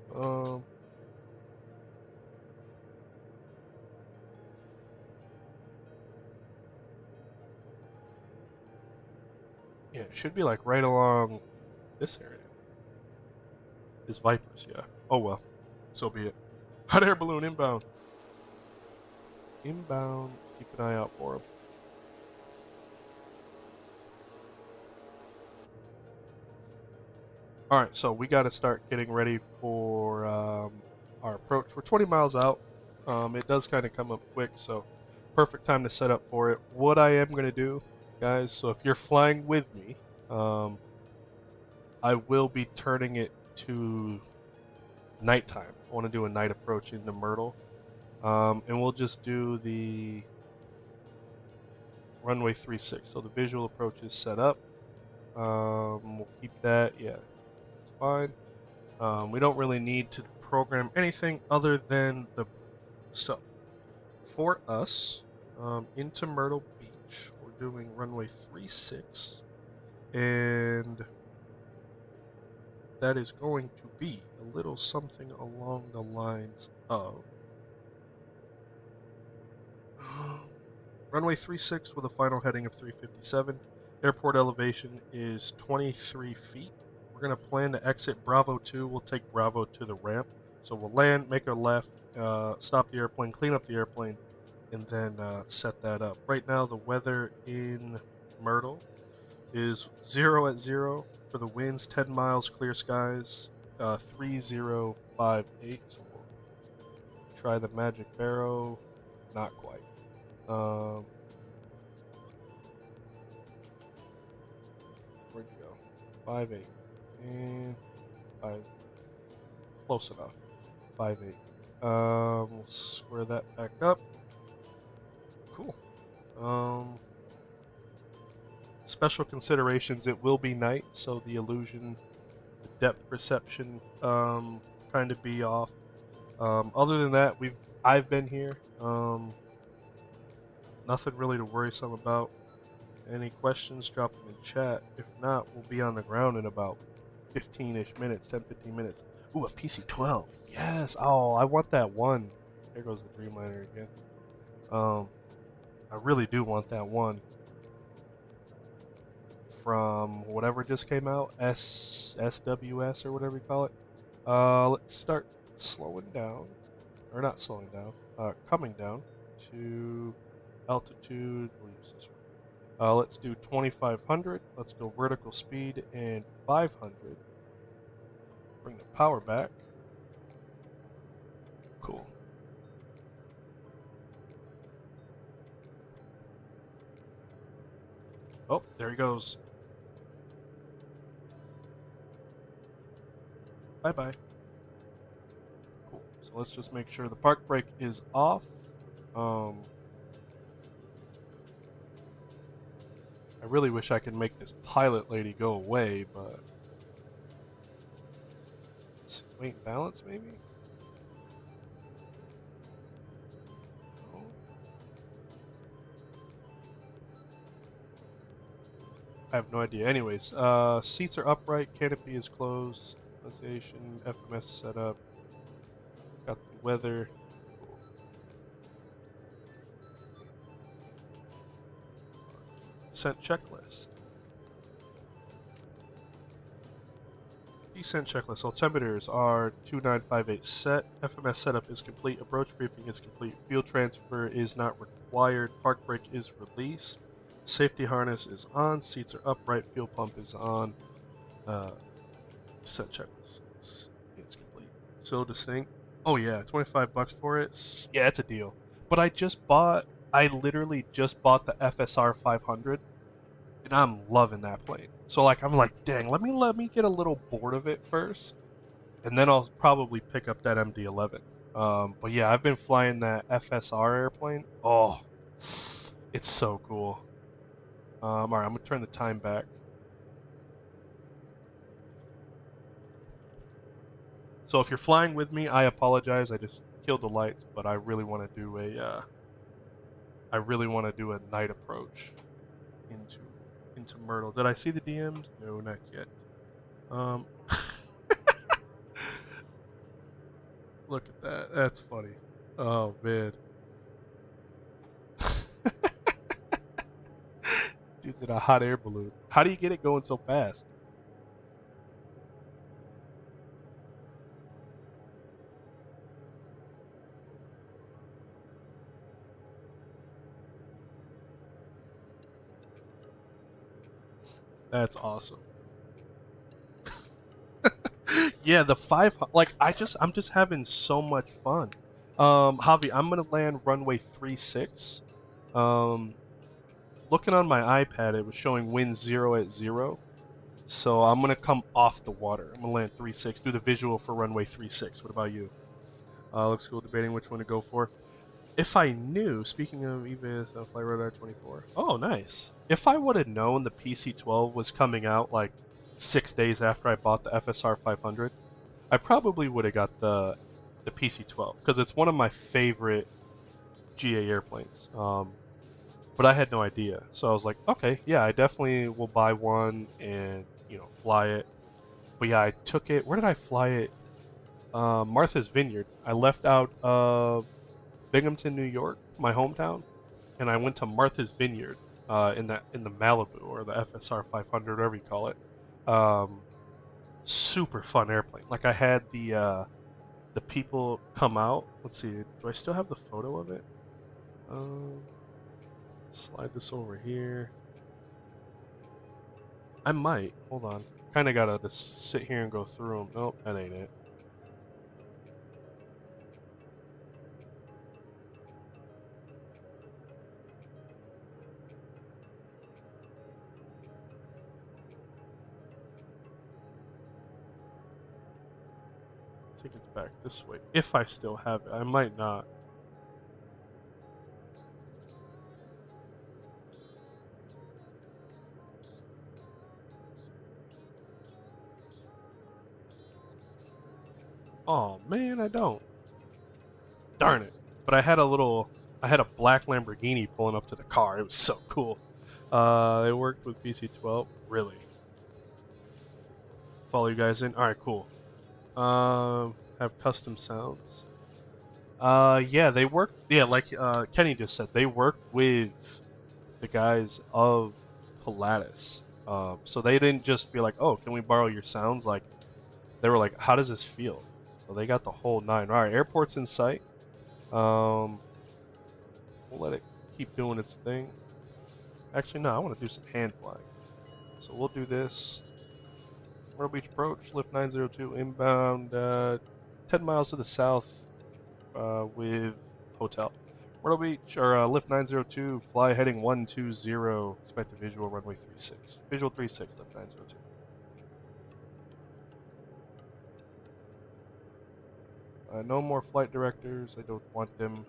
Yeah, it should be like right along this area. Is Vipers, yeah. Oh well. So be it. Hot air balloon inbound. Inbound. Let's keep an eye out for him. Alright, so we got to start getting ready for our approach. We're 20 miles out. It does kind of come up quick, so perfect time to set up for it. What I am going to do, guys, so if you're flying with me, I will be turning it to nighttime. I want to do a night approach into Myrtle. And we'll just do the runway 36. So the visual approach is set up. We'll keep that. Yeah, it's fine. We don't really need to program anything other than the... So, for us, into Myrtle Beach, we're doing runway 36. And that is going to be a little something along the lines of runway 36 with a final heading of 357. Airport elevation is 23 feet. We're going to plan to exit Bravo 2. We'll take Bravo to the ramp. So we'll land, make a left, stop the airplane, clean up the airplane, and then set that up. Right now, the weather in Myrtle is 0 at 0 for the winds, 10 miles, clear skies, 3058. So we'll try the magic barrow. Not quite. Where'd you go? 5-8 and 5. Close enough. 5-8. We'll square that back up. Cool. Special considerations. It will be night, so the illusion, the depth perception, kind of be off. Other than that, I've been here. Nothing really to worrisome about. Any questions, drop them in chat. If not, we'll be on the ground in about 15-ish minutes, 10-15 minutes. Ooh, a PC-12. Yes. Oh, I want that one. There goes the Dreamliner again. I really do want that one. From whatever just came out, SWS or whatever you call it. Let's start slowing down. Or not slowing down. Coming down to altitude. We'll use this one. Let's do 2500. Let's go vertical speed and 500. Bring the power back. Cool. Oh, there he goes. Bye-bye. Cool. So let's just make sure the park brake is off. I really wish I could make this pilot lady go away, but... Wait, balance maybe? No. I have no idea. Anyways, seats are upright, canopy is closed, pronunciation, FMS set up, got the weather. Descent checklist. Descent checklist. Altimeters are 2958 set. FMS setup is complete. Approach briefing is complete. Fuel transfer is not required. Park brake is released. Safety harness is on. Seats are upright. Fuel pump is on. Descent checklist is complete. So distinct. Oh yeah, $25 for it. Yeah, it's a deal. But I literally just bought the FSR 500, and I'm loving that plane. So like, I'm like, dang, let me get a little bored of it first, and then I'll probably pick up that MD-11. But yeah, I've been flying that FSR airplane. Oh, it's so cool. All right, I'm gonna turn the time back. So if you're flying with me, I apologize. I just killed the lights, but I really want to do a night approach into Myrtle. Did I see the DMs? No, not yet. Um, look at that. That's funny. Oh man. Dude's in a hot air balloon. How do you get it going so fast? That's awesome. Yeah, the like I'm just having so much fun. Javi, I'm gonna land runway 36. Um, looking on my iPad, it was showing wind 0 at 0. So I'm gonna come off the water. I'm gonna land 36. Do the visual for runway 36. What about you? Looks cool. Debating which one to go for. If I knew, speaking of EVIS, Flight Radar 24. Oh, nice. If I would have known the PC-12 was coming out like 6 days after I bought the FSR 500, I probably would have got the PC-12 because it's one of my favorite GA airplanes. But I had no idea, so I was like, okay, yeah, I definitely will buy one and fly it. But yeah, I took it. Where did I fly it? Martha's Vineyard. I left out Binghamton, New York, my hometown, and I went to Martha's Vineyard in the Malibu or the FSR 500, whatever you call it. Super fun airplane. Like I had the people come out. Let's see. Do I still have the photo of it? Slide this over here. I might. Hold on. Kind of gotta just sit here and go through them. Nope, that ain't it. Take it back this way. If I still have it. I might not. Oh man, I don't. Darn it. But I had a black Lamborghini pulling up to the car. It was so cool. It worked with PC-12. Really. Follow you guys in. All right, cool. Have custom sounds. Yeah, they work. Yeah, like Kenny just said, they work with the guys of Pilatus. So they didn't just be like, "Oh, can we borrow your sounds?" Like, they were like, "How does this feel?" So they got the whole nine. All right, airport's in sight. We'll let it keep doing its thing. Actually, no, I want to do some hand flying. So we'll do this. Myrtle Beach approach, lift 902 inbound, 10 miles to the south with hotel. Myrtle Beach, or lift 902, fly heading 120, expect the visual runway 36. Visual 36, lift 902. No more flight directors, I don't want them.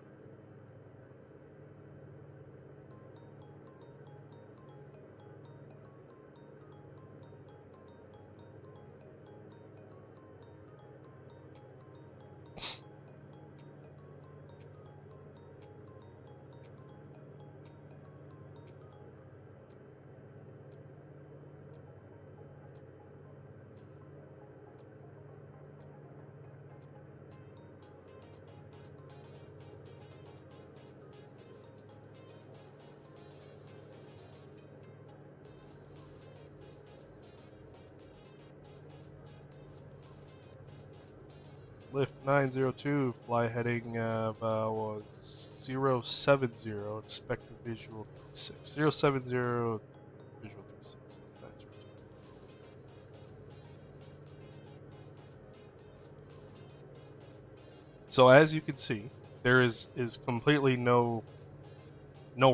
Lift 902, fly heading 070, expect the visual 36. 070, visual 36, lift 902. So as you can see, there is completely no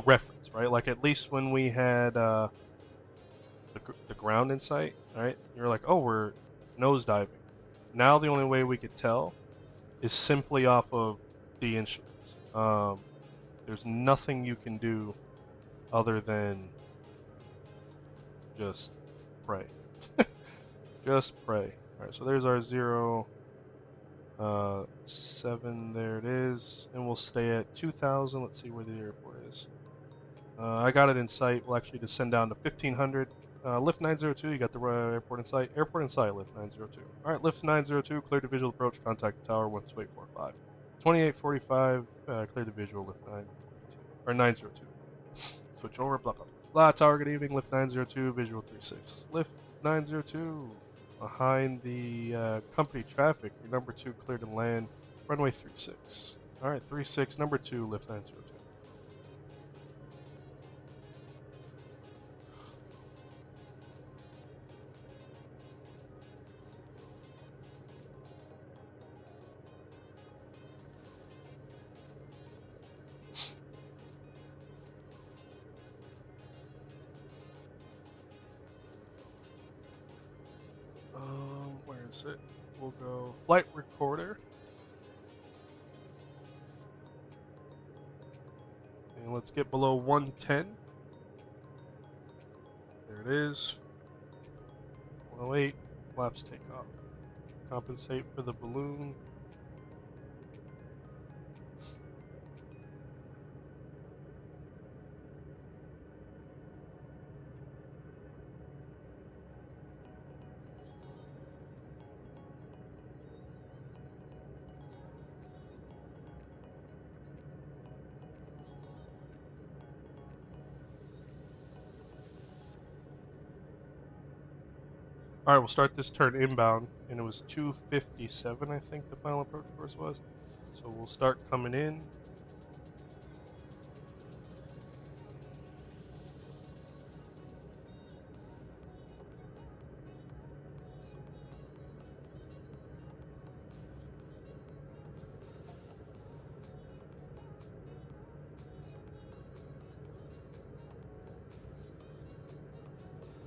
reference, right? Like at least when we had the ground in sight, right? You're like, oh, we're nosediving. Now the only way we could tell is simply off of the instruments. There's nothing you can do other than just pray. Just pray. Alright, so there's our 0, 7, there it is. And we'll stay at 2,000. Let's see where the airport is. I got it in sight. We'll actually descend down to 1,500. Lift 902, you got the airport in sight. Airport in sight, lift 902. Alright, lift 902, clear the visual approach, contact the tower, 12845. 2845, clear the visual, lift 942. Or 902. Switch over, blah, blah, blah. Tower, good evening, lift 902, visual 36. Lift 902, behind the company traffic, your number 2 cleared to land, runway 36. Alright, 36, number 2, lift 902. Where is it? We'll go flight recorder. And let's get below 110. There it is. 108. Flaps take off. Compensate for the balloon. Alright, we'll start this turn inbound, and it was 257, I think the final approach course was. So we'll start coming in.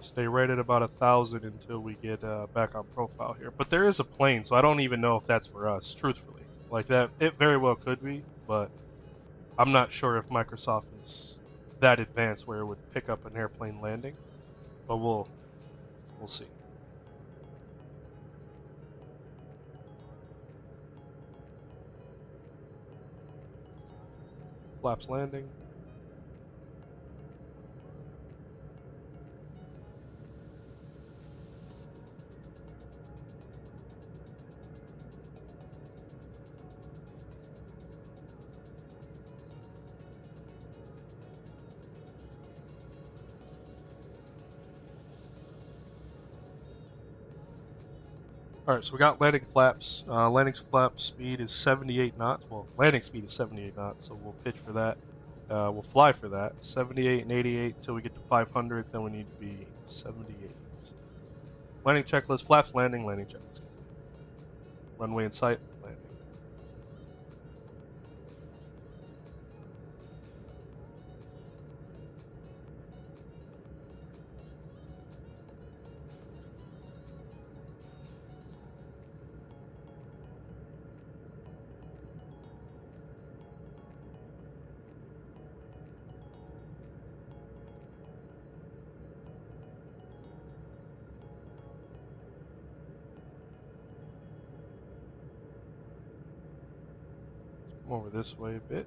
Stay right at about 1,000 until we get back on profile here. But there is a plane, so I don't even know if that's for us, truthfully. Like that, it very well could be, but I'm not sure if Microsoft is that advanced where it would pick up an airplane landing. But we'll see. Flaps landing. Alright, so we got landing flaps. Landing flap speed is 78 knots. Well, landing speed is 78 knots, so we'll pitch for that. We'll fly for that. 78 and 88 until we get to 500, then we need to be 78. Landing checklist, flaps landing, landing checklist. Runway in sight, landing. Over this way a bit.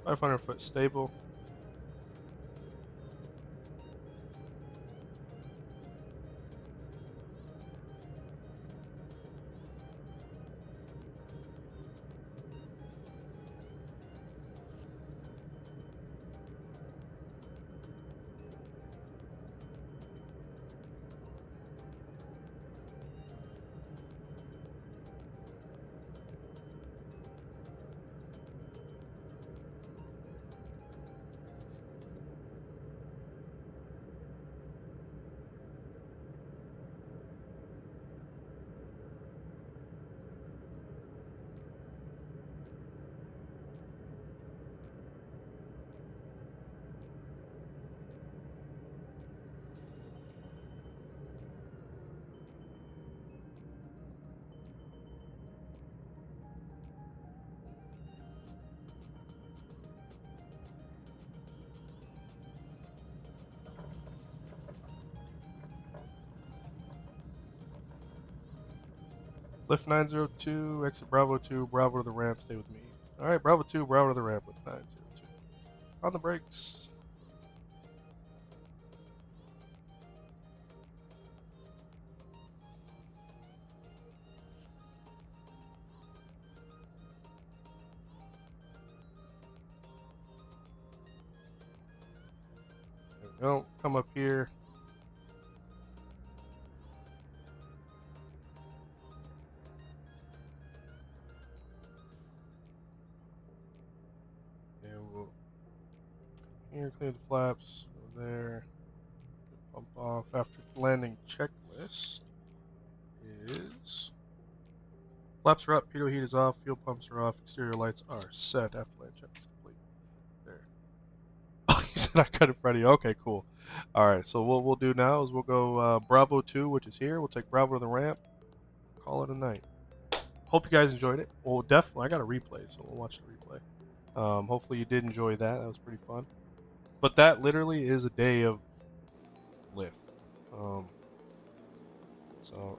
500 foot stable. Lift 902, exit Bravo 2, Bravo to the ramp, stay with me. Alright, Bravo 2, Bravo to the ramp with 902. On the brakes. There we go. Come up here. And we'll here, clear the flaps. Go there. Pump off. After landing checklist is flaps are up, pitot heat is off, fuel pumps are off, exterior lights are set. After land check is complete. There. Oh, you said I cut in front of you. Okay, cool. All right. So what we'll do now is we'll go Bravo 2, which is here. We'll take Bravo to the ramp. Call it a night. Hope you guys enjoyed it. Well, definitely. I got a replay, so we'll watch the replay. Hopefully you did enjoy that. That was pretty fun. But that literally is a day of lift. So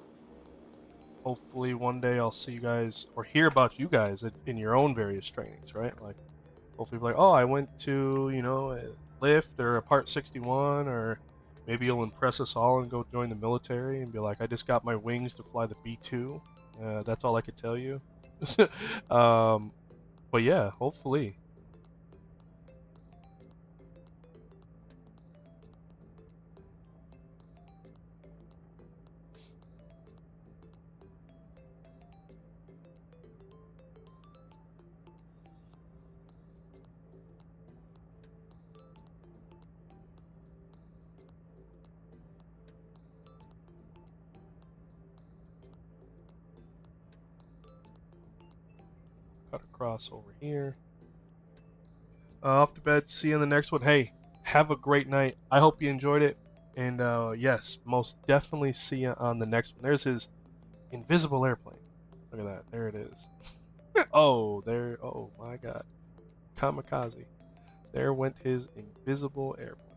hopefully one day I'll see you guys or hear about you guys in your own various trainings, right? Like hopefully like, oh, I went to, you know, a lift or a part 61, or maybe you'll impress us all and go join the military and be like, I just got my wings to fly the B2. That's all I could tell you. But yeah, hopefully. Cut across over here. Off to bed. See you in the next one. Hey, have a great night. I hope you enjoyed it. And yes, most definitely see you on the next one. There's his invisible airplane. Look at that. There it is. Oh, there. Oh, my God. Kamikaze. There went his invisible airplane.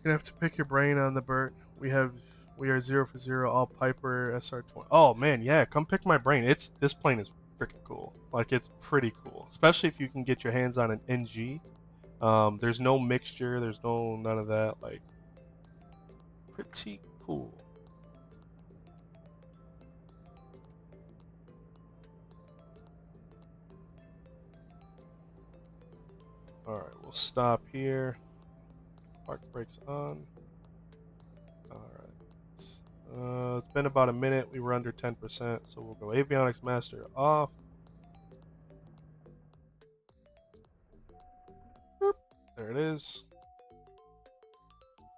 Gonna have to pick your brain on the Burt. We are 0 for 0 all Piper SR20. Oh man, yeah, come pick my brain. This plane is freaking cool. Like it's pretty cool, especially if you can get your hands on an NG. There's no mixture. There's none of that. Like pretty cool. All right, we'll stop here. Park brakes on. Alright. It's been about a minute. We were under 10%, so we'll go avionics master off. Boop. There it is.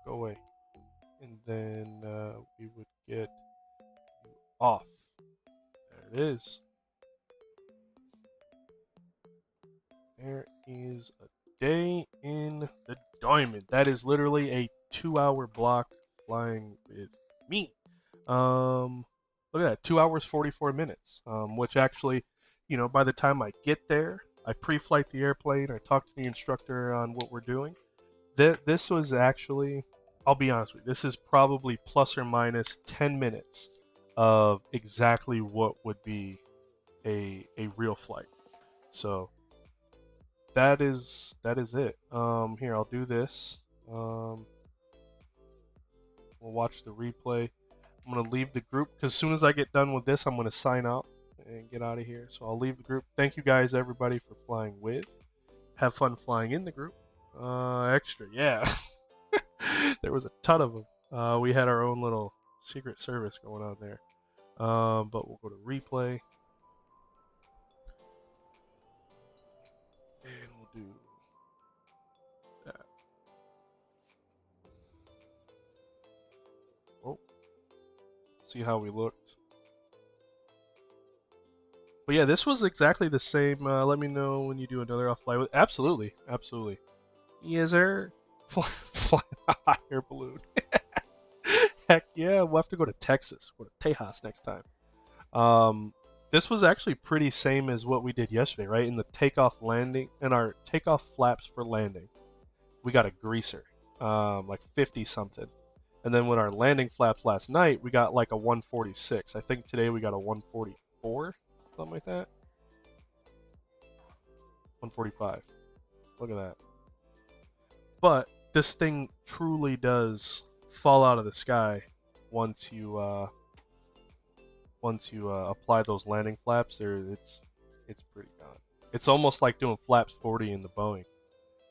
Go away. And then we would get you off. There it is. There is a day in the diamond. That is literally a 2-hour block flying with me. Look at that, 2 hours 44 minutes. Which actually, you know, by the time I get there, I pre-flight the airplane. I talk to the instructor on what we're doing. This was actually, I'll be honest with you, this is probably plus or minus 10 minutes of exactly what would be a real flight. So that is it. Here, I'll do this. We'll watch the replay. I'm going to leave the group because as soon as I get done with this, I'm going to sign out and get out of here. So I'll leave the group. Thank you guys, everybody, for flying with. Have fun flying in the group. Extra, yeah. There was a ton of them. We had our own little secret service going on there. But we'll go to replay. And we'll do that. Oh. See how we looked. But But yeah, this was exactly the same. Let me know when you do another off flight. Absolutely, absolutely. Yes, sir. Fly a hot air balloon. Heck yeah, we'll have to go to Texas. Go to Tejas next time. This was actually pretty same as what we did yesterday, right? In the takeoff landing, in our takeoff flaps for landing, we got a greaser, like 50 something. And then with our landing flaps last night, we got like a 146. I think today we got a 144, something like that. 145. Look at that. But this thing truly does fall out of the sky once you apply those landing flaps. It's pretty gone. It's almost like doing flaps 40 in the Boeing.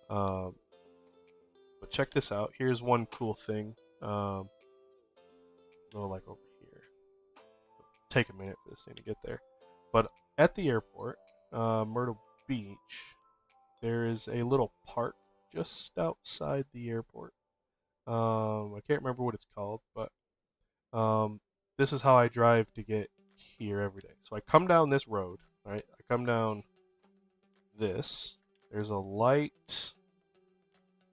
But check this out. Here's one cool thing. Go like over here. Take a minute for this thing to get there. But at the airport, Myrtle Beach, there is a little park just outside the airport. I can't remember what it's called, but this is how I drive to get here every day. So I come down this road, right? I come down this. There's a light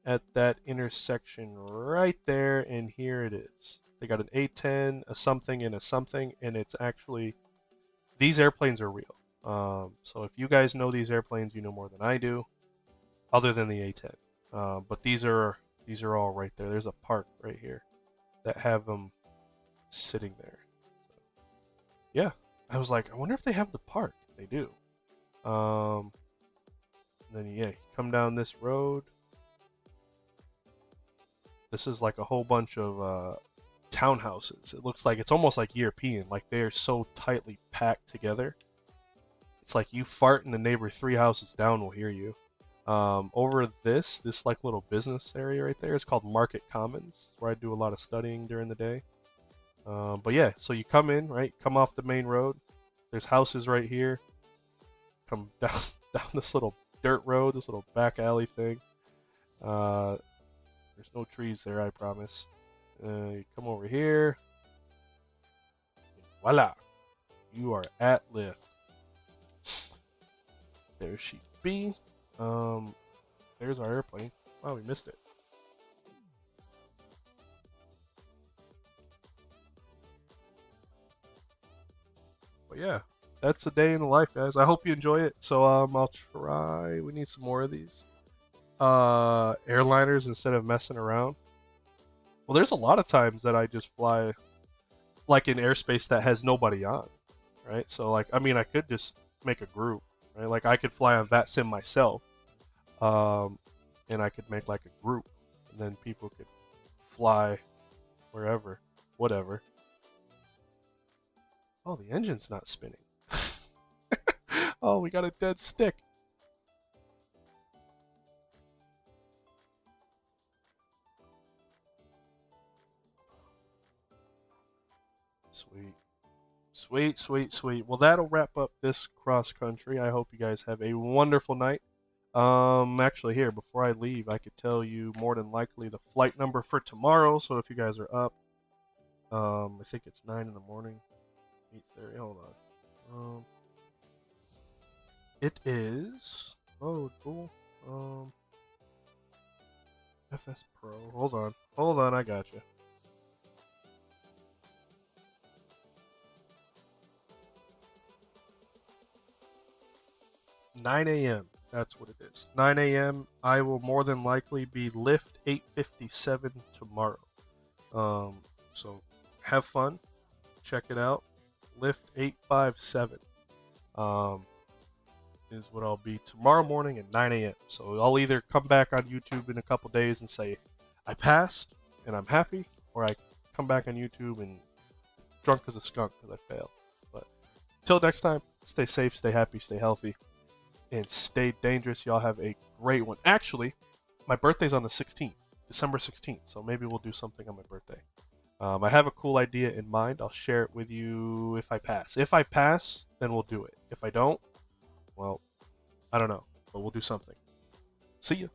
at that intersection right there, and here it is. They got an A10, a something, and a something, and it's actually, these airplanes are real. So if you guys know these airplanes, you know more than I do, other than the A10. But these are all right there. There's a park right here that have them sitting there. So, yeah, I was like, I wonder if they have the park. They do. And then yeah, you come down this road. This is like a whole bunch of townhouses. It looks like it's almost like European. Like they're so tightly packed together. It's like you fart and the neighbor 3 houses down will hear you. Over this like little business area right there is called Market Commons, where I do a lot of studying during the day. But yeah, so you come in, right? Come off the main road. There's houses right here. Come down this little dirt road, this little back alley thing. There's no trees there, I promise. You come over here. Voila! You are at lift. There she be. There's our airplane. Wow, we missed it. But yeah, that's a day in the life, guys. I hope you enjoy it. So I'll try. We need some more of these airliners instead of messing around. Well, there's a lot of times that I just fly like in airspace that has nobody on, right? So like, I mean, I could just make a group, right? Like I could fly on VATSIM myself, and I could make like a group, and then people could fly wherever, whatever. Oh, the engine's not spinning. Oh, we got a dead stick. Sweet. Sweet, sweet, sweet. Well, that'll wrap up this cross country. I hope you guys have a wonderful night. Actually, here, before I leave, I could tell you more than likely the flight number for tomorrow. So if you guys are up, I think it's 9 in the morning. 8:30. Hold on. It is. Oh, cool. FS Pro. Hold on. I got you. $9 a.m. That's what it is. 9 a.m. I will more than likely be lift 8:57 tomorrow. So have fun. Check it out. Lift 857 is what I'll be tomorrow morning at 9 a.m. So I'll either come back on YouTube in a couple days and say I passed and I'm happy, or I come back on YouTube and drunk as a skunk because I failed. But until next time, stay safe, stay happy, stay healthy, and stay dangerous. Y'all have a great one. Actually, my birthday's on the 16th, December 16th, so maybe we'll do something on my birthday. I have a cool idea in mind. I'll share it with you if I pass. If I pass, then we'll do it. If I don't, well, I don't know, but we'll do something. See ya.